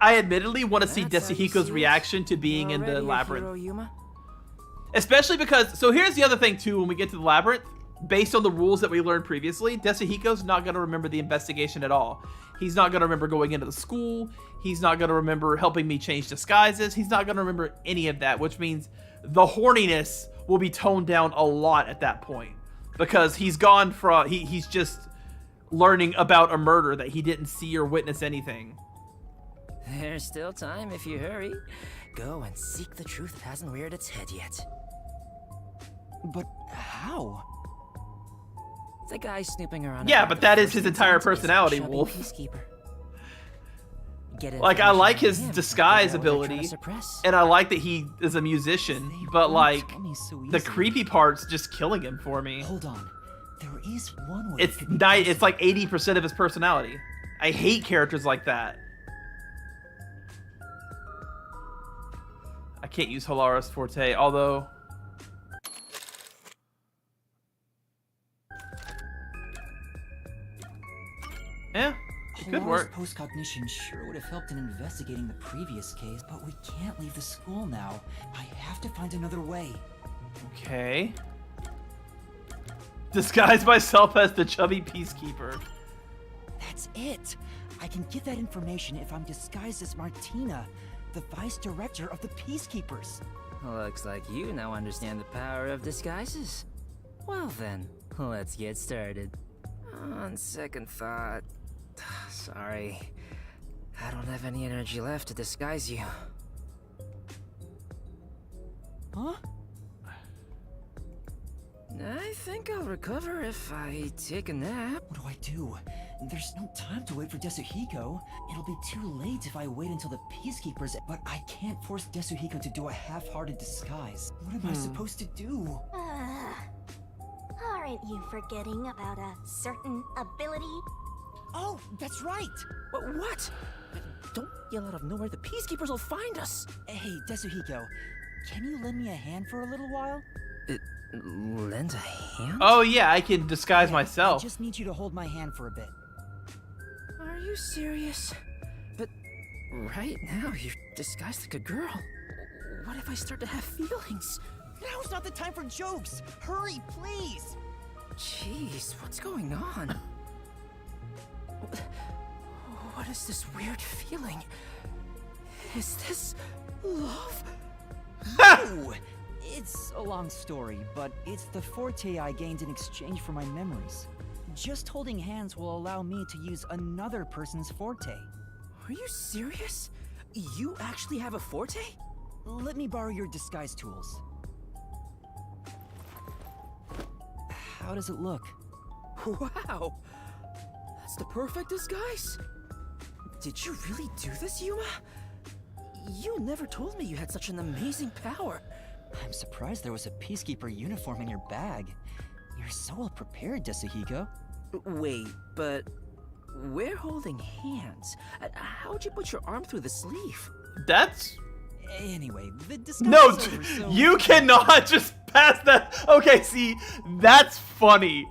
Speaker 1: I admittedly want to see Desahiko's reaction to being in the labyrinth. Especially because, so here's the other thing too, when we get to the labyrinth, based on the rules that we learned previously, Desahiko's not going to remember the investigation at all. He's not going to remember going into the school. He's not going to remember helping me change disguises. He's not going to remember any of that, which means the horniness will be toned down a lot at that point. Because he's gone from, he's just learning about a murder that he didn't see or witness anything.
Speaker 5: There's still time if you hurry. Go and seek the truth that hasn't reared its head yet.
Speaker 2: But how?
Speaker 5: The guy snooping around.
Speaker 1: Yeah, but that is his entire personality, Wolf. Like, I like his disguise ability, and I like that he is a musician, but like, the creepy part's just killing him for me.
Speaker 2: Hold on. There is one way.
Speaker 1: It's like 80% of his personality. I hate characters like that. I can't use Hilara's Forte, although... Yeah, it could work.
Speaker 2: Post-cognition sure would have helped in investigating the previous case, but we can't leave the school now. I have to find another way.
Speaker 1: Okay. Disguise myself as the chubby peacekeeper.
Speaker 2: That's it. I can get that information if I'm disguised as Martina, the vice director of the Peacekeepers.
Speaker 5: Looks like you now understand the power of disguises. Well then, let's get started. On second thought... Sorry. I don't have any energy left to disguise you.
Speaker 2: Huh?
Speaker 5: I think I'll recover if I take a nap.
Speaker 2: What do I do? There's no time to wait for Desuhiko. It'll be too late if I wait until the Peacekeepers, but I can't force Desuhiko to do a half-hearted disguise. What am I supposed to do?
Speaker 6: Aren't you forgetting about a certain ability?
Speaker 2: Oh, that's right!
Speaker 5: What? Don't yell out of nowhere, the Peacekeepers will find us!
Speaker 2: Hey, Desuhiko, can you lend me a hand for a little while?
Speaker 5: Lend a hand?
Speaker 1: Oh yeah, I can disguise myself.
Speaker 2: I just need you to hold my hand for a bit.
Speaker 5: Are you serious? But right now, you're disguised like a girl. What if I start to have feelings?
Speaker 2: Now's not the time for jokes! Hurry, please!
Speaker 5: Jeez, what's going on? What is this weird feeling? Is this love?
Speaker 2: No! It's a long story, but it's the forte I gained in exchange for my memories. Just holding hands will allow me to use another person's forte.
Speaker 5: Are you serious? You actually have a forte?
Speaker 2: Let me borrow your disguise tools. How does it look?
Speaker 5: Wow! That's the perfect disguise! Did you really do this, Yuma? You never told me you had such an amazing power.
Speaker 2: I'm surprised there was a Peacekeeper uniform in your bag. You're so well prepared, Desuhiko.
Speaker 5: Wait, but we're holding hands. How'd you put your arm through the sleeve?
Speaker 1: That's...
Speaker 2: Anyway, the disguise
Speaker 1: No,
Speaker 2: is over, so...
Speaker 1: you cannot just pass that. Okay, see, that's funny.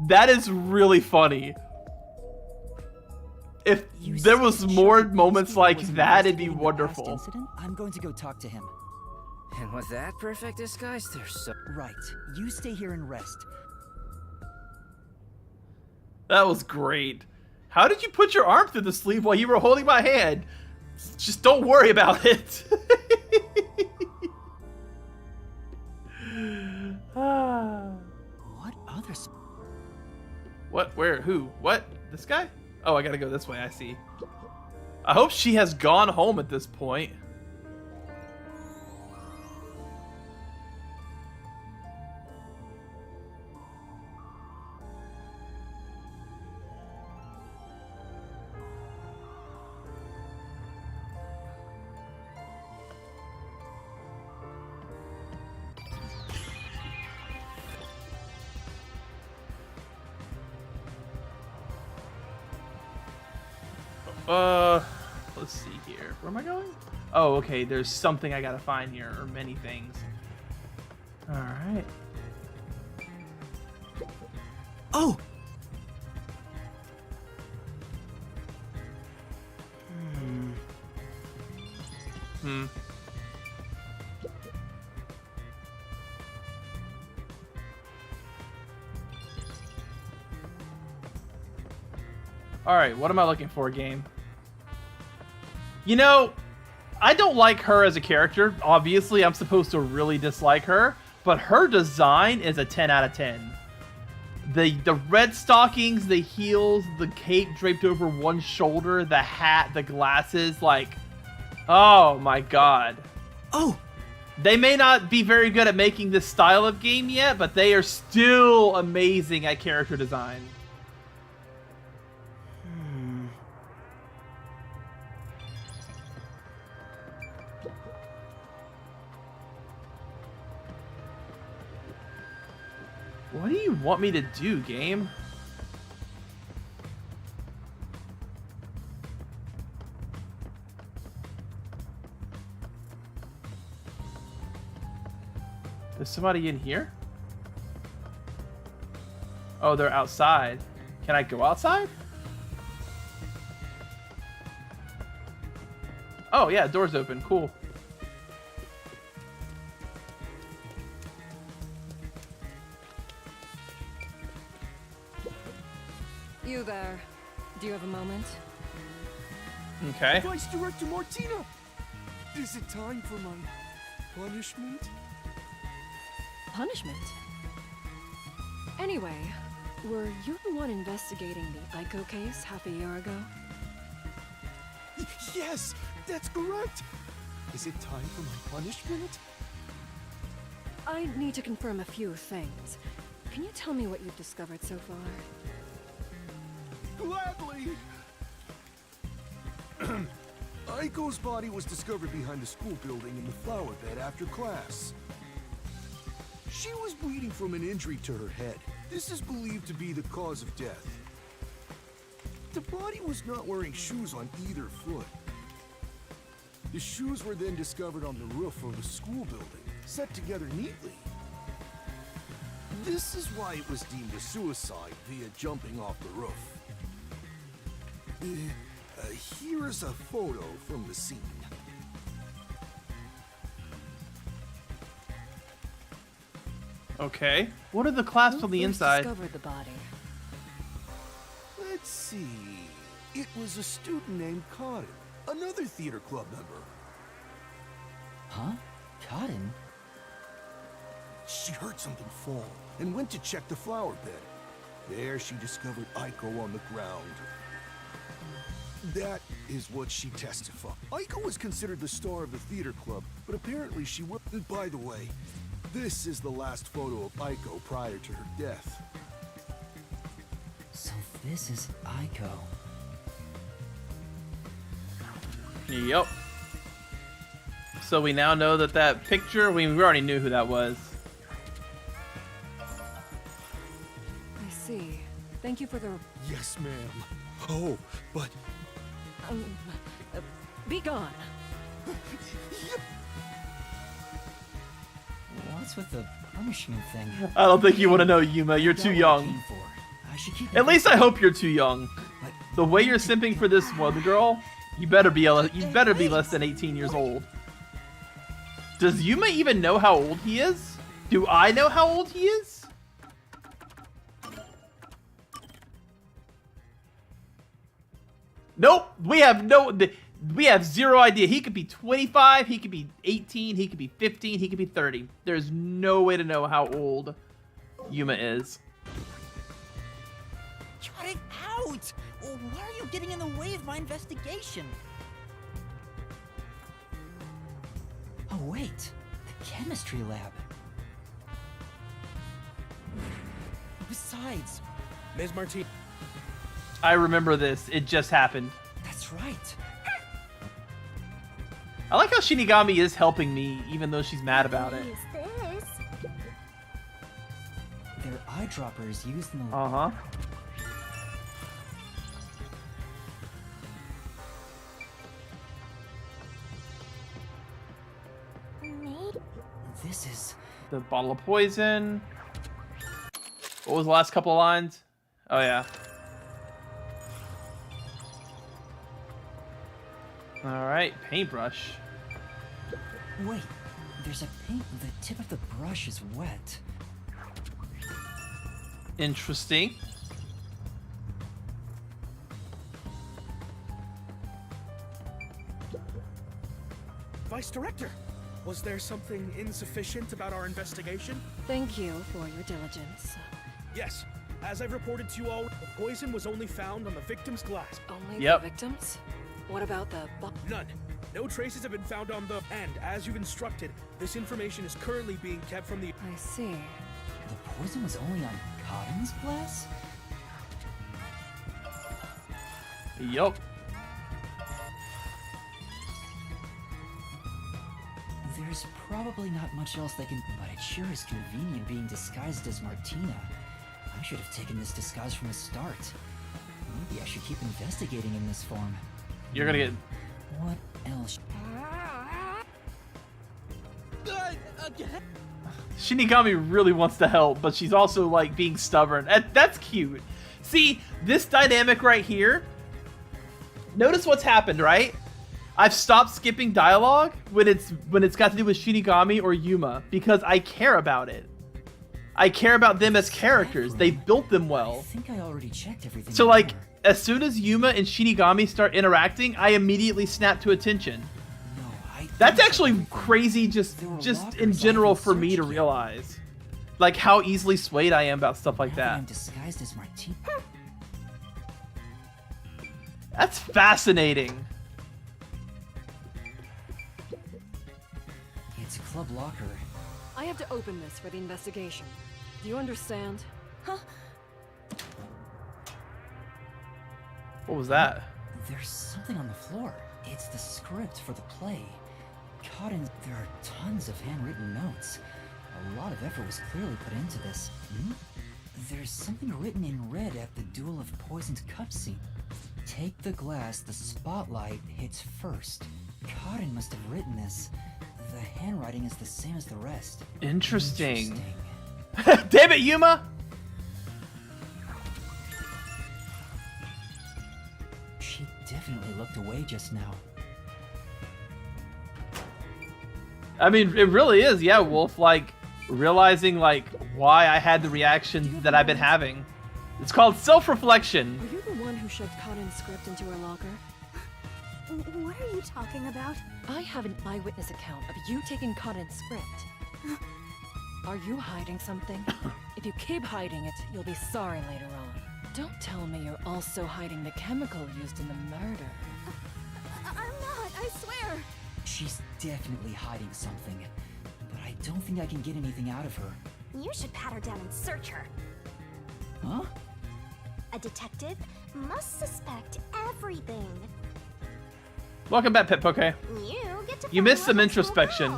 Speaker 1: That is really funny. If there was more moments like that, it'd be wonderful.
Speaker 2: Incident? I'm going to go talk to him.
Speaker 5: And with that perfect disguise, there's so...
Speaker 2: Right. You stay here and rest.
Speaker 1: That was great. How did you put your arm through the sleeve while you were holding my hand? Just don't worry about it.
Speaker 2: What others?
Speaker 1: What? Where? Who? What? This guy? Oh, I gotta go this way. I see. I hope she has gone home at this point. Let's see here. Where am I going? Oh, okay. There's something I gotta find here, or many things. All right.
Speaker 2: Oh!
Speaker 1: Alright, what am I looking for, game? You know, I don't like her as a character. Obviously, I'm supposed to really dislike her, but her design is a 10 out of 10. The red stockings, the heels, the cape draped over one shoulder, the hat, the glasses, like, oh my god.
Speaker 2: Oh!
Speaker 1: They may not be very good at making this style of game yet, but they are still amazing at character design. What do you want me to do, game? There's somebody in here? Oh, they're outside. Can I go outside? Oh, yeah, door's open. Cool.
Speaker 9: You there. Do you have a moment?
Speaker 1: Okay.
Speaker 14: Vice Director Martina! Is it time for my punishment?
Speaker 9: Punishment? Anyway, were you the one investigating the Aiko case half a year ago?
Speaker 14: Yes, that's correct! Is it time for my punishment?
Speaker 9: I need to confirm a few things. Can you tell me what you've discovered so far?
Speaker 14: Gladly! Aiko's body was discovered behind the school building in the flower bed after class. She was bleeding from an injury to her head. This is believed to be the cause of death. The body was not wearing shoes on either foot. The shoes were then discovered on the roof of the school building, set together neatly. This is why it was deemed a suicide via jumping off the roof. Here is a photo from the scene.
Speaker 1: Okay. What are the clasps on the inside?
Speaker 9: Discovered the body.
Speaker 14: Let's see. It was a student named Cotton, another theater club member.
Speaker 2: Huh? Cotton?
Speaker 14: She heard something fall and went to check the flower bed. There she discovered Aiko on the ground. That is what she testified. Aiko was considered the star of the theater club, but apparently she was. And by the way, this is the last photo of Aiko prior to her death.
Speaker 2: So this is Aiko.
Speaker 1: Yep. So we now know that picture, we already knew who that was.
Speaker 9: I see. Thank you for the...
Speaker 14: Yes, ma'am. Oh, but...
Speaker 9: be gone.
Speaker 2: What's with the punishment thing?
Speaker 1: I don't think you want to know, Yuma. You're too young. At least I hope you're too young. The way you're simping for this one girl, you better be less than 18 years old. Does Yuma even know how old he is? Do I know how old he is? Nope. We have zero idea. He could be 25, he could be 18, he could be 15, he could be 30. There's no way to know how old Yuma is.
Speaker 15: Cut it out! Why are you getting in the way of my investigation?
Speaker 2: Oh wait, the chemistry lab. Besides,
Speaker 10: Ms. Martinez.
Speaker 1: I remember this. It just happened.
Speaker 2: That's right.
Speaker 1: I like how Shinigami is helping me, even though she's mad about it.
Speaker 3: This.
Speaker 2: Their eyedropper is used in the...
Speaker 1: Uh-huh.
Speaker 2: This is...
Speaker 1: The bottle of poison. What was the last couple of lines? Oh, yeah. Alright, paintbrush.
Speaker 2: Wait, there's a paint... The tip of the brush is wet.
Speaker 1: Interesting.
Speaker 10: Vice Director, was there something insufficient about our investigation?
Speaker 9: Thank you for your diligence.
Speaker 10: Yes. As I've reported to you all, the poison was only found on the victim's glass.
Speaker 9: Only the victims? What about the...
Speaker 10: None. No traces have been found on the... And, as you've instructed, this information is currently being kept from the...
Speaker 9: I see.
Speaker 2: The poison was only on Cotton's glass?
Speaker 1: Yup.
Speaker 2: There's probably not much else they can... But it sure is convenient being disguised as Martina. I should have taken this disguise from the start. Maybe I should keep investigating in this form.
Speaker 1: You're gonna get...
Speaker 2: What else?
Speaker 15: Again?
Speaker 1: Shinigami really wants to help, but she's also, like, being stubborn. That's cute. See, this dynamic right here... Notice what's happened, right? I've stopped skipping dialogue when it's got to do with Shinigami or Yuma because I care about it. I care about them as characters. They built them well.
Speaker 2: I think I already checked everything.
Speaker 1: So like, as soon as Yuma and Shinigami start interacting, I immediately snap to attention. That's actually crazy just in general for me to realize. Like how easily swayed I am about stuff like that.
Speaker 2: I'm disguised as Martin.
Speaker 1: That's fascinating.
Speaker 2: It's Club Locker.
Speaker 9: I have to open this for the investigation. Do you understand?
Speaker 11: Huh?
Speaker 1: What was that?
Speaker 2: There's something on the floor. It's the script for the play. Cotton, there are tons of handwritten notes. A lot of effort was clearly put into this. There's something written in red at the Duel of Poisoned Cup scene. Take the glass, the spotlight hits first. Cotton must have written this. The handwriting is the same as the rest.
Speaker 1: Interesting. Damn it, Yuma!
Speaker 2: She definitely looked away just now.
Speaker 1: I mean, it really is, yeah, Wolf, like, realizing, like, why I had the reaction that I've been having. It's called self-reflection.
Speaker 9: Are you the one who shoved Cotton's script into her locker?
Speaker 12: What are you talking about?
Speaker 9: I have an eyewitness account of you taking Cotton's script. Are you hiding something? If you keep hiding it, you'll be sorry later on. Don't tell me you're also hiding the chemical used in the murder.
Speaker 12: I'm not, I swear.
Speaker 2: She's definitely hiding something, but I don't think I can get anything out of her.
Speaker 6: You should pat her down and search her.
Speaker 2: Huh?
Speaker 6: A detective must suspect everything.
Speaker 1: Welcome back, Pet Poke. You missed some introspection.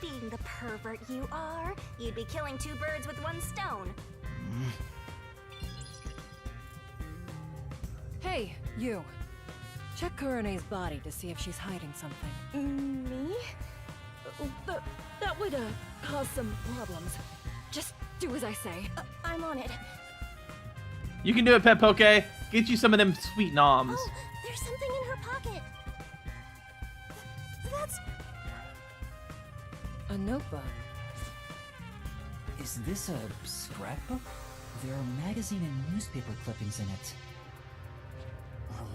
Speaker 6: Being the pervert you are, you'd be killing two birds with one stone.
Speaker 9: Hey, you. Check Kurene's body to see if she's hiding something.
Speaker 12: Me?
Speaker 9: That would, cause some problems. Just do as I say.
Speaker 12: I'm on it.
Speaker 1: You can do it, Pet Poke. Get you some of them sweet noms.
Speaker 6: Oh, there's something in her pocket. That's...
Speaker 9: A notebook.
Speaker 2: Is this a scrapbook? There are magazine and newspaper clippings in it.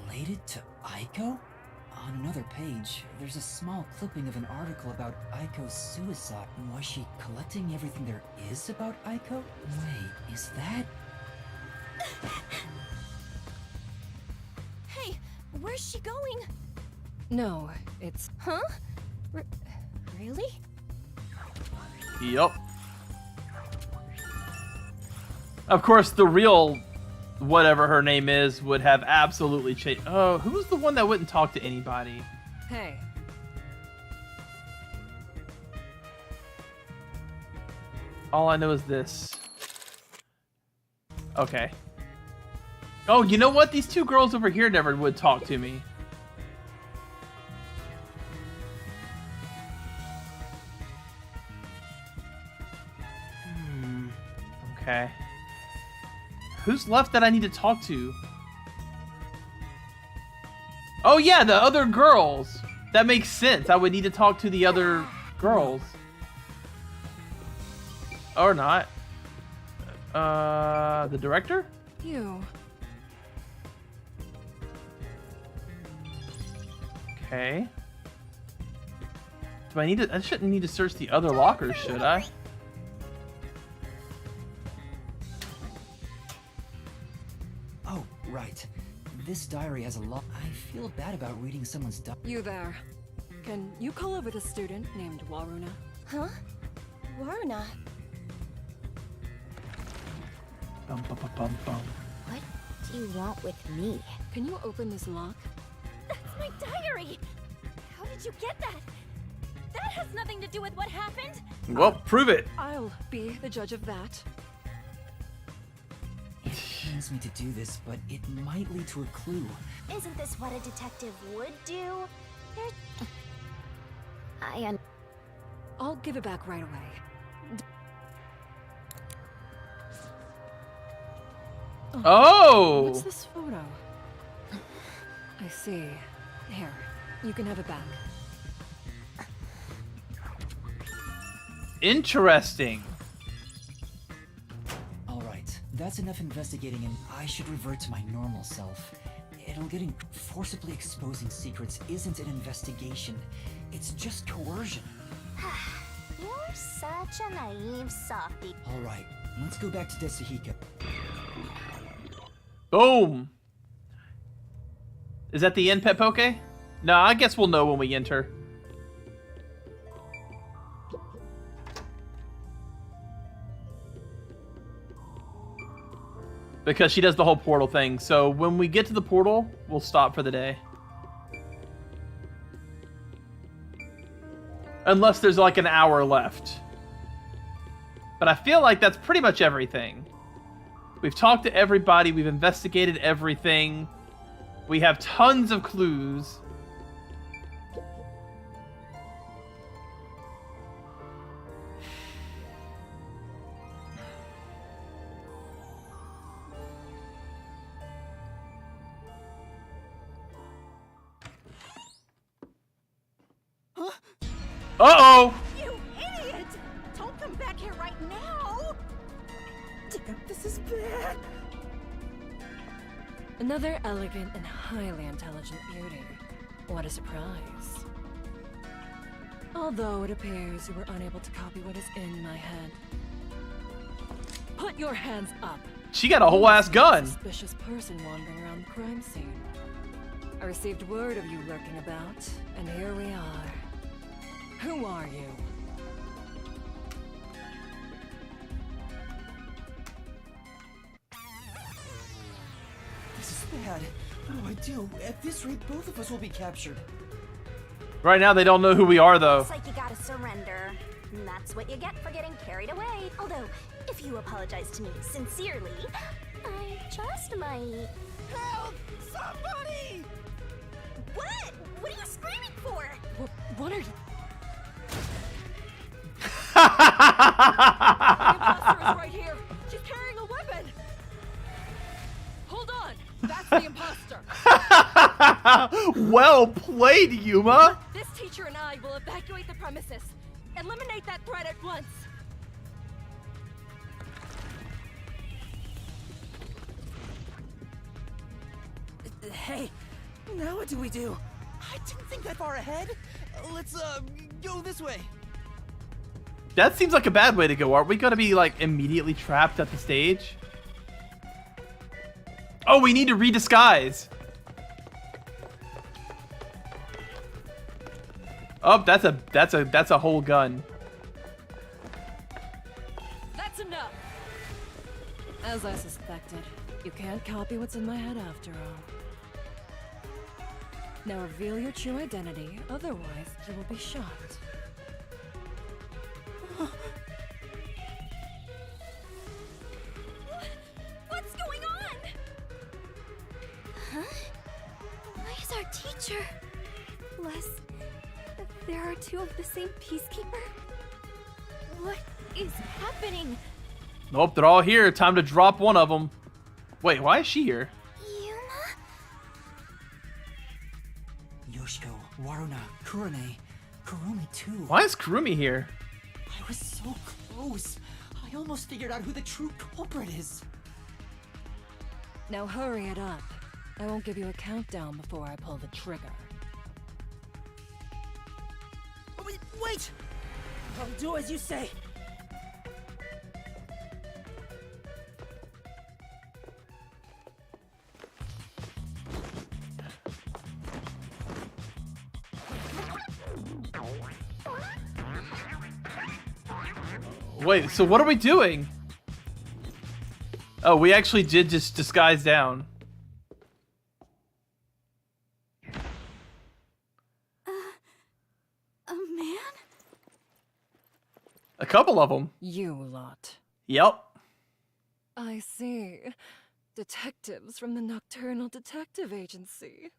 Speaker 2: Related to Aiko? On another page, there's a small clipping of an article about Aiko's suicide. Was she collecting everything there is about Aiko? Wait, is that...
Speaker 11: Hey, where's she going?
Speaker 9: No, it's...
Speaker 11: Huh? Really?
Speaker 1: Yup. Of course, the real whatever her name is would have absolutely changed. Oh, who was the one that wouldn't talk to anybody?
Speaker 9: Hey.
Speaker 1: All I know is this. Okay. Oh, you know what? These two girls over here never would talk to me. Okay. Who's left that I need to talk to? Oh yeah, the other girls. That makes sense. I would need to talk to the other girls. Or not. The director?
Speaker 9: You.
Speaker 1: Okay. Do I need to... I shouldn't need to search the other lockers, should I?
Speaker 2: Oh, right. This diary has a lot. I feel bad about reading someone's diary.
Speaker 9: You there. Can you call over the student named Waruna?
Speaker 11: Huh? Waruna?
Speaker 1: Bum, bum, bum, bum, bum.
Speaker 8: What do you want with me?
Speaker 9: Can you open this lock?
Speaker 13: That's my diary! How did you get that? That has nothing to do with what happened!
Speaker 1: Well, prove it.
Speaker 9: I'll be the judge of that.
Speaker 2: It pains me to do this, but it might lead to a clue.
Speaker 6: Isn't this what a detective would do?
Speaker 9: I'll give it back right away.
Speaker 1: Oh!
Speaker 9: What's this photo? I see. Here. You can have it back.
Speaker 1: Interesting.
Speaker 2: Alright, that's enough investigating and I should revert to my normal self. Getting forcibly exposing secrets isn't an investigation. It's just coercion.
Speaker 6: You're such a naive softie.
Speaker 2: Alright, let's go back to Desahika.
Speaker 1: Boom. Is that the end, Pet Poke? No, I guess we'll know when we enter. Because she does the whole portal thing. So when we get to the portal, we'll stop for the day. Unless there's like an hour left. But I feel like that's pretty much everything. We've talked to everybody. We've investigated everything. We have tons of clues. Uh-oh!
Speaker 7: You idiot! Don't come back here right now! Damn, this is bad.
Speaker 9: Another elegant and highly intelligent beauty. What a surprise. Although it appears you were unable to copy what is in my head. Put your hands up.
Speaker 1: She got a whole ass gun.
Speaker 9: Suspicious person wandering around the crime scene. I received word of you lurking about, and here we are. Who are you?
Speaker 2: This is bad. What do I do? At this rate, both of us will be captured.
Speaker 1: Right now, they don't know who we are, though.
Speaker 6: Looks like you gotta surrender. And that's what you get for getting carried away. Although, if you apologize to me sincerely, I just might...
Speaker 15: Help! Somebody!
Speaker 6: What? What are you screaming for?
Speaker 9: What are you...
Speaker 7: The imposter is right here. She's carrying a weapon. Hold on. That's the imposter.
Speaker 1: Well played, Yuma.
Speaker 7: This teacher and I will evacuate the premises. Eliminate that threat at once.
Speaker 15: Hey, now what do we do? I didn't think that far ahead. Let's, go this way.
Speaker 1: That seems like a bad way to go. Aren't we gonna be, like, immediately trapped at the stage? Oh, we need to redisguise. Oh, that's a whole gun.
Speaker 9: That's enough. As I suspected, you can't copy what's in my head after all. Now reveal your true identity, otherwise you will be shot.
Speaker 6: What's going on?
Speaker 8: Huh? Why is our teacher? Les, there are two of the same Peacekeeper? What is happening?
Speaker 1: Nope, they're all here. Time to drop one of them. Wait, why is she here?
Speaker 2: Yoshiko, Waruna, Kurone, Kurumi too.
Speaker 1: Why is Kurumi here?
Speaker 2: I was so close. I almost figured out who the true culprit is.
Speaker 9: Now hurry it up. I won't give you a countdown before I pull the trigger.
Speaker 15: Wait! I'll do as you say.
Speaker 1: Wait, so what are we doing? Oh, we actually did just disguise down.
Speaker 12: A man?
Speaker 1: A couple of them.
Speaker 9: You lot.
Speaker 1: Yep.
Speaker 9: I see. Detectives from the Nocturnal Detective Agency.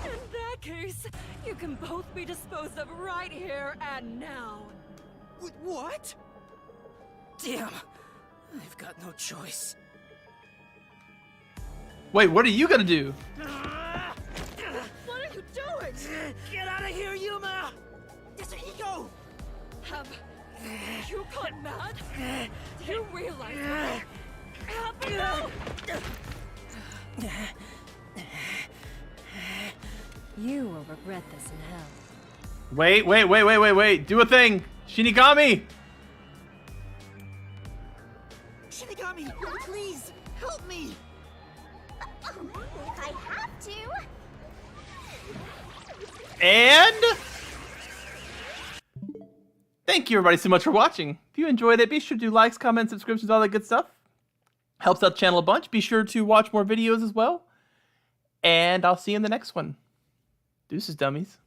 Speaker 9: In that case, you can both be disposed of right here and now.
Speaker 15: What? Damn. I've got no choice.
Speaker 1: Wait, what are you gonna do?
Speaker 7: What are you doing?
Speaker 15: Get out of here, Yuma! Yasuhiko!
Speaker 7: Have you gone mad? Do you realize what happened now?
Speaker 9: You will regret this in hell.
Speaker 1: Wait. Do a thing. Shinigami.
Speaker 15: Shinigami, please, help me!
Speaker 6: If I have to.
Speaker 1: And thank you everybody so much for watching. If you enjoyed it, be sure to do likes, comments, subscriptions, all that good stuff. Helps out the channel a bunch. Be sure to watch more videos as well. And I'll see you in the next one. Deuces, dummies.